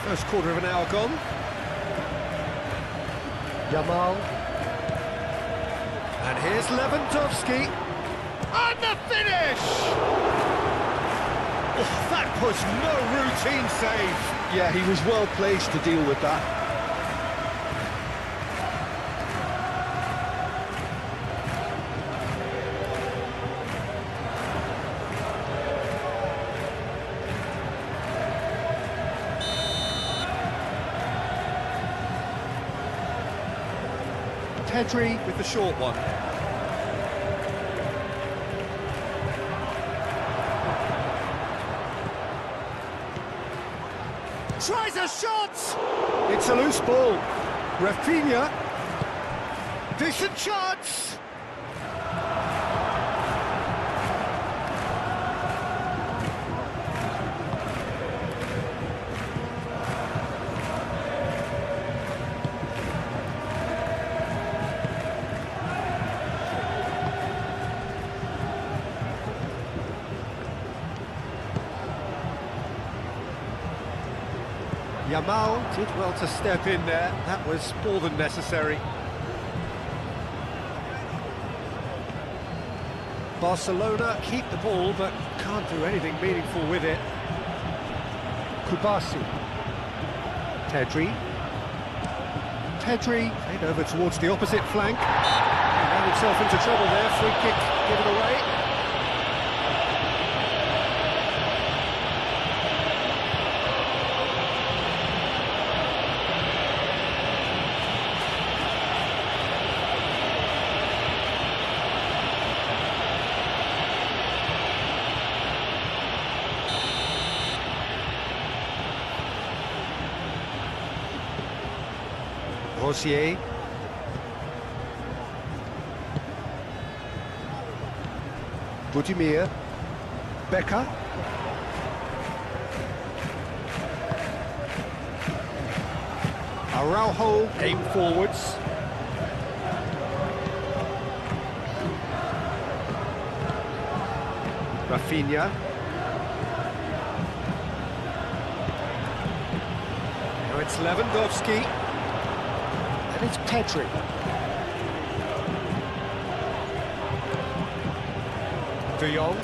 First quarter of an hour gone. Yamal. And here's Lewandowski. And the finish! Oh, that was no routine save. Yeah, he was well placed to deal with that. Pedri with the short one. Tries a shot! It's a loose ball. Rafinha. Decent chance! Yamal did well to step in there. That was more than necessary. Barcelona keep the ball, but can't do anything meaningful with it. Kustami. Pedri played over towards the opposite flank. He ran himself into trouble there. Free kick given away. Rosier. Budimir. Becker. Araujo aim forwards. Rafinha. Now it's Lewandowski. And it's Pedri. De Jong.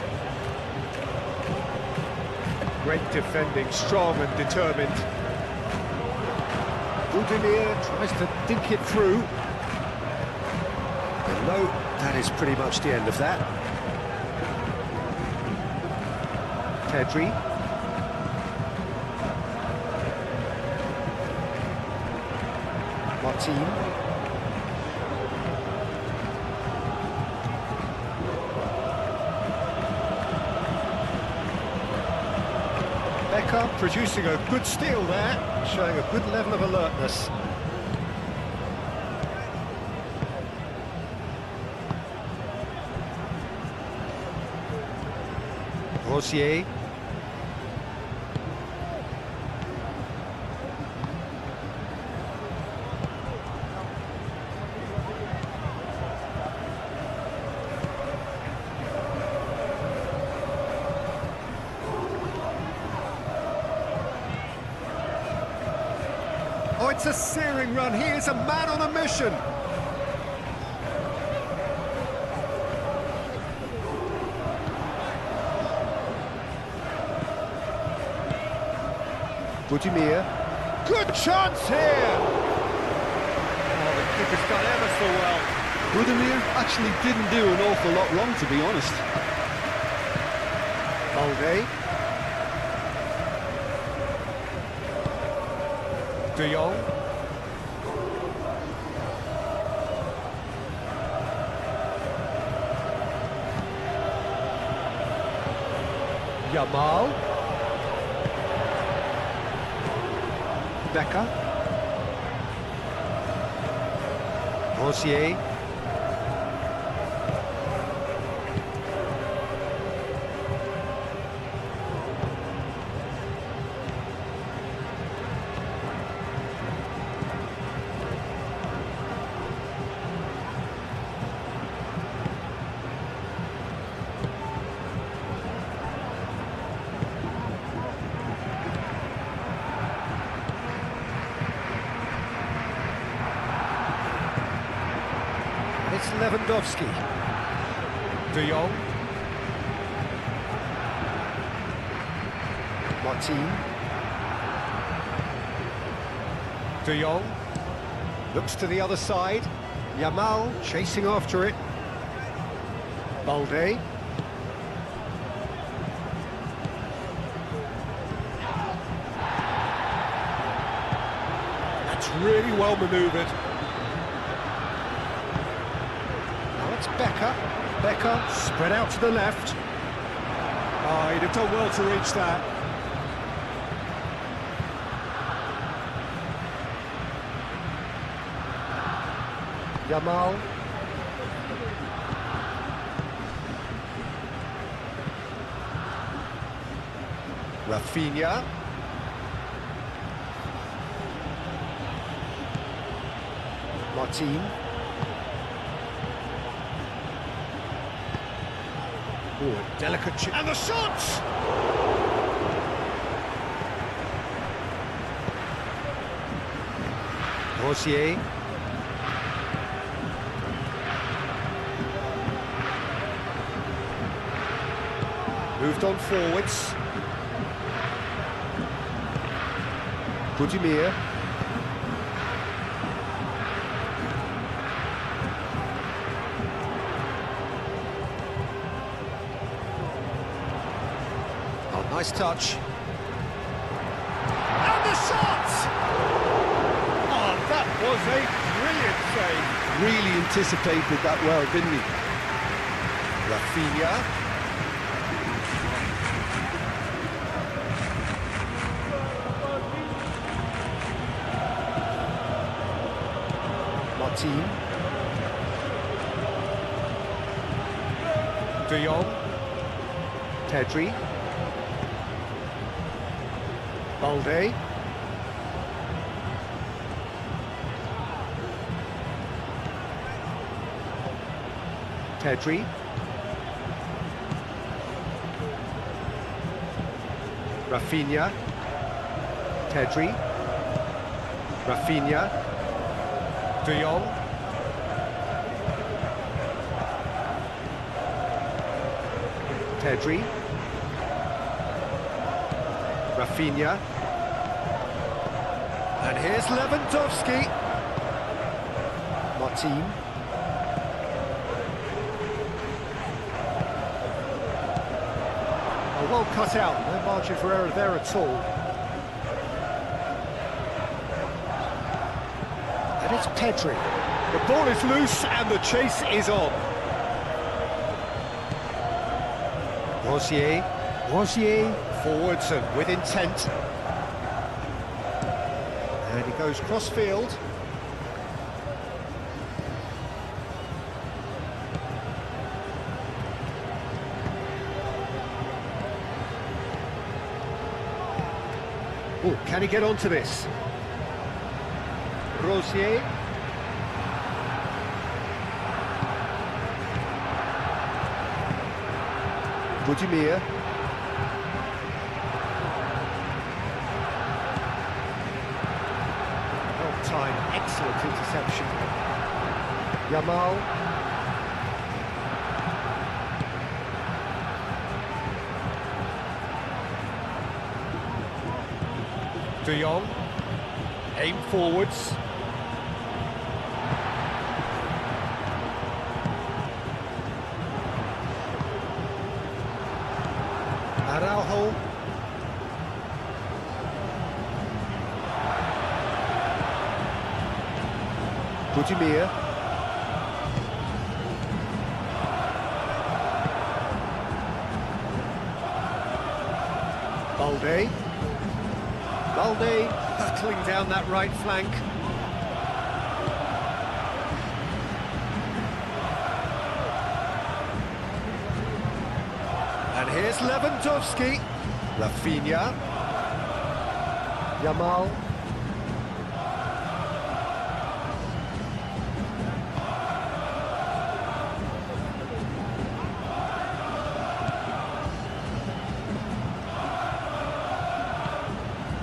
Great defending, strong and determined. Budimir tries to dink it through. And no, that is pretty much the end of that. Pedri. Martin. Becker producing a good steal there, showing a good level of alertness. Rosier. Oh, it's a searing run. He is a man on a mission. Budimir. Good chance here. Oh, the keeper's done ever so well. Budimir actually didn't do an awful lot wrong, to be honest. Balde. De Jong. Yamal. Becker. Rosier. It's Lewandowski. De Jong. Martin. De Jong. Looks to the other side. Yamal chasing after it. Balde. That's really well manoeuvred. It's Becker. Becker spread out to the left. Oh, he'd have done well to reach that. Yamal. Rafinha. Martin. Oh, a delicate and the shot! Rosier. Moved on forwards. Budimir. Oh, nice touch. And the shot! Oh, that was a brilliant save. Really anticipated that well, didn't he? Rafinha. Martin. De Jong. Pedri. Balde. Pedri. Rafinha. Pedri. Rafinha. De Jong. Pedri. Rafinha. And here's Lewandowski. Martin. Oh, well cut out, no margin for error there at all. And it's Pedri. The ball is loose and the chase is on. Rosier. Rosier forwards and with intent. And he goes cross-field. Oh, can he get onto this? Rosier. Budimir. Well timed, excellent interception. Yamal. De Jong. Aim forwards. Araujo. Budimir. Balde. Balde hurtling down that right flank. And here's Lewandowski. Rafinha. Yamal.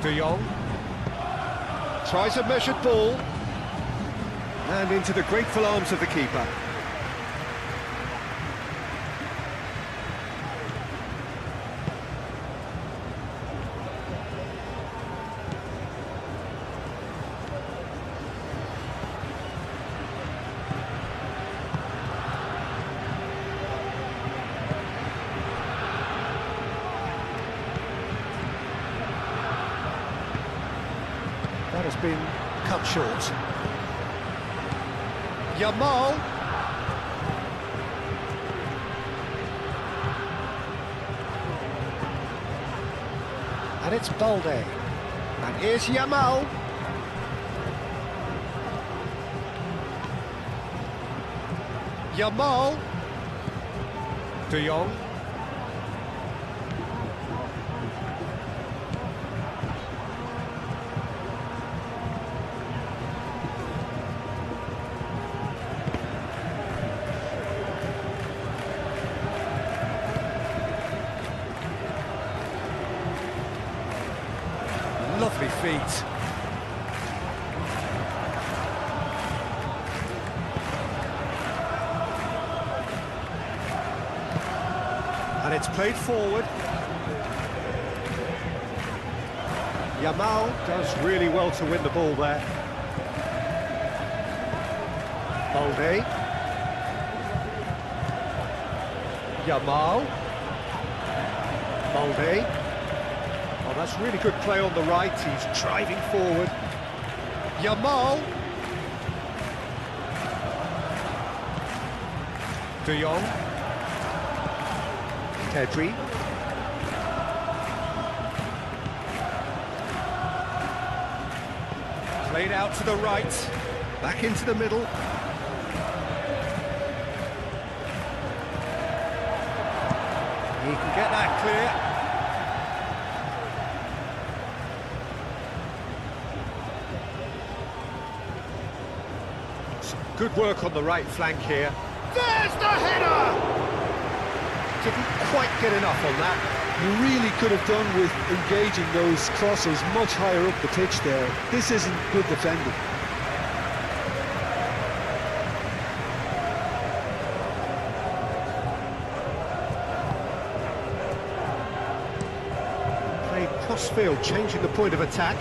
De Jong. Tries a measured ball. And into the grateful arms of the keeper. That has been cut short. Yamal. And it's Balde. And here's Yamal. Yamal. De Jong. Lovely feet. It's played forward. Yamal does really well to win the ball there. Balde. Yamal. Balde. Oh, that's really good play on the right. He's driving forward. Yamal. De Jong. Pedri. Played out to the right. Back into the middle. He can get that clear. Some good work on the right flank here. There's the header! Didn't quite get enough on that. You really could have done with engaging those crosses much higher up the pitch there. This isn't good defending. Played cross-field, changing the point of attack.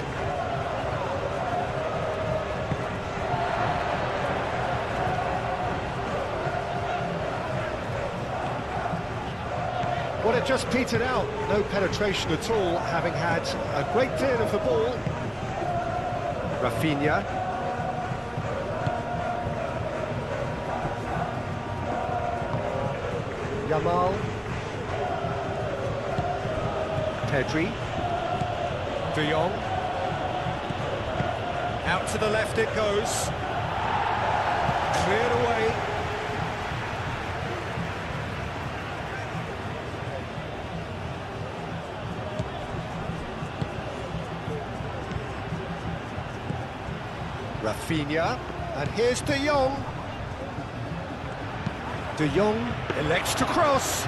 Well, it just petered out. No penetration at all, having had a great deal of the ball. Rafinha. Yamal. Pedri. De Jong. Out to the left it goes. Cleared away. Rafinha, and here's De Jong. De Jong elects to cross.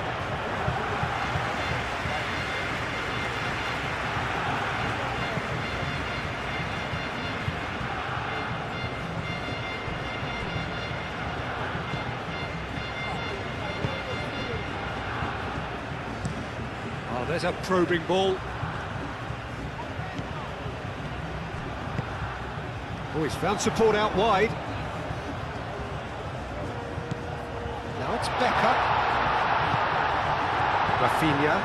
Oh, there's a probing ball. Oh, he's found support out wide. Now it's Becker. Rafinha.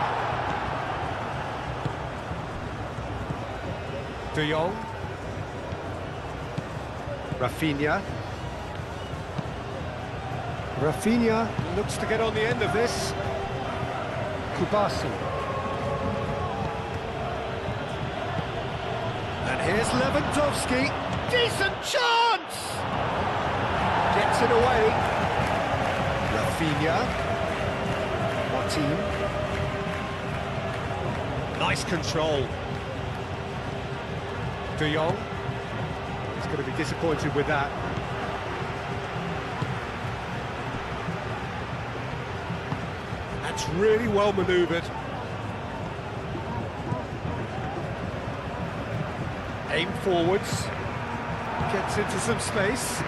De Jong. Rafinha. Rafinha looks to get on the end of this. Kustami. And here's Lewandowski. Decent chance! Gets it away. Rafinha. Martin. Nice control. De Jong. He's going to be disappointed with that. That's really well manoeuvred. Aim forwards. Gets into some space.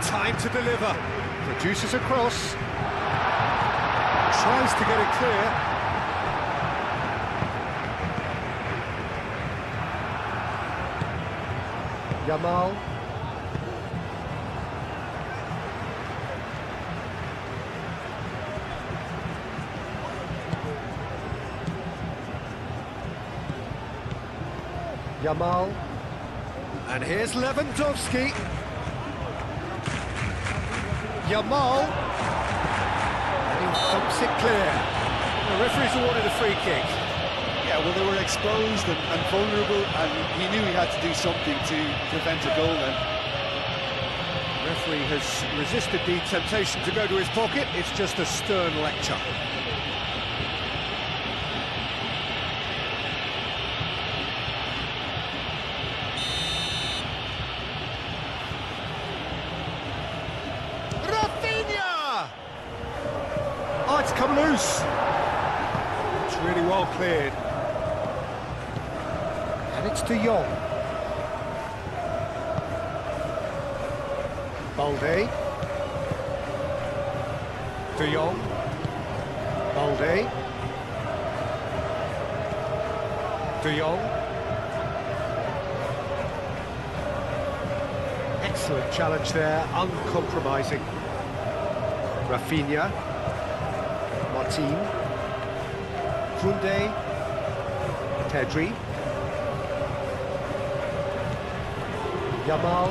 Time to deliver. Produces a cross. Tries to get it clear. Yamal. Yamal. And here's Lewandowski. Yamal. And he thumps it clear. The referee's awarded a free kick. Yeah, well, they were exposed and vulnerable, and he knew he had to do something to prevent a goal then. The referee has resisted the temptation to go to his pocket. It's just a stern lecture. Oh, it's come loose. It's really well cleared. And it's De Jong. Balde. De Jong. Balde. De Jong. Excellent challenge there, uncompromising. Rafinha. Martin. Koundé. Pedri. Yamal.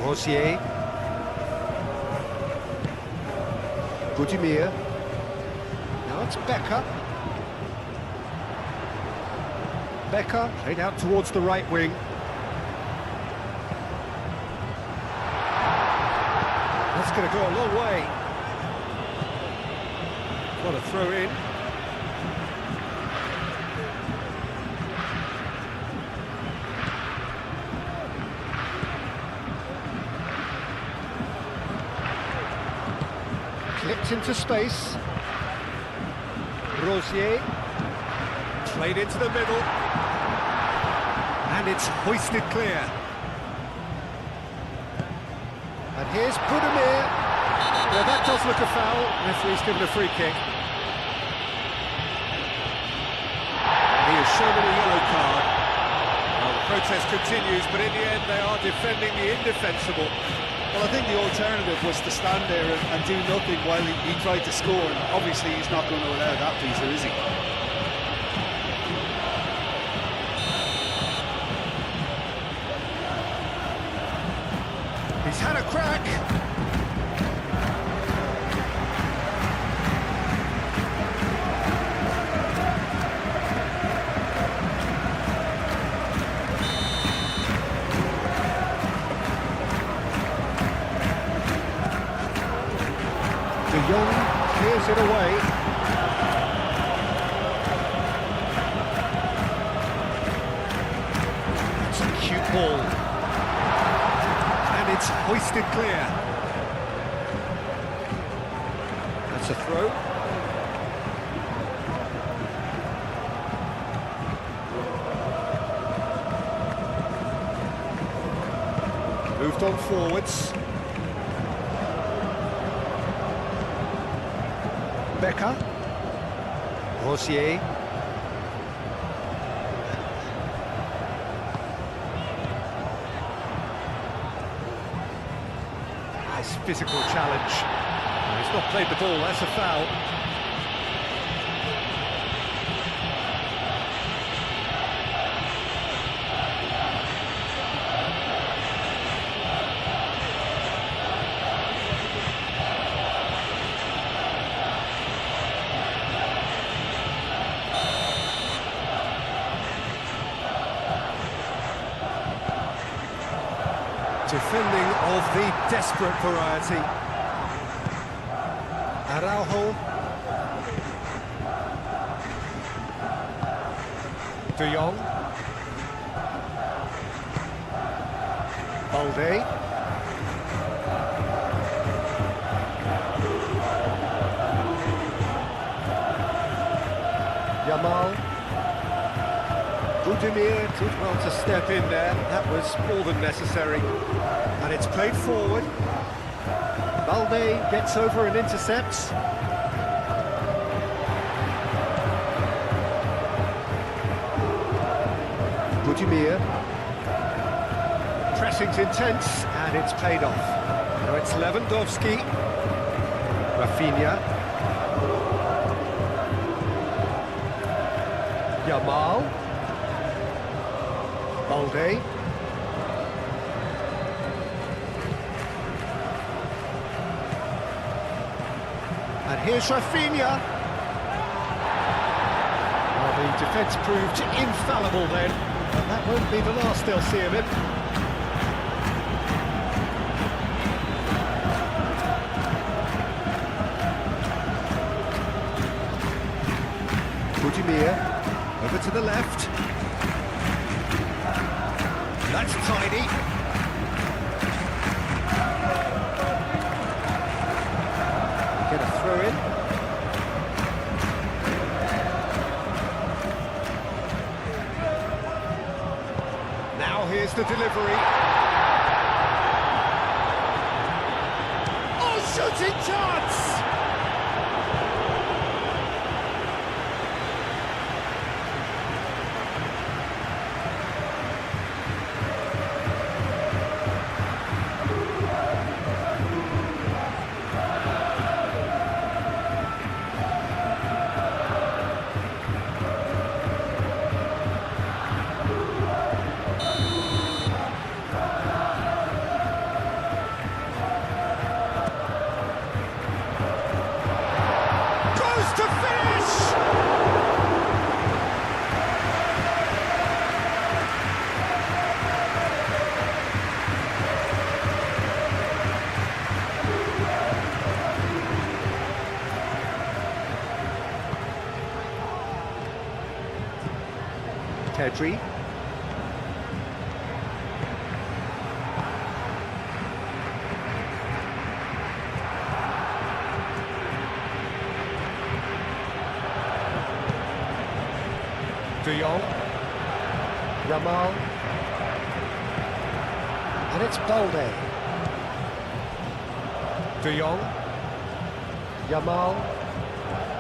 Rosier. Budimir. Now it's Becker. Becker played out towards the right wing. That's going to go a long way. What a throw in. Clipped into space. Rosier. Played into the middle. And it's hoisted clear. And here's Budimir. Well, that does look a foul. Referee's given a free kick. He is shown a yellow card. Well, the protest continues, but in the end they are defending the indefensible. Well, I think the alternative was to stand there and do nothing while he tried to score, and obviously he's not going to allow that, Peter, is he? He's had a crack. De Jong clears it away. It's a cute ball. And it's hoisted clear. That's a throw. Moved on forwards. Becker. Rosier. Nice physical challenge. He's not played the ball, that's a foul. Defending of the desperate variety. Araujo. De Jong. Balde. Yamal. Budimir did well to step in there. That was more than necessary. And it's played forward. Balde gets over and intercepts. Budimir. Pressing's intense, and it's paid off. Now it's Lewandowski. Rafinha. Yamal. Balde. And here's Rafinha. Well, the defence proved infallible then, and that won't be the last they'll see of him. Budimir, over to the left. That's tidy. Now here's the delivery. Oh, shooting chance! To finish! Pedri. De Jong, Yamal, and it's Balde. De Jong, Yamal,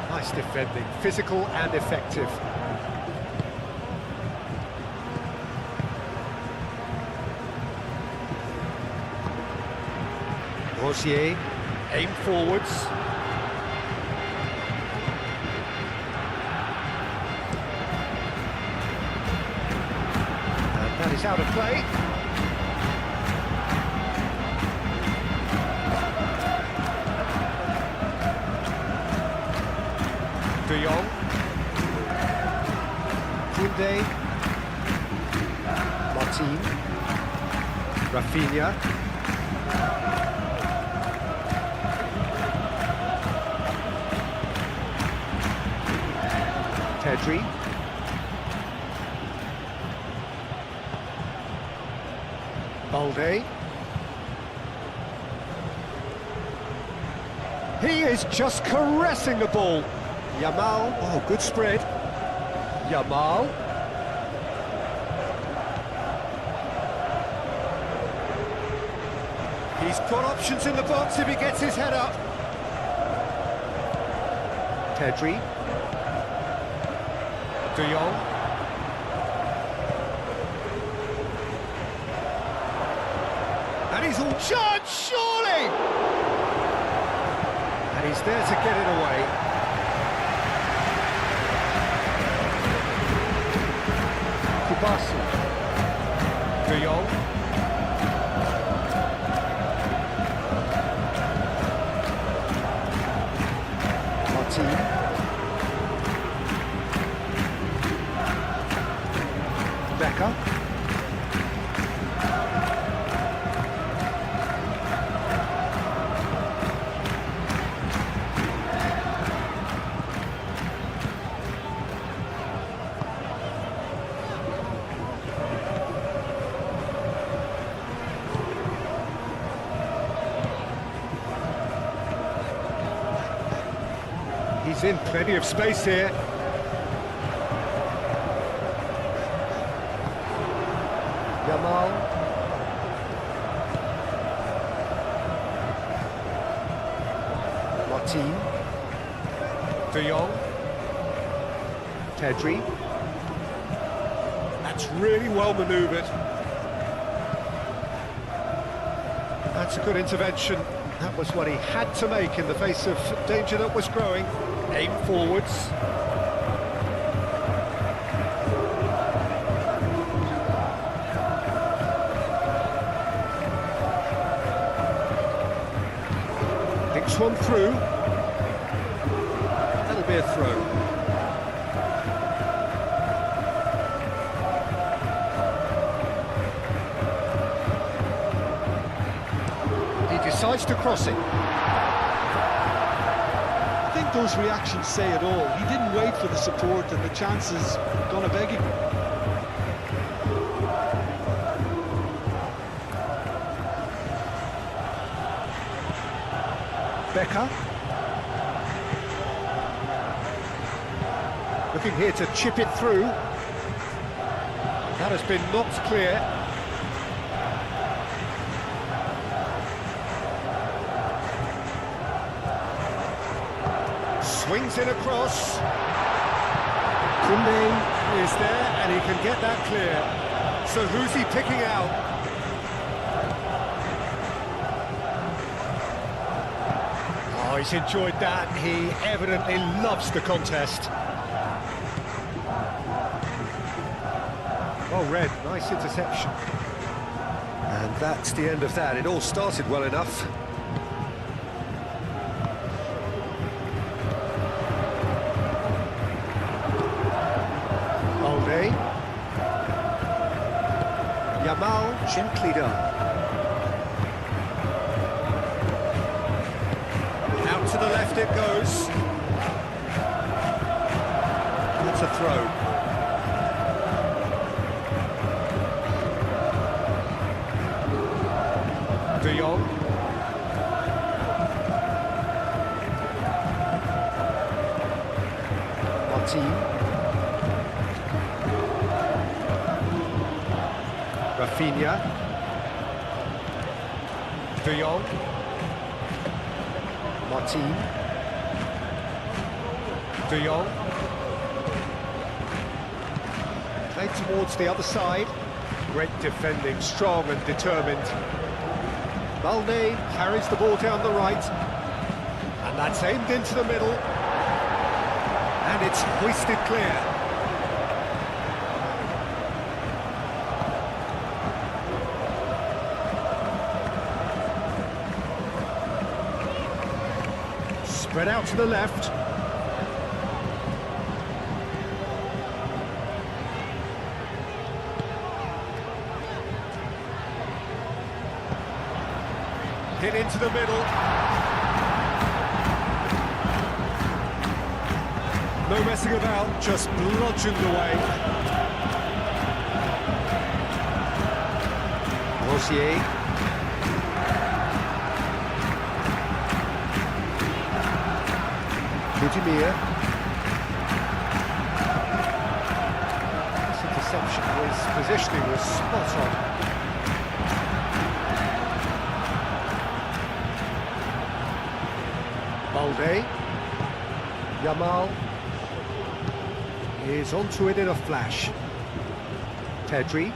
nice defending, physical and effective. Rosier, aim forwards. That is out of play. De Jong. Koundé. Martin. Rafinha. Pedri. Balde. He is just caressing the ball. Yamal, oh, good spread. Yamal. He's got options in the box if he gets his head up. Pedri. De Jong. And he's all chance, surely! And he's there to get it away. Kustami. De Jong. Martin. Becker. He's in plenty of space here. Yamal. Martin. De Jong. Pedri. That's really well manoeuvred. That's a good intervention. That was what he had to make in the face of danger that was growing. Aim forwards. Picks one through. That'll be a throw. He decides to cross it. I think those reactions say it all. He didn't wait for the support and the chances gone a begging. Becker. Looking here to chip it through. That has been knocked clear. Swings in across. Kunde is there and he can get that clear. So who's he picking out? Oh, he's enjoyed that. He evidently loves the contest. Well read, nice interception. And that's the end of that. It all started well enough. Balde. Yamal, gently done. Out to the left it goes. That's a throw. De Jong. Martin. Rafinha. De Jong. Martin. De Jong. Played towards the other side. Great defending, strong and determined. Balde carries the ball down the right, and that's aimed into the middle, and it's hoisted clear. Spread out to the left. Hit into the middle. No messing about, just bludgeoned away. Rosier. Budimir. This interception, his positioning was spot on. Balde. Yamal is onto it in a flash. Pedri.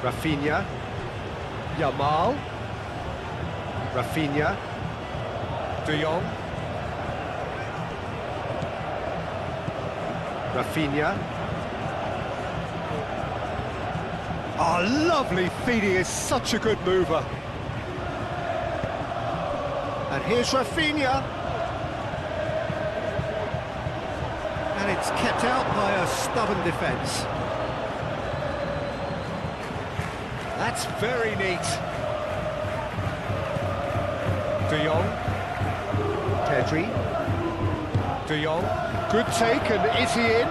Rafinha. Yamal. Rafinha. De Jong. Rafinha. Oh, lovely feed, he is such a good mover. And here's Rafinha. And it's kept out by a stubborn defence. That's very neat. De Jong. Pedri. De Jong. Good take, and is he in?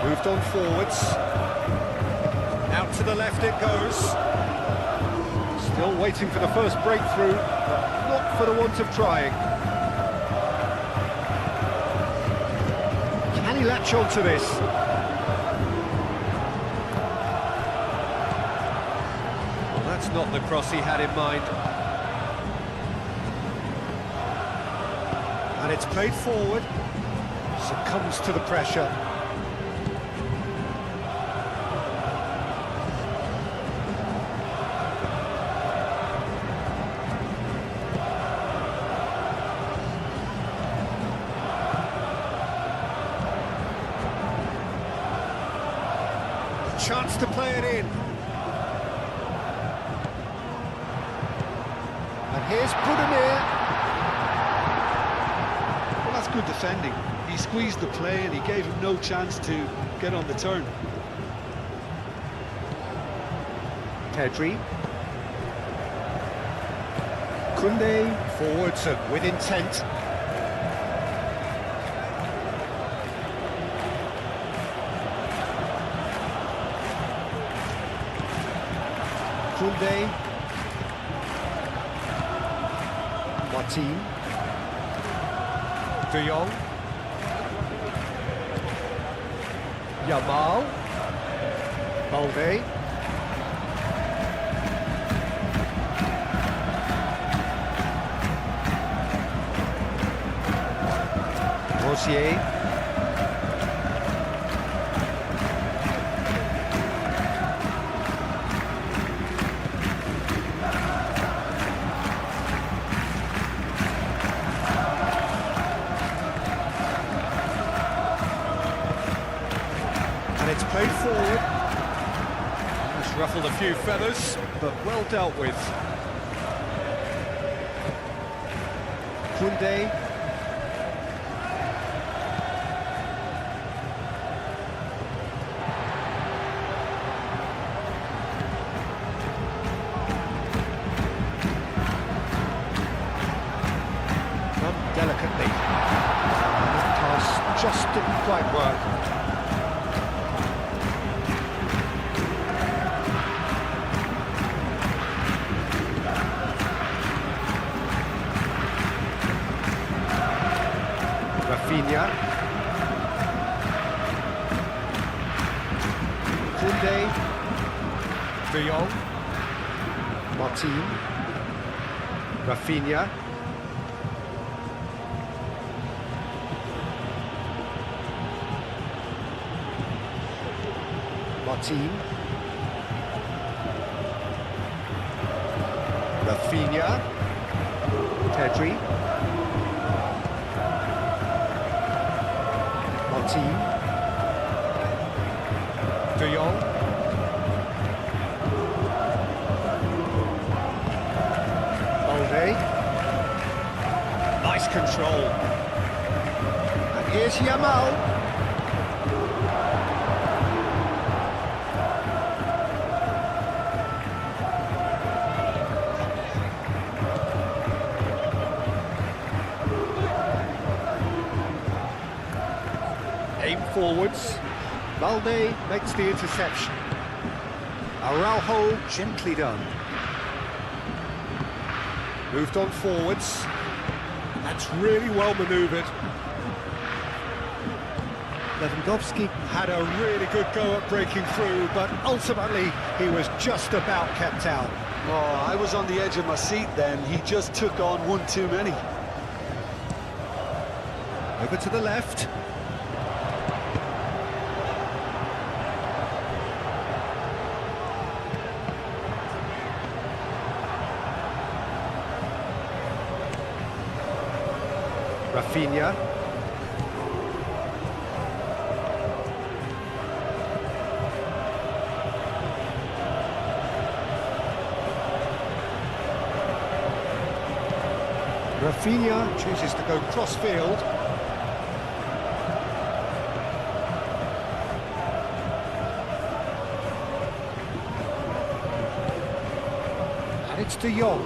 Moved on forwards. Out to the left it goes. Still waiting for the first breakthrough, but not for the want of trying. Can he latch on to this? Well, that's not the cross he had in mind. And it's played forward. Succumbs to the pressure. Chance to play it in. And here's Budimir. Well, that's good defending. He squeezed the play and he gave him no chance to get on the turn. Pedri. Kunde forwards and with intent. Kunde. Martin. De Jong. Yamal. Balde. Rosier. And it's played forward. It's ruffled a few feathers, but well dealt with. Koundé. Delicately. That pass just didn't quite work. Rafinha. Koundé. De Jong. Martin. Rafinha. Martin. Rafinha. Pedri. Martin. De Jong. Balde. Nice control. And here's Yamal. Aim forwards. Balde makes the interception. Araujo gently done. Moved on forwards. That's really well manoeuvred. Lewandowski had a really good go at breaking through, but ultimately he was just about kept out. Oh, I was on the edge of my seat then. He just took on one too many. Over to the left. Rafinha. Rafinha chooses to go cross-field. And it's De Jong.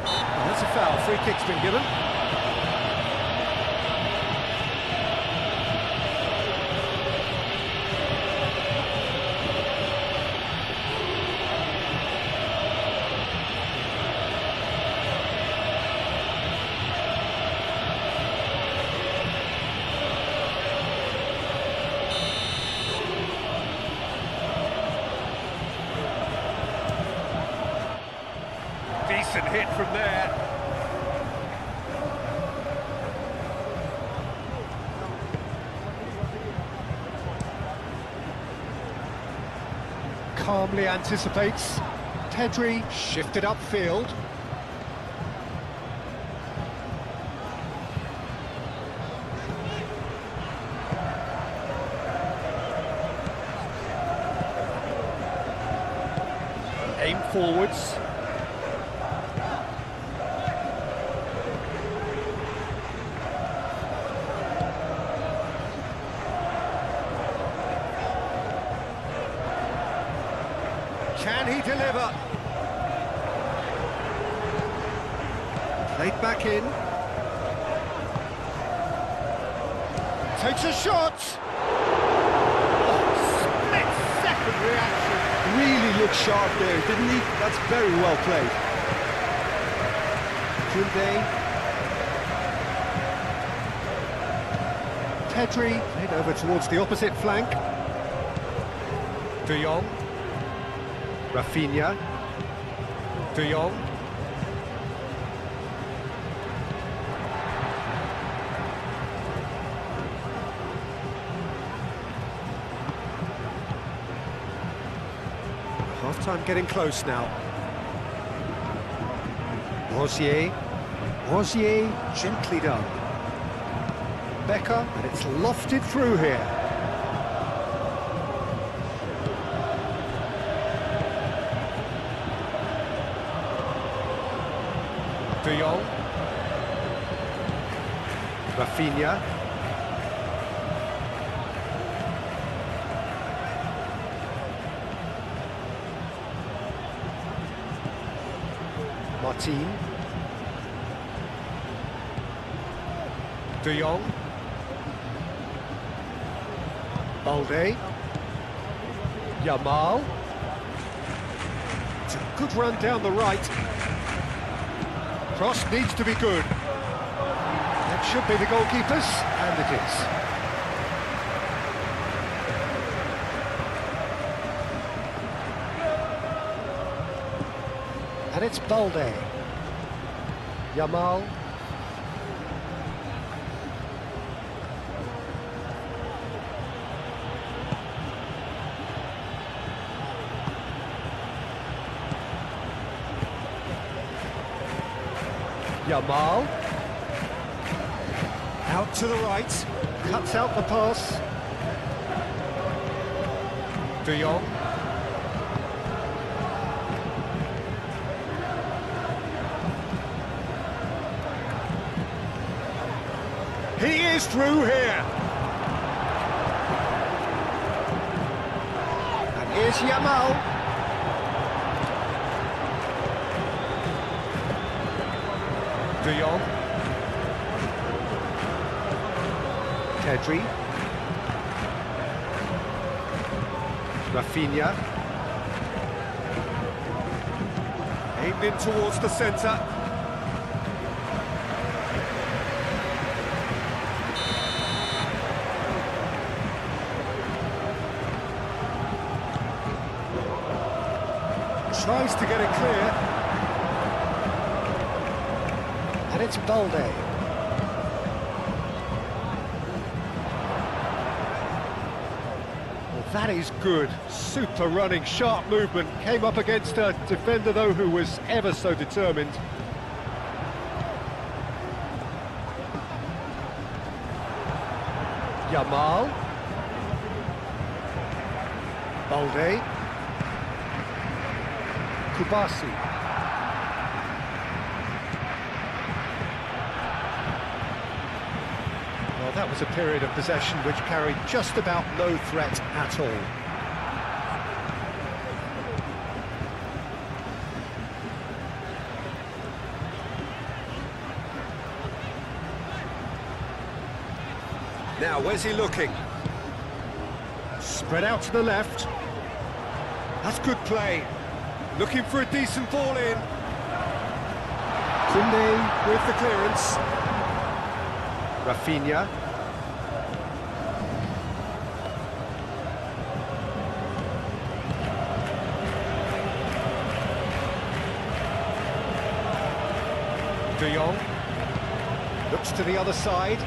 Oh, that's a foul. Free kick's been given. Decent hit from there. Calmly anticipates. Pedri shifted upfield. Aim forwards. Can he deliver? Played back in. Takes a shot. Oh, split-second reaction. Really looked sharp there, didn't he? That's very well played. Koundé. Pedri played over towards the opposite flank. De Jong. Rafinha. De Jong. Half-time getting close now. Rosier. Rosier, gently done. Becker, and it's lofted through here. De Jong. Rafinha. Martin. De Jong. Balde. Yamal. It's a good run down the right. Cross needs to be good. That should be the goalkeeper's, and it is. And it's Balde. Yamal. Yamal. Out to the right. Cuts out the pass. De Jong. He is through here. And here's Yamal. De Jong. Pedri. Rafinha. Aimed in towards the centre. Tries to get it clear. And it's Balde. Well, that is good. Super running, sharp movement. Came up against a defender, though, who was ever so determined. Yamal. Balde. Kustami. Well, that was a period of possession which carried just about no threat at all. Now, where's he looking? Spread out to the left. That's good play. Looking for a decent ball in. Kunde with the clearance. Rafinha. De Jong. Looks to the other side.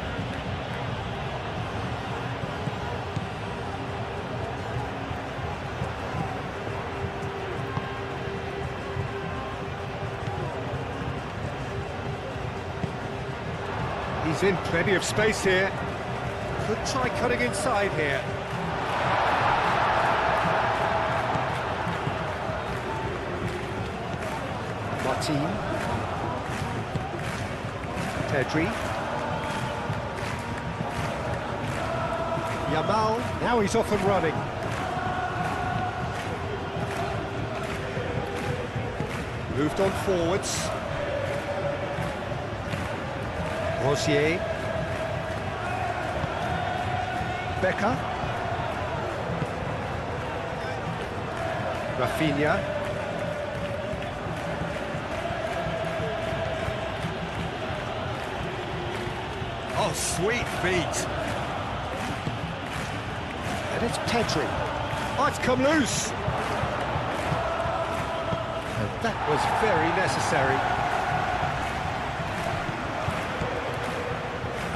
He's in plenty of space here. Could try cutting inside here. Martin. Pedri. Yamal. Now he's off and running. Moved on forwards. Rosier. Becker. Rafinha. Oh, sweet feet. And it's Pedri. Oh, it's come loose. And that was very necessary.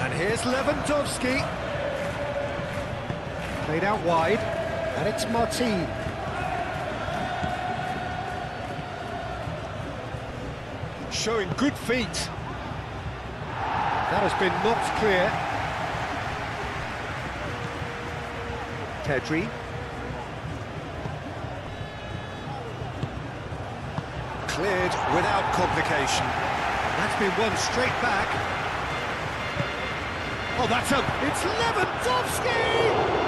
And here's Lewandowski. Played out wide, and it's Martin. Showing good feet. That has been knocked clear. Pedri. Cleared without complication. That's been won straight back. Oh, that's a... It's Lewandowski!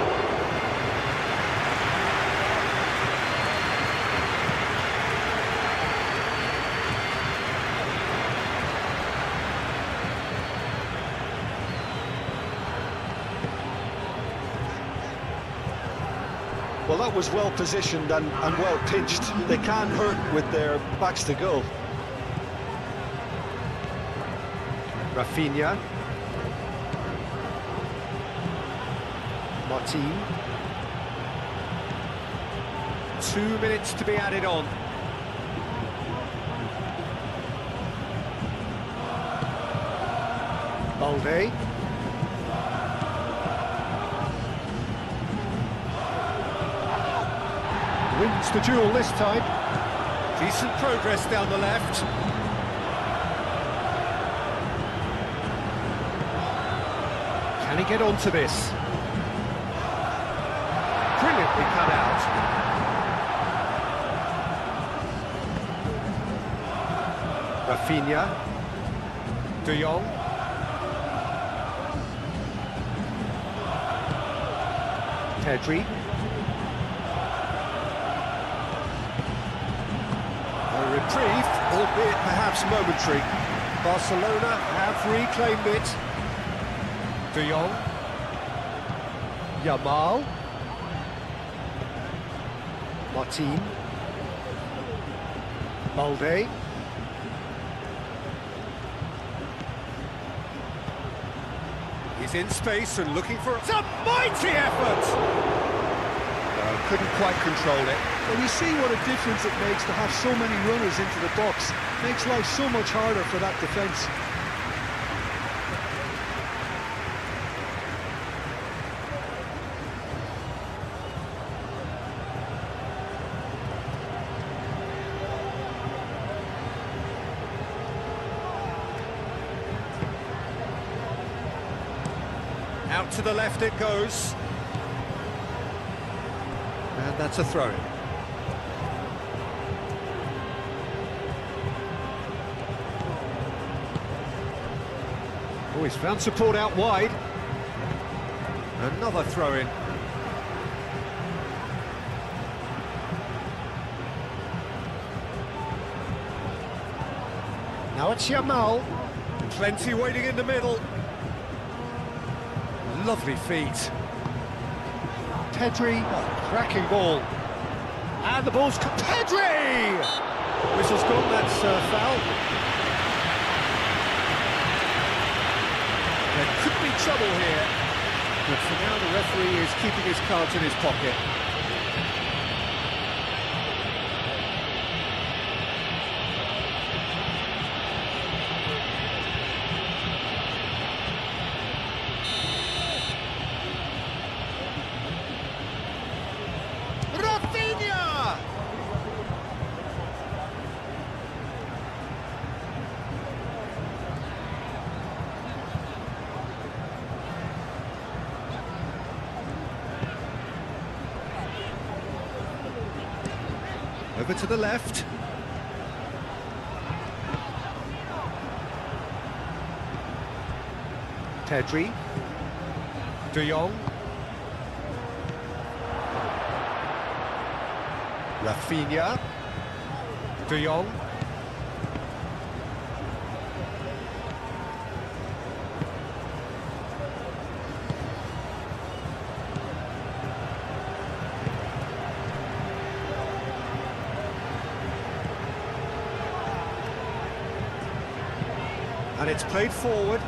Well, that was well positioned and well pitched. They can't hurt with their backs to goal. Rafinha. Martin. 2 minutes to be added on. Balde. Wins the duel this time. Decent progress down the left. Can he get onto this? Brilliantly cut out. Rafinha. De Jong. Pedri. Reprieve, albeit perhaps momentary. Barcelona have reclaimed it. De Jong. Yamal. Martin. Balde. He's in space and looking for... It's a mighty effort! Couldn't quite control it. Well, you see what a difference it makes to have so many runners into the box. Makes life so much harder for that defence. Out to the left it goes. And that's a throw-in. Oh, he's found support out wide. Another throw-in. Now it's Yamal. Plenty waiting in the middle. Lovely feet. Pedri, cracking ball. And the ball's... Pedri! Whistle's gone, that's foul. There could be trouble here. But for now, the referee is keeping his cards in his pocket. Over to the left. Pedri. De Jong. Rafinha. De Jong. And it's played forward.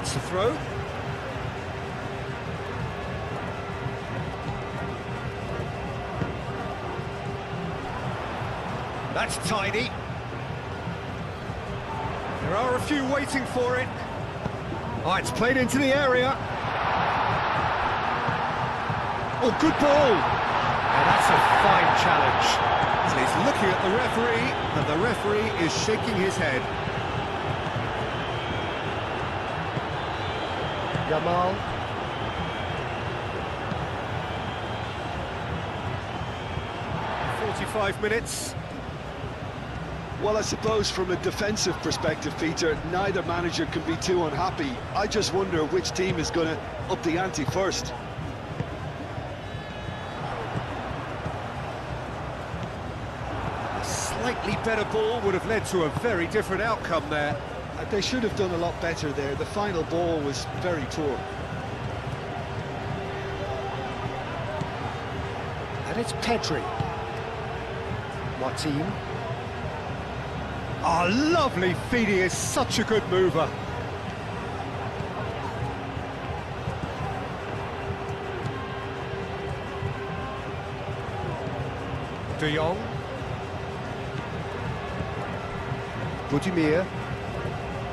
Gets the throw. That's tidy. There are a few waiting for it. Oh, it's played into the area. Oh, good ball. And that's a fine challenge. So he's looking at the referee, and the referee is shaking his head. Yamal. "45 minutes. Well, I suppose from a defensive perspective, Peter, neither manager can be too unhappy. I just wonder which team is going to up the ante first. A slightly better ball would have led to a very different outcome there. They should have done a lot better there. The final ball was very poor. And it's Pedri. Martin. Oh, lovely feed. He is such a good mover. De Jong. Budimir.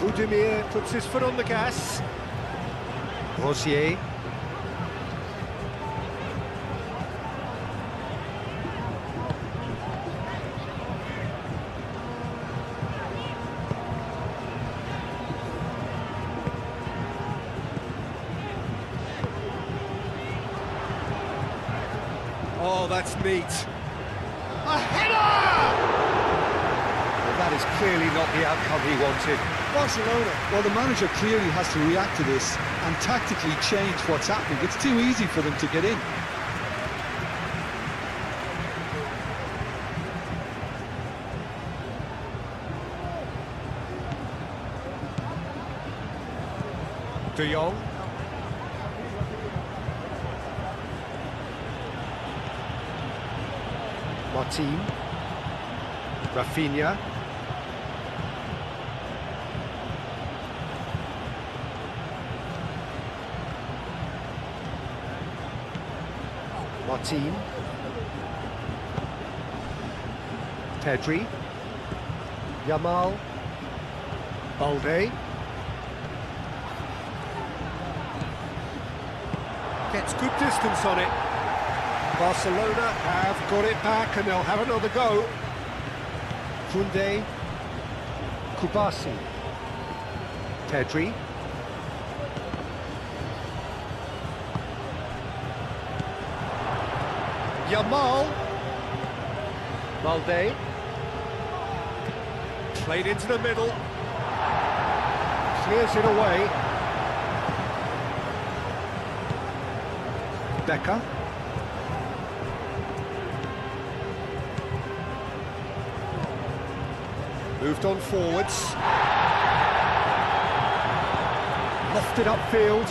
Budimir puts his foot on the gas. Rosier. Oh, that's neat. A header! Well, that is clearly not the outcome he wanted. Barcelona, well, the manager clearly has to react to this and tactically change what's happening. It's too easy for them to get in. De Jong. Martin. Rafinha. Martin. Pedri. Yamal. Balde. Gets good distance on it. Barcelona have got it back and they'll have another go. Koundé. Kubasi. Pedri. Yamal. Balde. Played into the middle. Clears it away. Becker. Moved on forwards. Lofted upfield.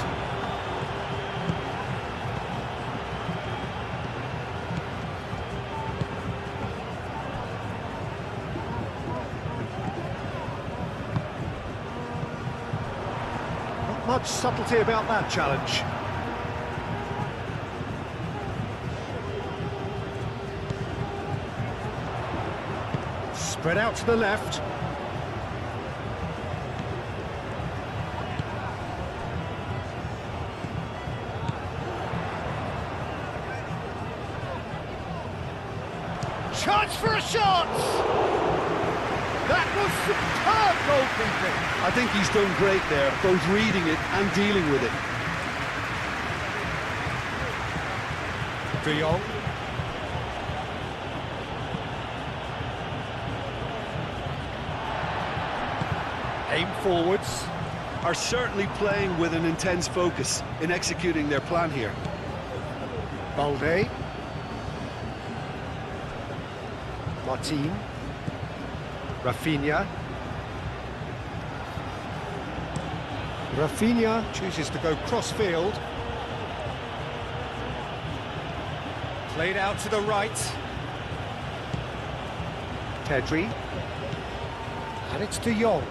Not much subtlety about that challenge. Spread out to the left. Chance for a shot! That was superb goalkeeping. I think he's done great there, both reading it and dealing with it. De Jong. Aim forwards. Are certainly playing with an intense focus in executing their plan here. Balde. Martin. Rafinha. Rafinha chooses to go cross-field. Played out to the right. Pedri. And it's De Jong.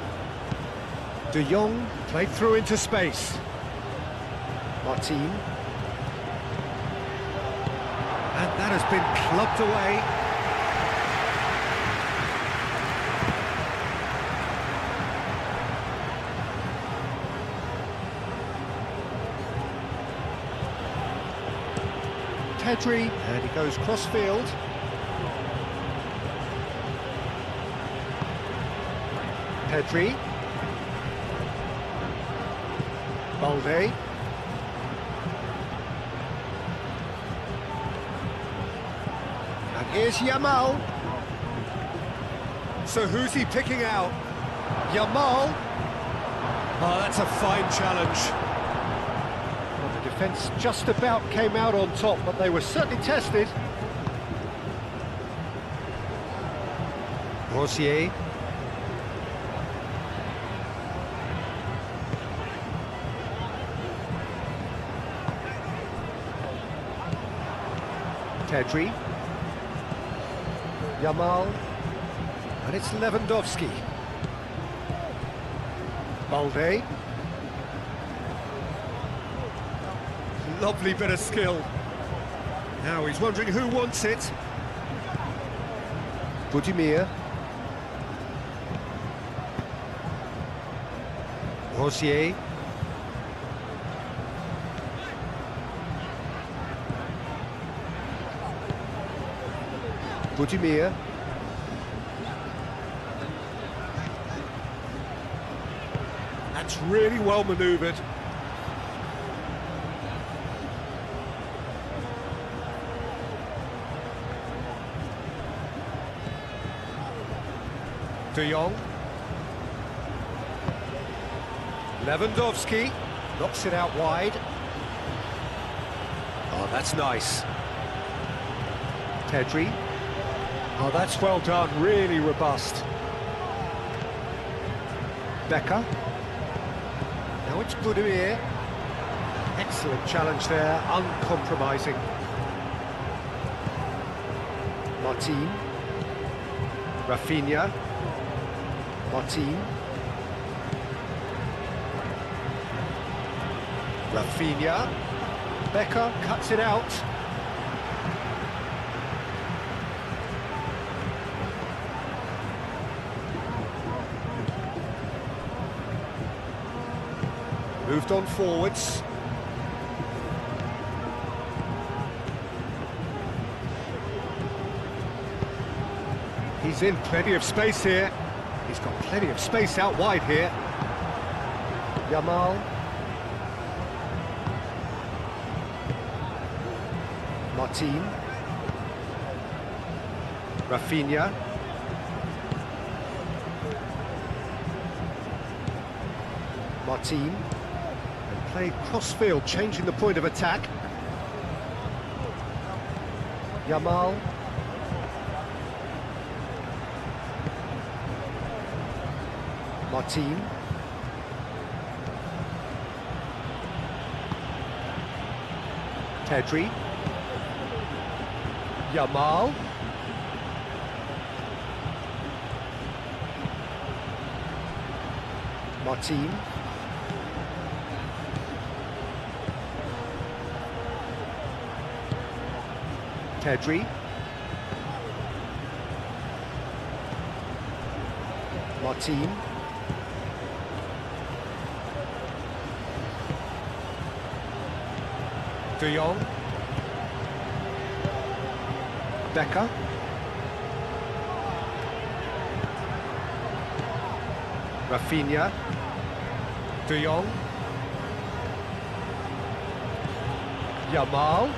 De Jong played through into space. Martin. And that has been clubbed away. Pedri, and he goes cross-field. Pedri. Balde. And here's Yamal. So who's he picking out? Yamal. Oh, that's a fine challenge. Well, the defence just about came out on top, but they were certainly tested. Rosier. Pedri. Yamal. And it's Lewandowski. Balde. Lovely bit of skill. Now he's wondering who wants it. Budimir. Rosier. Budimir. That's really well manoeuvred. De Jong. Lewandowski knocks it out wide. Oh, that's nice. Pedri. Oh, that's well done, really robust. Becker. Now it's Budimir. Excellent challenge there, uncompromising. Martin. Rafinha. Martin. Rafinha. Becker cuts it out. Moved on forwards. He's in plenty of space here. He's got plenty of space out wide here. Yamal. Martin. Rafinha. Martin. And played cross-field, changing the point of attack. Yamal. Martin. Pedri. Yamal. Martin. Pedri. Martin. De Jong. Becker. Rafinha. De Jong. Yamal.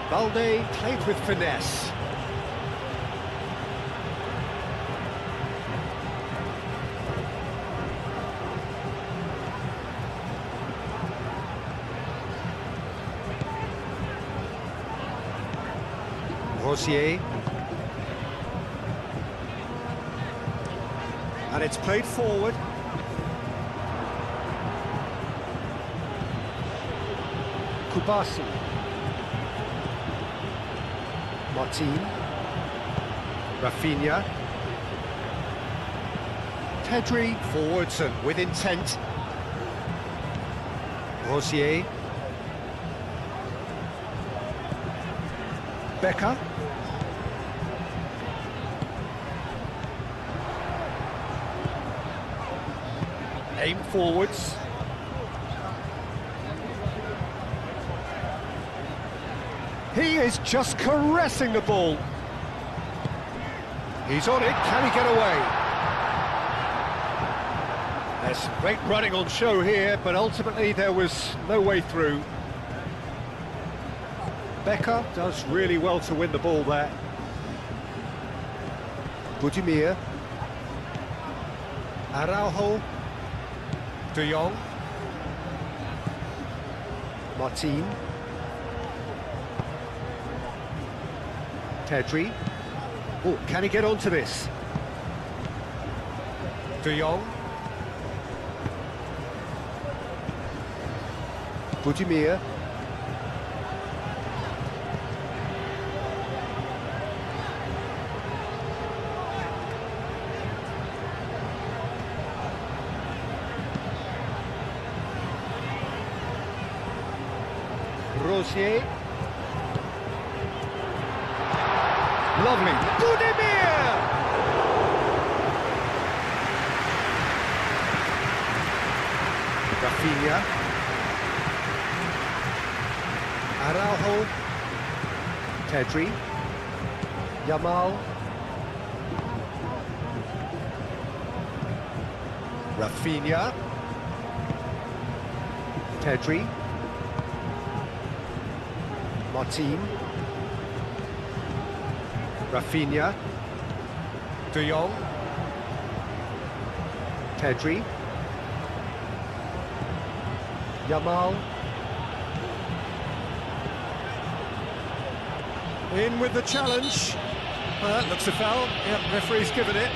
Balde played with finesse. Rosier. And it's played forward. Kustami. Martin. Rafinha. Pedri forwards and with intent. Rosier. Becker. Aim forwards. He is just caressing the ball. He's on it, can he get away? There's some great running on show here, but ultimately there was no way through. Becker does really well to win the ball there. Budimir. Araujo. De Jong. Martin. Pedri. Oh, can he get onto this? De Jong. Budimir. Rosier. Lovely. Budimir! Rafinha. Araujo. Pedri. Yamal. Rafinha. Pedri. Martin. Rafinha. De Jong. Pedri. Yamal. In with the challenge. Well, that looks a foul. Yep, referee's given it.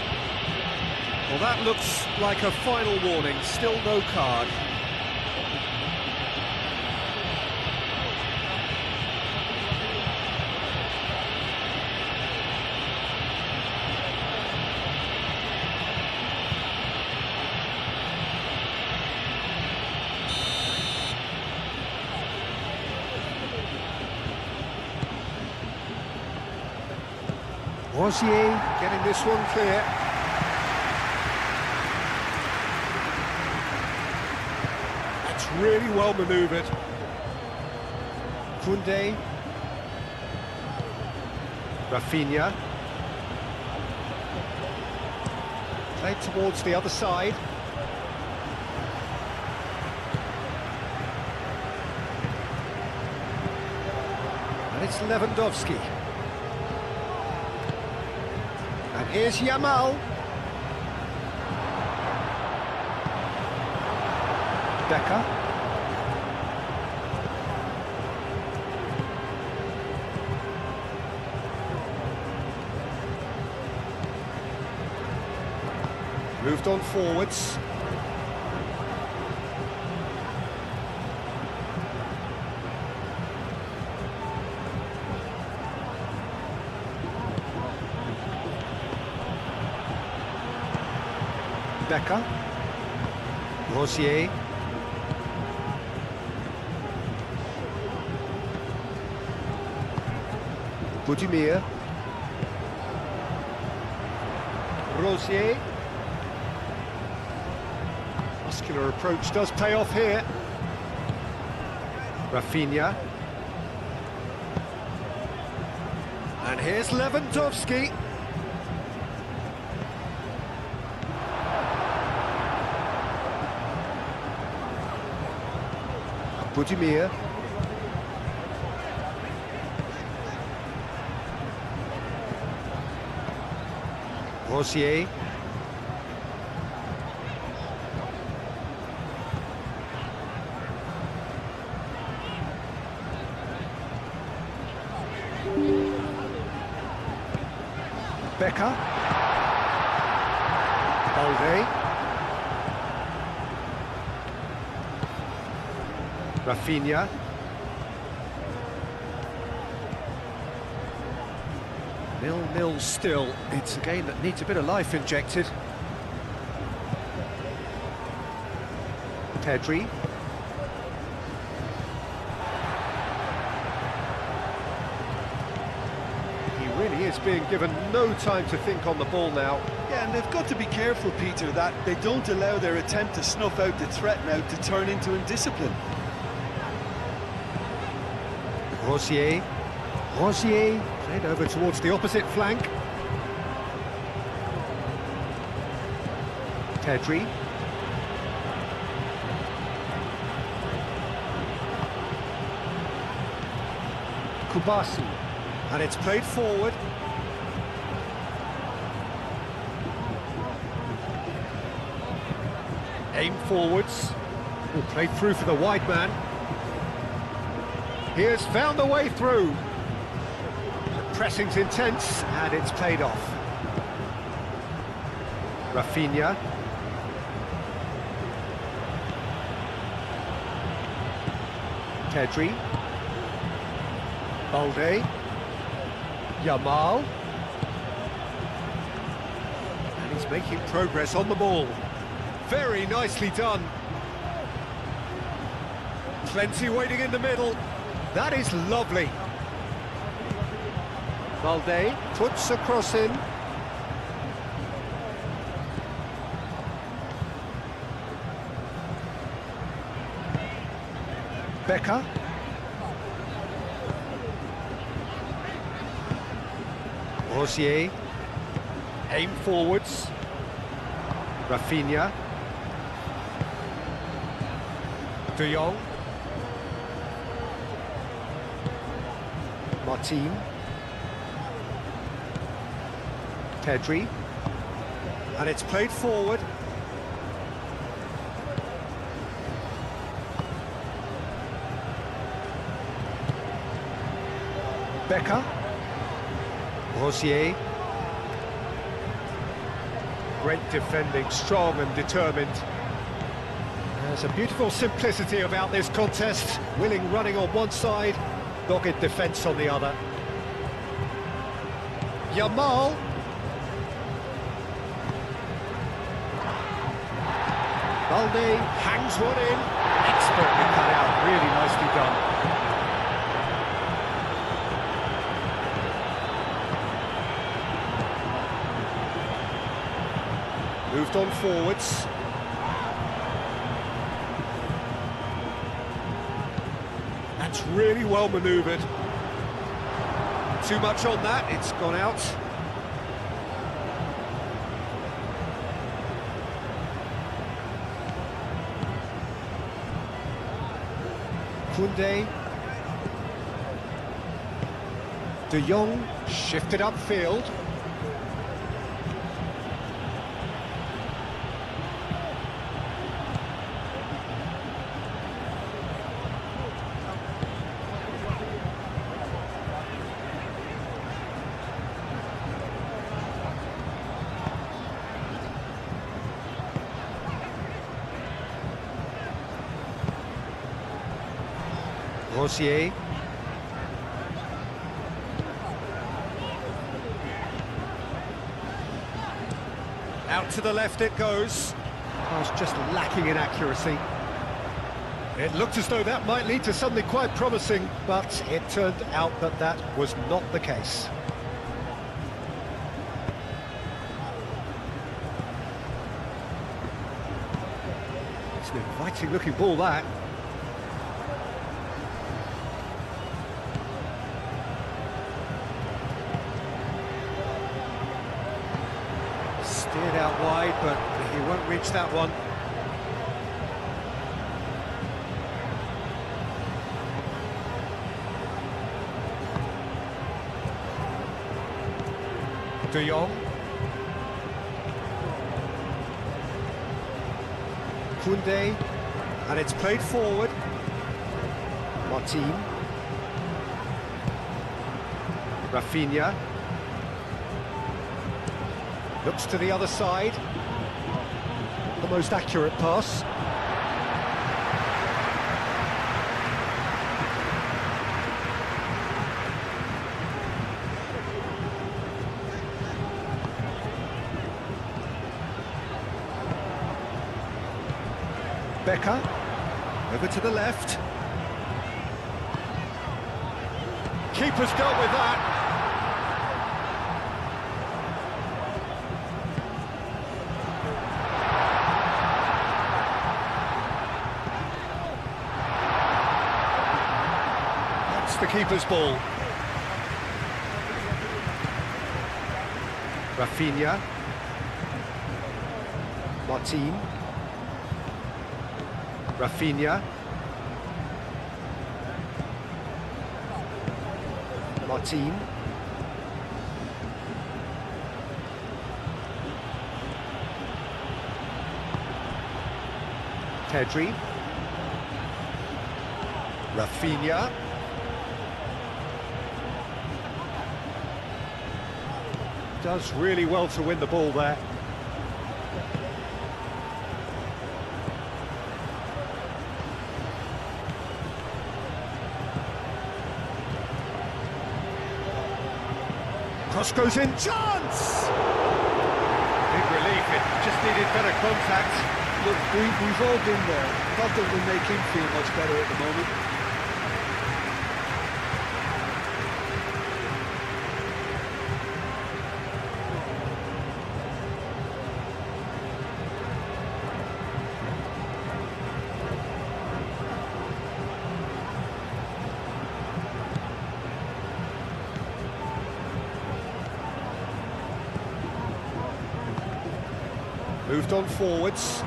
Well, that looks like a final warning. Still no card. Rosier getting this one clear. That's really well manoeuvred. Koundé. Rafinha. Played towards the other side. And it's Lewandowski. And here's Yamal. Becker. Moved on forwards. Becker. Rosier. Budimir. Rosier. Muscular approach does pay off here. Rafinha. And here's Lewandowski. Budimir. Rosier. Becker. Balde. Rafinha. Nil-nil still. It's a game that needs a bit of life injected. Pedri. He really is being given no time to think on the ball now. Yeah, and they've got to be careful, Peter, that they don't allow their attempt to snuff out the threat now to turn into indiscipline. Rosier. Rosier played over towards the opposite flank. Pedri. Kustami. And it's played forward. Aim forwards. All played through for the wide man. He has found a way through. The pressing's intense and it's played off. Rafinha. Pedri. Balde. Yamal. And he's making progress on the ball. Very nicely done. Plenty waiting in the middle. That is lovely. Balde puts a cross in. Becker. Rosier. Aim forwards. Rafinha. De Jong. Martin. Pedri. And it's played forward. Becker. Rosier. Great defending, strong and determined. There's a beautiful simplicity about this contest. Willing running on one side, dogged defence on the other. Yamal. Balde hangs one in. Expertly cut out, really nicely done. Moved on forwards. That's really well manoeuvred. Too much on that, it's gone out. Koundé. De Jong shifted upfield. Rosier. Out to the left it goes. Pass just lacking in accuracy. It looked as though that might lead to something quite promising, but it turned out that that was not the case. It's an inviting looking ball, that. Steered out wide, but he won't reach that one. De Jong. Koundé. And it's played forward. Martin. Rafinha. Looks to the other side. The most accurate pass. Becker, over to the left. Keeper's dealt with that. That's the keeper's ball. Rafinha. Martin. Rafinha. Martin. Pedri. Rafinha. Does really well to win the ball there. Cross goes in, chance! Big relief, it just needed better contact. Look, we've all been there. Not that will make him feel much better at the moment. Moved on forwards.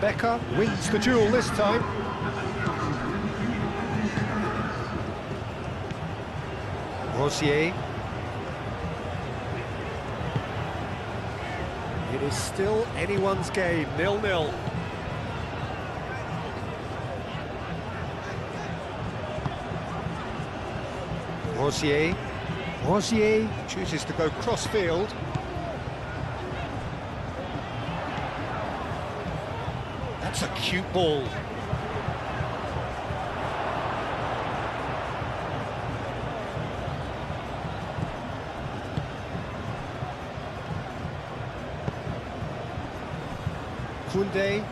Becker wins the duel this time. Rosier. It is still anyone's game, 0-0. Rosier. Rosier chooses to go cross-field. That's a cute ball. Koundé.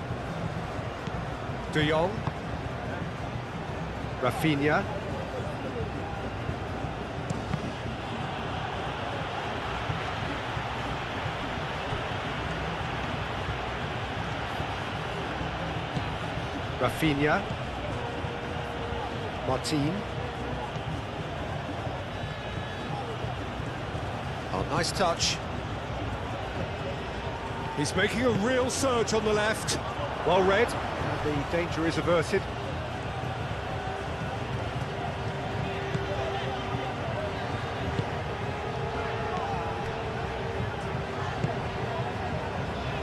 De Jong. Rafinha. Rafinha. Martin. Oh, nice touch. He's making a real surge on the left. Well read, and the danger is averted.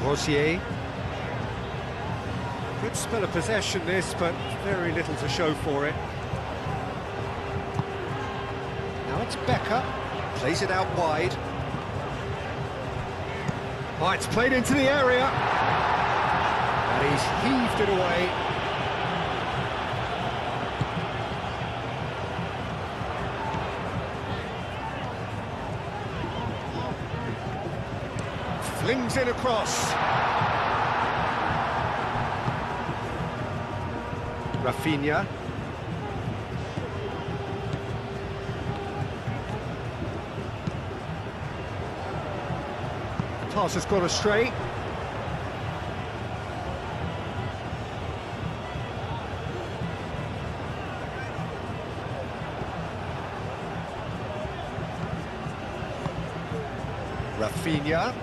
Rosier. Good spell of possession this, but very little to show for it. Now it's Becker, plays it out wide. Oh, it's played into the area. And he's heaved it away. Flings it across. Rafinha. Pass has gone astray. Rafinha.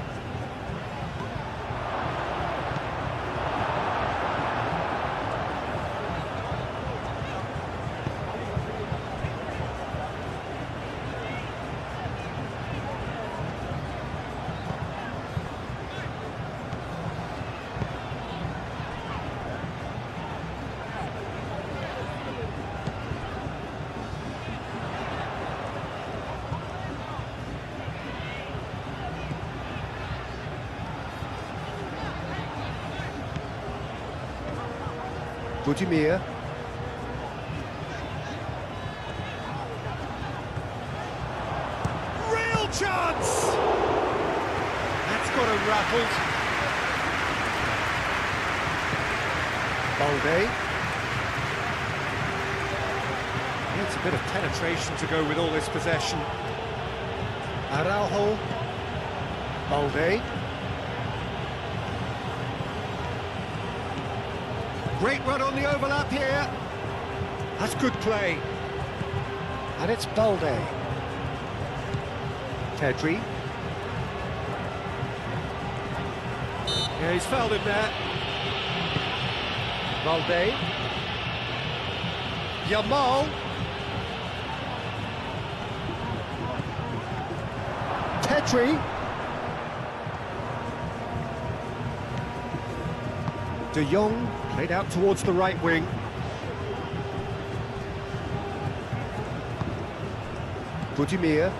Budimir. Real chance! That's got him rattled. Balde. Needs a bit of penetration to go with all this possession. Araujo. Balde. Great run on the overlap here. That's good play. And it's Balde. Pedri. Yeah, he's fouled him there. Balde. Yamal. Pedri. De Jong played out towards the right wing. Budimir.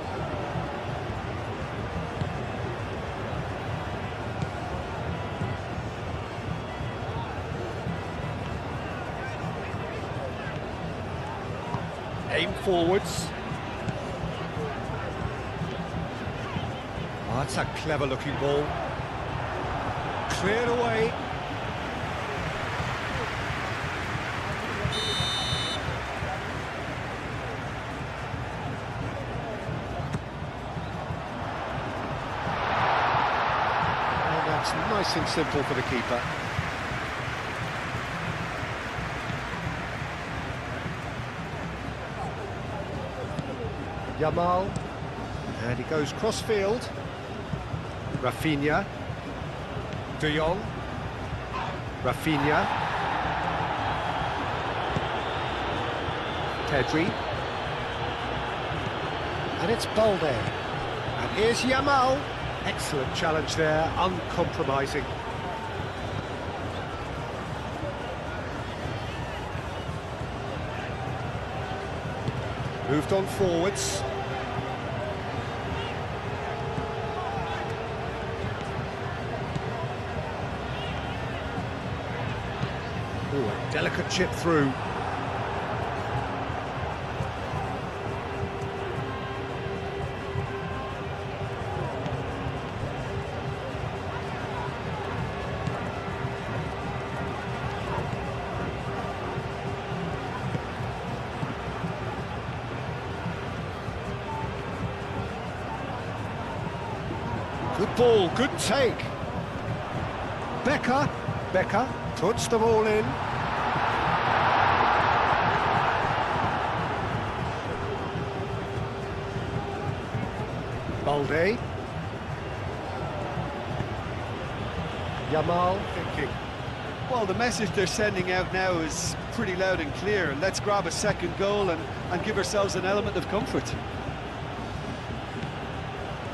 Aim forwards. Oh, that's a clever looking ball. Cleared away. Nice and simple for the keeper. Yamal, and he goes cross-field. Rafinha. De Jong. Rafinha. Pedri. And it's Balde. And here's Yamal. Excellent challenge there, uncompromising. Moved on forwards. Oh, a delicate chip through. Good ball, good take. Becker puts the ball in. Balde. Yamal thinking. Well, the message they're sending out now is pretty loud and clear. Let's grab a second goal and give ourselves an element of comfort.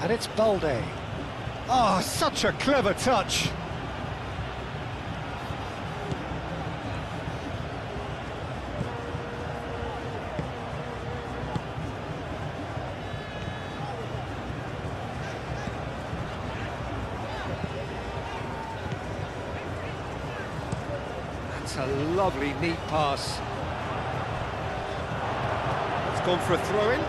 And it's Balde. Oh, such a clever touch. That's a lovely, neat pass. It's gone for a throw-in.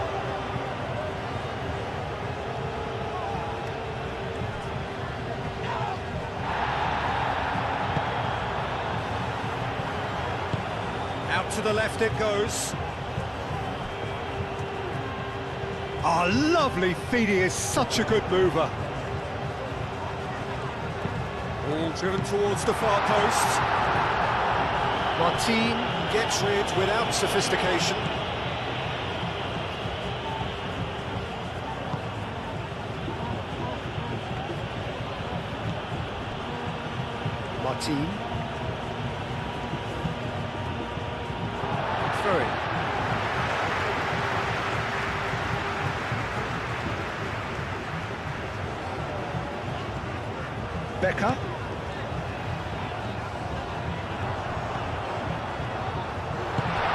Out to the left it goes. Oh, lovely feed, he is such a good mover. All driven towards the far post. Martin gets rid without sophistication. Martin. Throwing. Becker.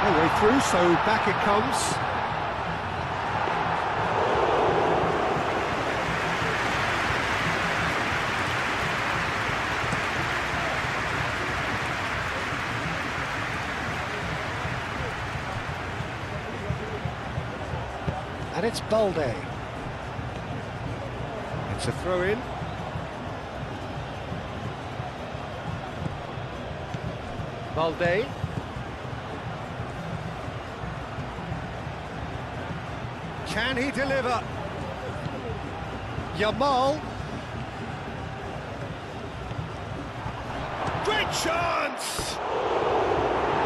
No way through, so back it comes. And it's Balde. It's a throw-in. Balde. Can he deliver? Yamal. Great chance!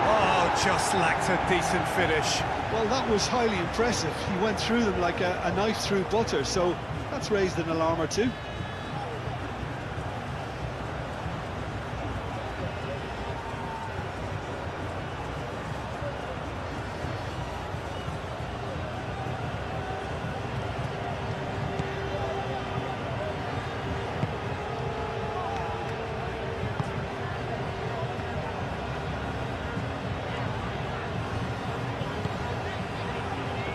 Oh, just lacked a decent finish. Well, that was highly impressive. He went through them like a knife through butter, so that's raised an alarm or two.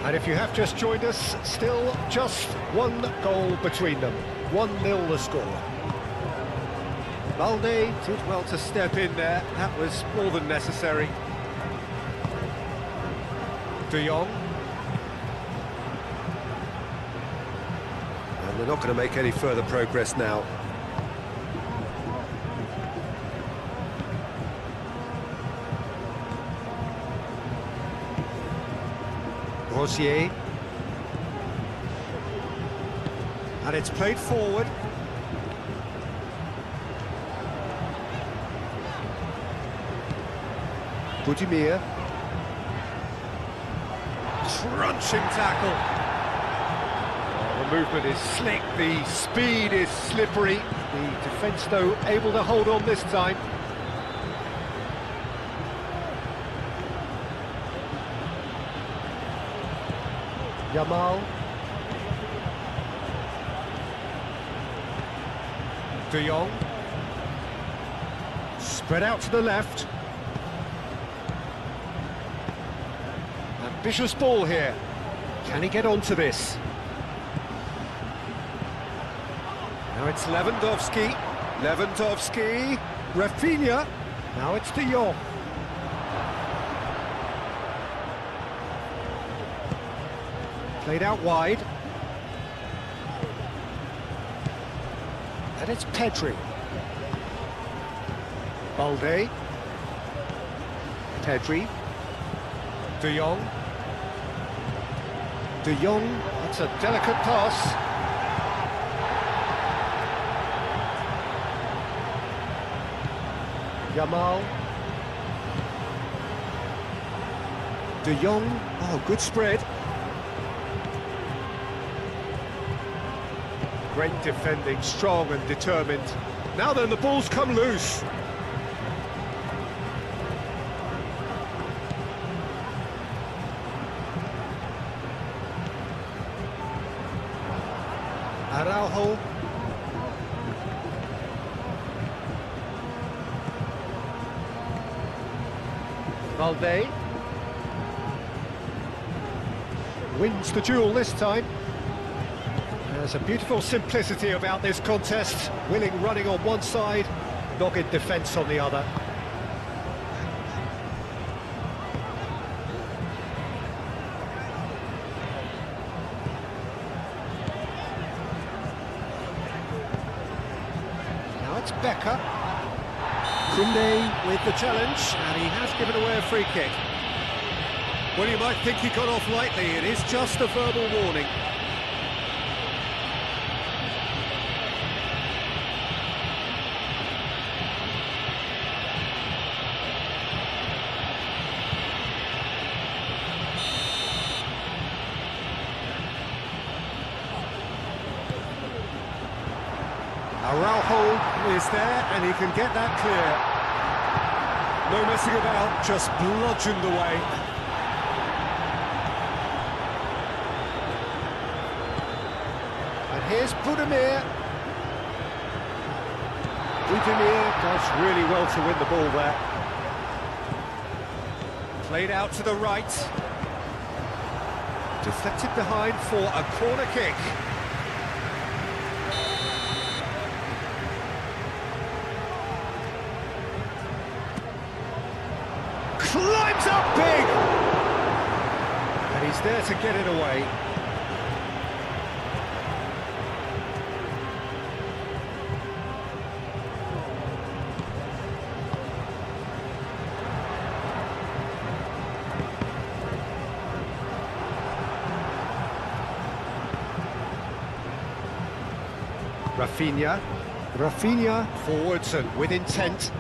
And if you have just joined us, still just one goal between them. 1-0 the score. Balde did well to step in there. That was more than necessary. De Jong. And they're not going to make any further progress now. Rosier. And it's played forward. Budimir. Crunching tackle. Oh, the movement is slick, the speed is slippery. The defence, though, able to hold on this time. Yamal. De Jong. Spread out to the left. Ambitious ball here. Can he get onto this? Now it's Lewandowski. Lewandowski. Rafinha. Now it's De Jong. Played out wide. And it's Pedri. Balde. Pedri. De Jong. De Jong, that's a delicate pass. Yamal. De Jong, oh, good spread. Great defending, strong and determined. Now then, the ball's come loose. Araujo. Balde. Wins the duel this time. There's a beautiful simplicity about this contest. Willing running on one side, dogged defence on the other. Now it's Becker. Koundé with the challenge, and he has given away a free kick. Well, you might think he got off lightly. It is just a verbal warning. Araujo is there, and he can get that clear. No messing about, just bludgeoned away. And here's Budimir. Budimir does really well to win the ball there. Played out to the right. Deflected behind for a corner kick. Climbs up big! And he's there to get it away. Rafinha. Rafinha forwards and with intent.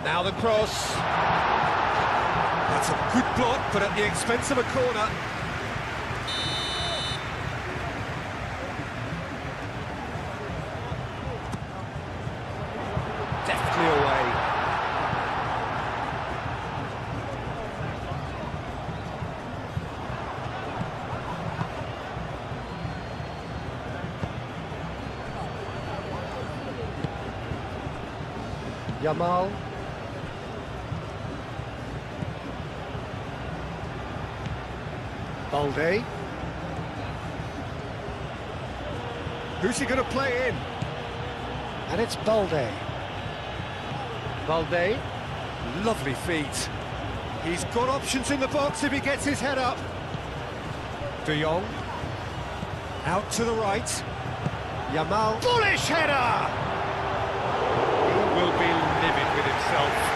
Now the cross. That's a good block, but at the expense of a corner. Deftly away. Yamal. Balde. Who's he going to play in? And it's Balde. Balde. Lovely feet. He's got options in the box if he gets his head up. De Jong. Out to the right. Yamal. Bullish header! He will be livid with himself.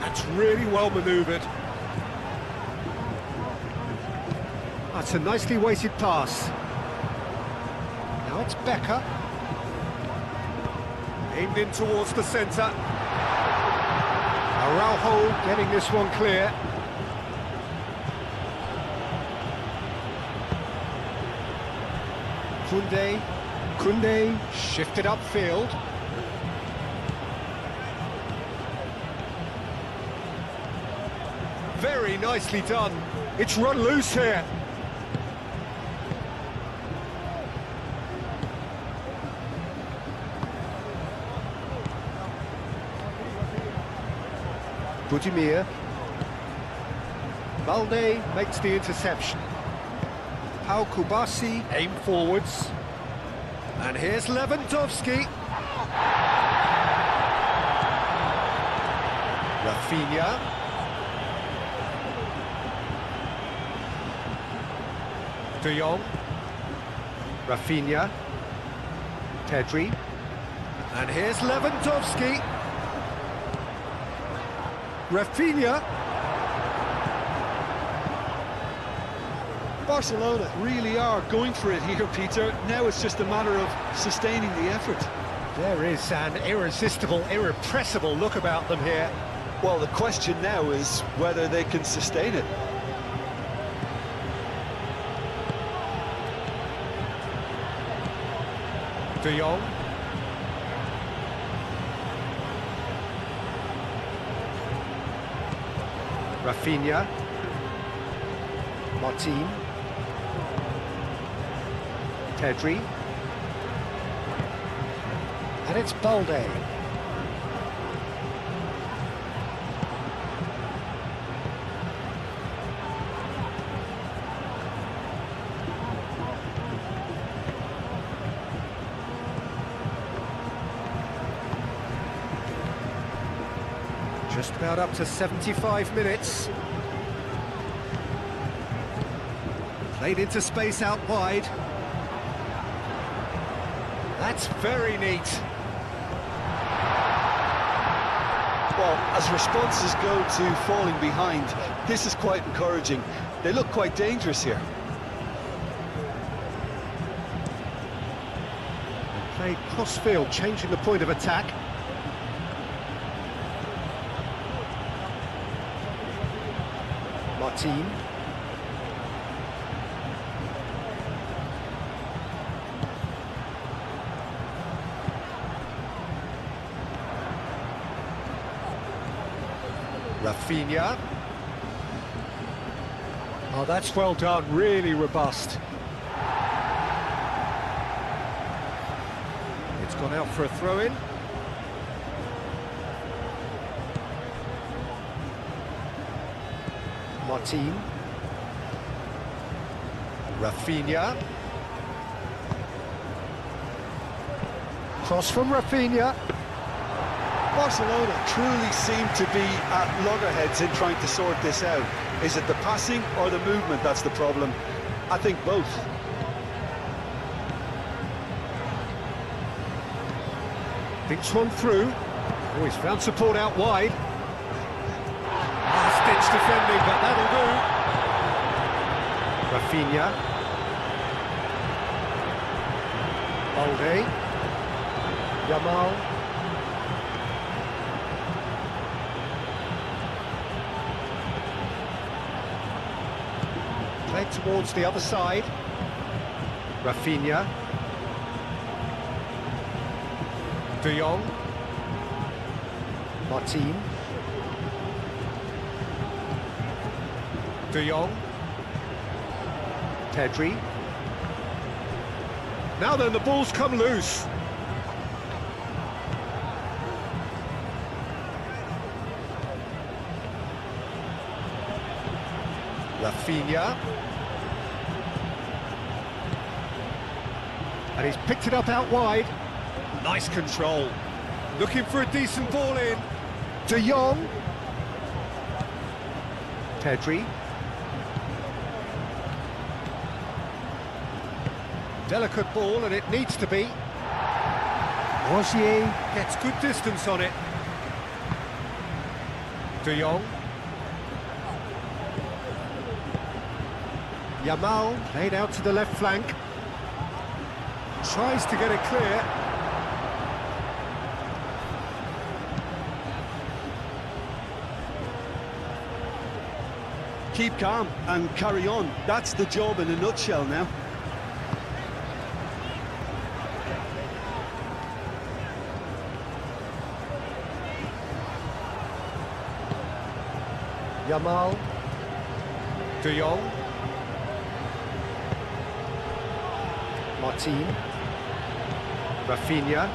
That's really well manoeuvred. That's a nicely weighted pass. Now it's Becker. Aimed in towards the centre. Araujo getting this one clear. Kunde shifted upfield. Very nicely done. It's run loose here. Budimir. Balde makes the interception. Pau Kubasi aim forwards. And here's Lewandowski. Rafinha. De Jong, Rafinha, Pedri, and here's Lewandowski. Rafinha. Barcelona really are going for it here, Peter. Now it's just a matter of sustaining the effort. There is an irresistible, irrepressible look about them here. Well, the question now is whether they can sustain it. De Jong. Rafinha. Martin. Pedri. And it's Balde. Just about up to 75 minutes. Played into space out wide. That's very neat. Well, as responses go to falling behind, this is quite encouraging. They look quite dangerous here. Played cross-field, changing the point of attack. Martin. Rafinha. Oh, that's well done, really robust. It's gone out for a throw-in. Martin. Rafinha. Cross from Rafinha. Barcelona truly seem to be at loggerheads in trying to sort this out. Is it the passing or the movement that's the problem? I think both. Thinks one through. Oh, he's found support out wide. Last-ditch defending, but that'll do. Rafinha. Balde. Yamal. Played towards the other side. Rafinha. De Jong. Martin. De Jong. Pedri. Now then, the ball's come loose. Rafinha. And he's picked it up out wide. Nice control. Looking for a decent ball in. De Jong. Pedri. Delicate ball, and it needs to be. Rosier gets good distance on it. De Jong. Yamal played out to the left flank. Tries to get it clear. Keep calm and carry on. That's the job in a nutshell now. Yamal. De Jong. Martin. Rafinha.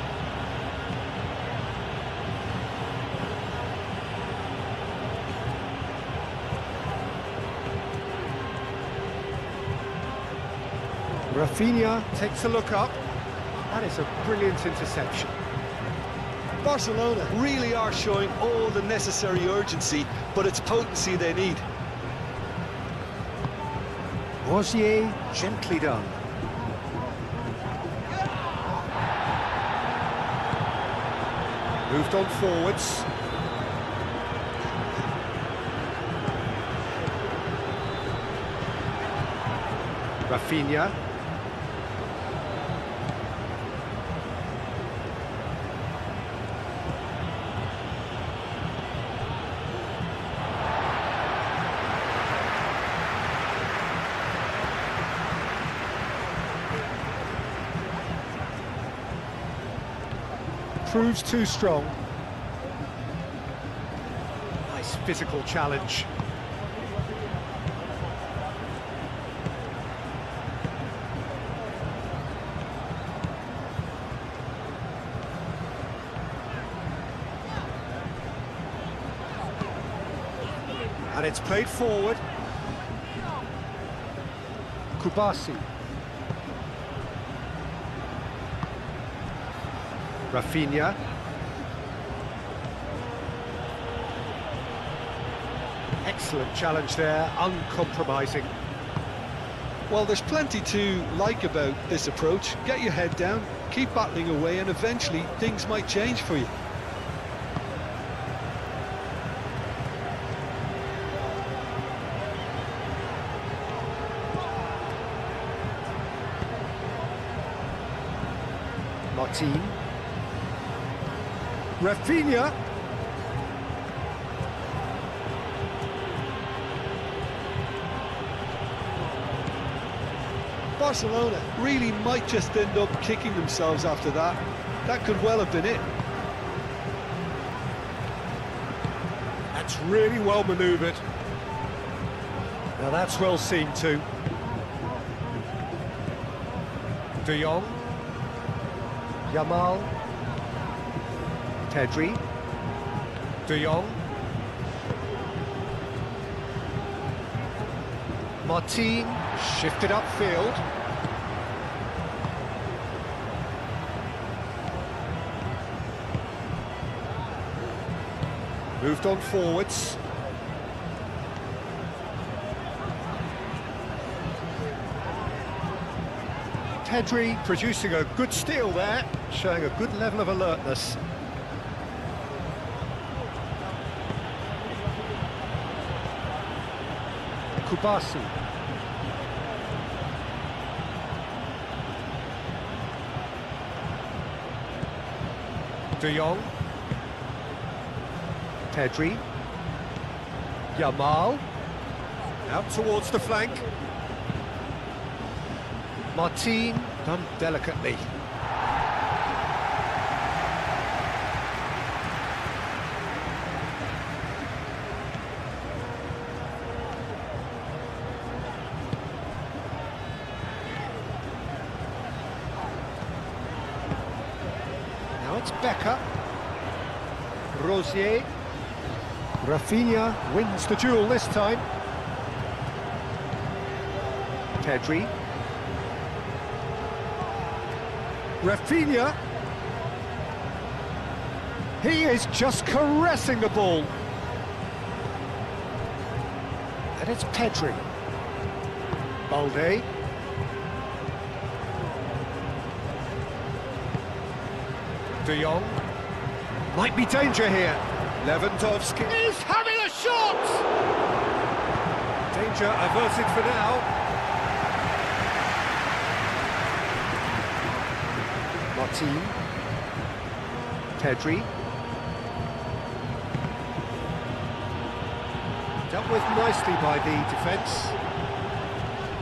Rafinha takes a look up. That is a brilliant interception. Barcelona really are showing all the necessary urgency, but it's potency they need. Rosier, gently done. Moved on forwards. Rafinha. Proves too strong. Nice physical challenge. And it's played forward. Kubasi. Rafinha. Excellent challenge there, uncompromising. Well, there's plenty to like about this approach. Get your head down, keep battling away, and eventually things might change for you. Martin. Rafinha. Barcelona really might just end up kicking themselves after that. That could well have been it. That's really well manoeuvred. Now that's well seen too. De Jong. Yamal. Pedri. De Jong. Martin, shifted upfield. Moved on forwards. Pedri producing a good steal there, showing a good level of alertness. Kustami. De Jong. Pedri. Yamal. Out towards the flank. Martin, done delicately. Now it's Becker. Rosier. Rafinha wins the duel this time. Pedri. Rafinha. He is just caressing the ball. And it's Pedri. Balde. De Jong. Might be danger here. Lewandowski is having a shot! Danger averted for now. Martin. Pedri. Dealt with nicely by the defence.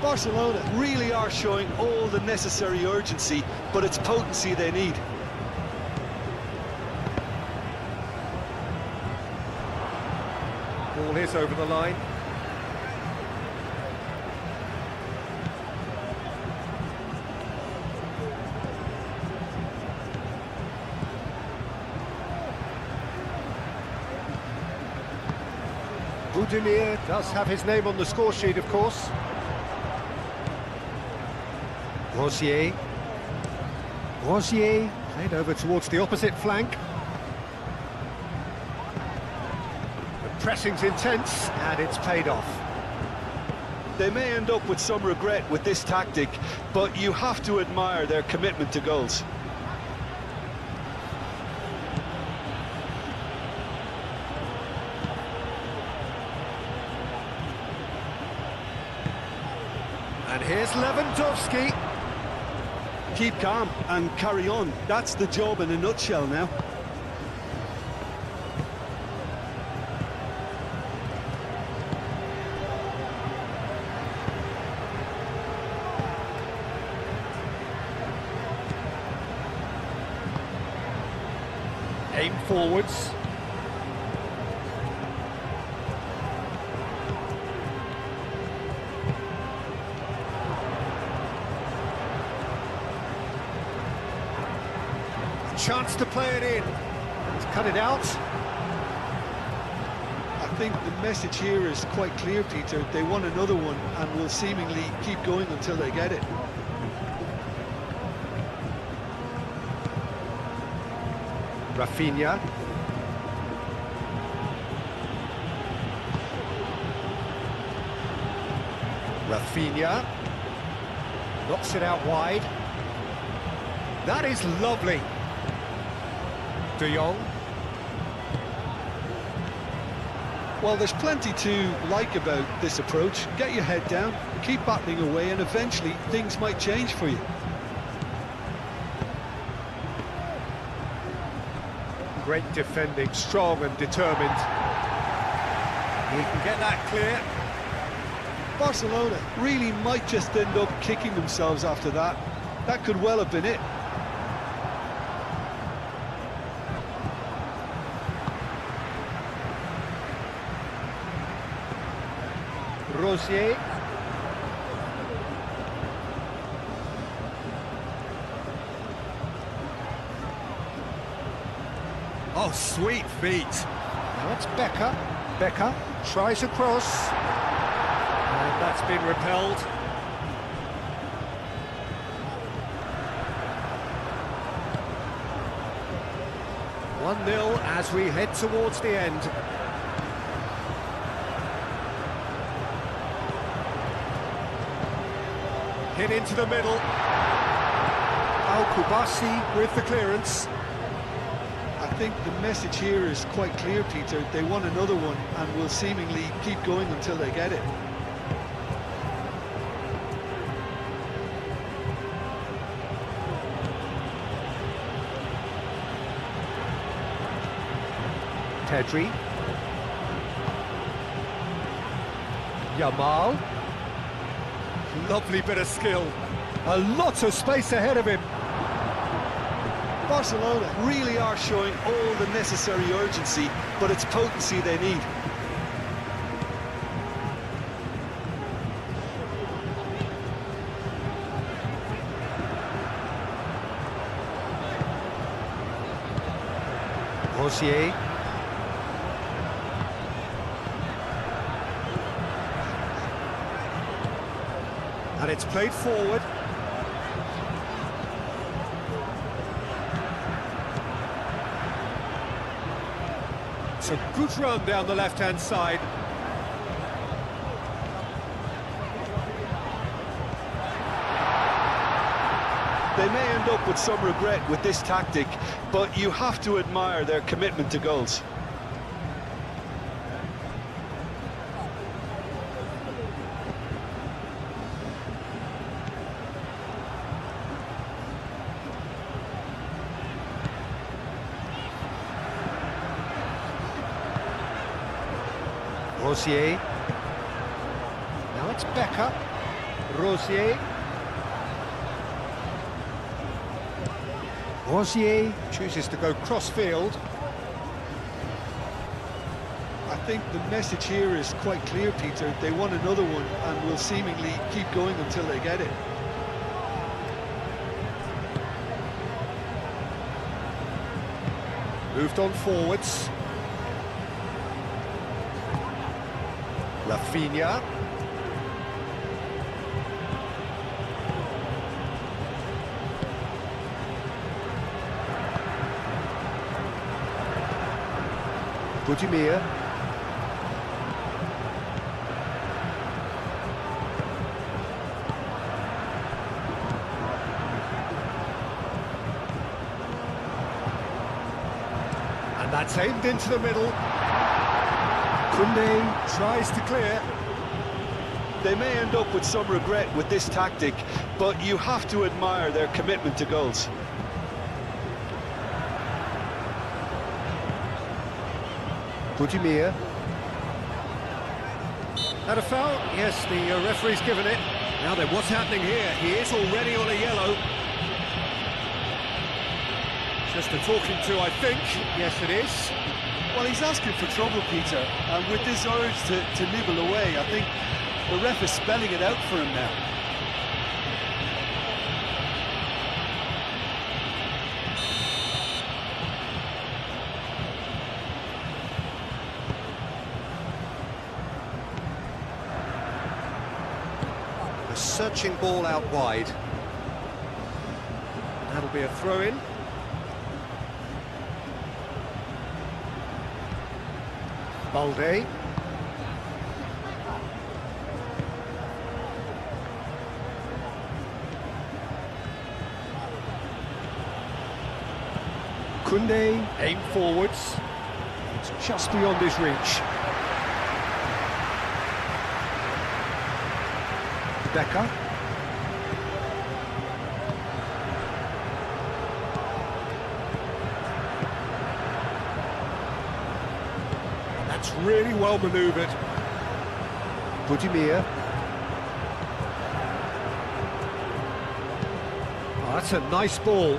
Barcelona really are showing all the necessary urgency, but it's potency they need. Ball is over the line. Budimir does have his name on the score sheet, of course. Rosier. Rosier played over towards the opposite flank. The pressing's intense, and it's paid off. They may end up with some regret with this tactic, but you have to admire their commitment to goals. And here's Lewandowski. Keep calm and carry on. That's the job in a nutshell now. Aim forwards. Chance to play it in. He's cut it out. I think the message here is quite clear, Peter. They want another one and will seemingly keep going until they get it. Rafinha. Rafinha. Knocks it out wide. That is lovely. De Jong. Well, there's plenty to like about this approach. Get your head down, keep battling away, and eventually things might change for you. Great defending, strong and determined. He can get that clear. Barcelona really might just end up kicking themselves after that. That could well have been it. Rosier. Oh, sweet feet. Now it's Becker. Becker tries a cross. And that's been repelled. One 0 as we head towards the end. Hit into the middle. Al-Kubasi with the clearance. I think the message here is quite clear, Peter. They want another one and will seemingly keep going until they get it. Pedri. Yamal. Lovely bit of skill. A lot of space ahead of him. Barcelona really are showing all the necessary urgency, but it's potency they need. Rosier. And it's played forward. It's a good run down the left-hand side. They may end up with some regret with this tactic, but you have to admire their commitment to goals. Rosier. Now it's Becker. Rosier. Rosier chooses to go cross-field. I think the message here is quite clear, Peter. They want another one and will seemingly keep going until they get it. Moved on forwards. Rafinha. Budimir. And that's aimed into the middle. Kunde tries to clear. They may end up with some regret with this tactic, but you have to admire their commitment to goals. Budimir. That a foul? Yes, the referee's given it. Now then, what's happening here? He is already on a yellow. Just a talking to, I think. Yes, it is. Well, he's asking for trouble, Peter, and with this urge to nibble away, I think the ref is spelling it out for him now. A searching ball out wide. That'll be a throw-in. Balde. Kunde, aim forwards. It's just beyond his reach. Becker. That's really well manoeuvred. Budimir. Oh, that's a nice ball.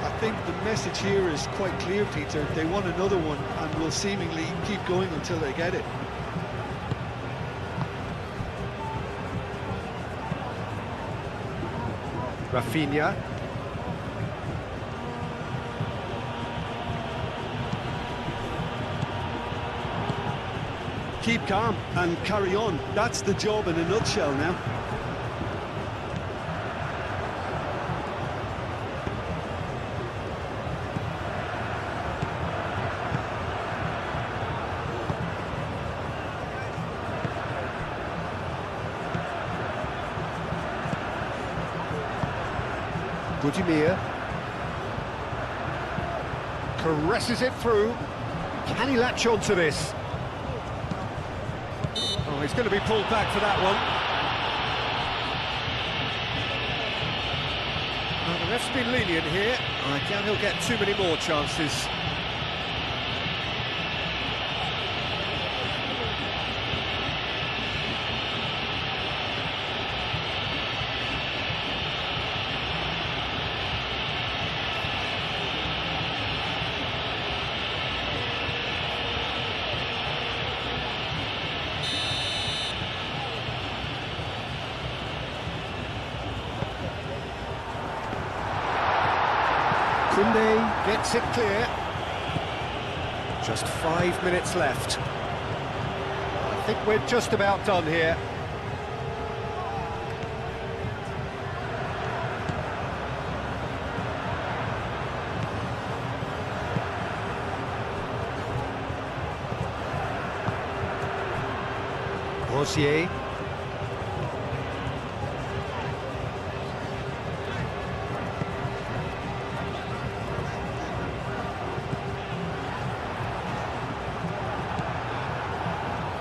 I think the message here is quite clear, Peter. They want another one and will seemingly keep going until they get it. Rafinha. Keep calm and carry on. That's the job in a nutshell now. Budimir caresses it through. Can he latch on to this? Oh, he's going to be pulled back for that one. Well, the ref's been lenient here. I doubt he'll get too many more chances. Kunde gets it clear. Just 5 minutes left. I think we're just about done here. Rosier.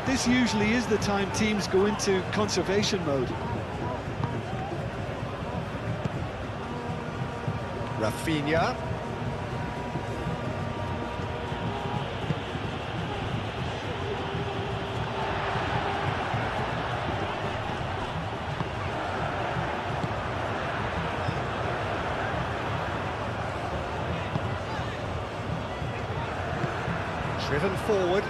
This usually is the time teams go into conservation mode. Rafinha. Driven forward.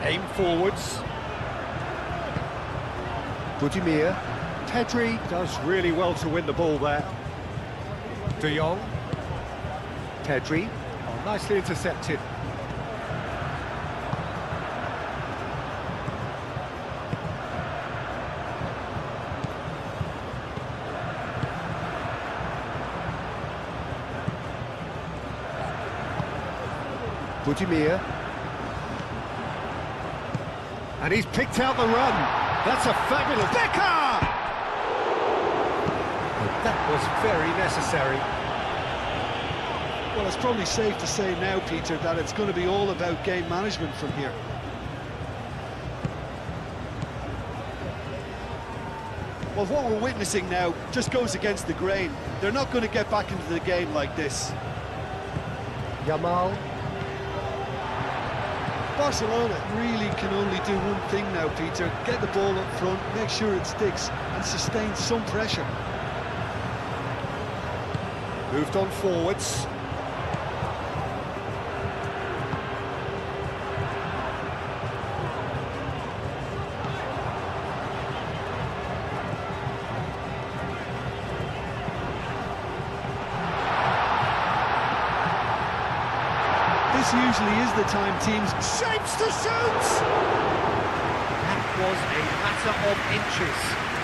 Aim forwards. Budimir. Pedri does really well to win the ball there. De Jong. Pedri. Oh, nicely intercepted. Budimir. And he's picked out the run. That's a fabulous... Becker! That was very necessary. Well, it's probably safe to say now, Peter, that it's going to be all about game management from here. Well, what we're witnessing now just goes against the grain. They're not going to get back into the game like this. Yamal. Barcelona really can only do one thing now, Peter. Get the ball up front, make sure it sticks, and sustain some pressure. Moved on forwards. This usually is the time teams... Shapes to shoot! That was a matter of inches.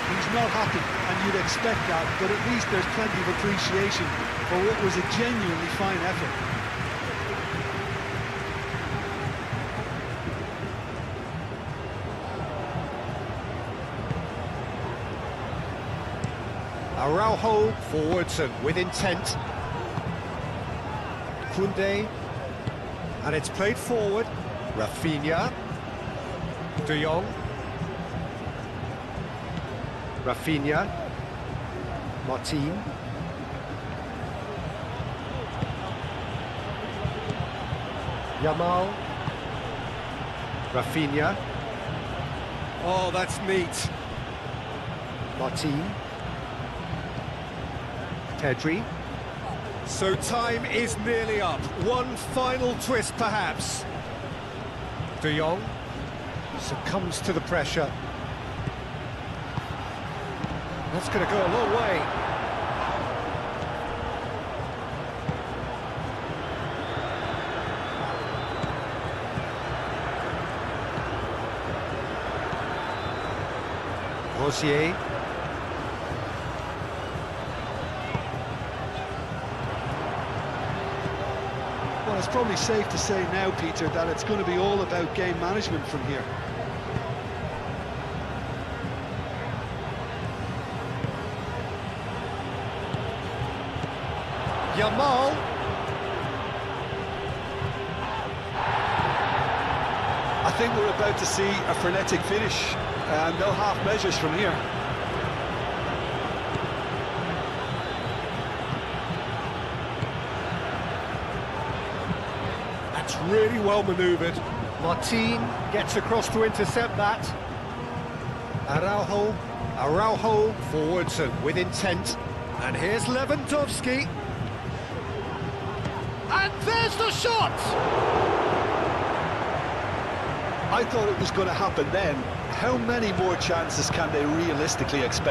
He's not happy, and you'd expect that, but at least there's plenty of appreciation for what was a genuinely fine effort. Araujo forwards and with intent. Kunde. And it's played forward. Rafinha. De Jong. Rafinha. Martin. Yamal. Rafinha. Oh, that's neat. Martin. Pedri. So time is nearly up. One final twist, perhaps. De Jong succumbs to the pressure. That's going to go a long way. Rosier. Well, it's probably safe to say now, Peter, that it's going to be all about game management from here. Yamal. I think we're about to see a frenetic finish, and no half measures from here. That's really well manoeuvred. Martin gets across to intercept that. Araujo forwards and with intent. And here's Lewandowski. And there's the shot! I thought it was going to happen then. How many more chances can they realistically expect?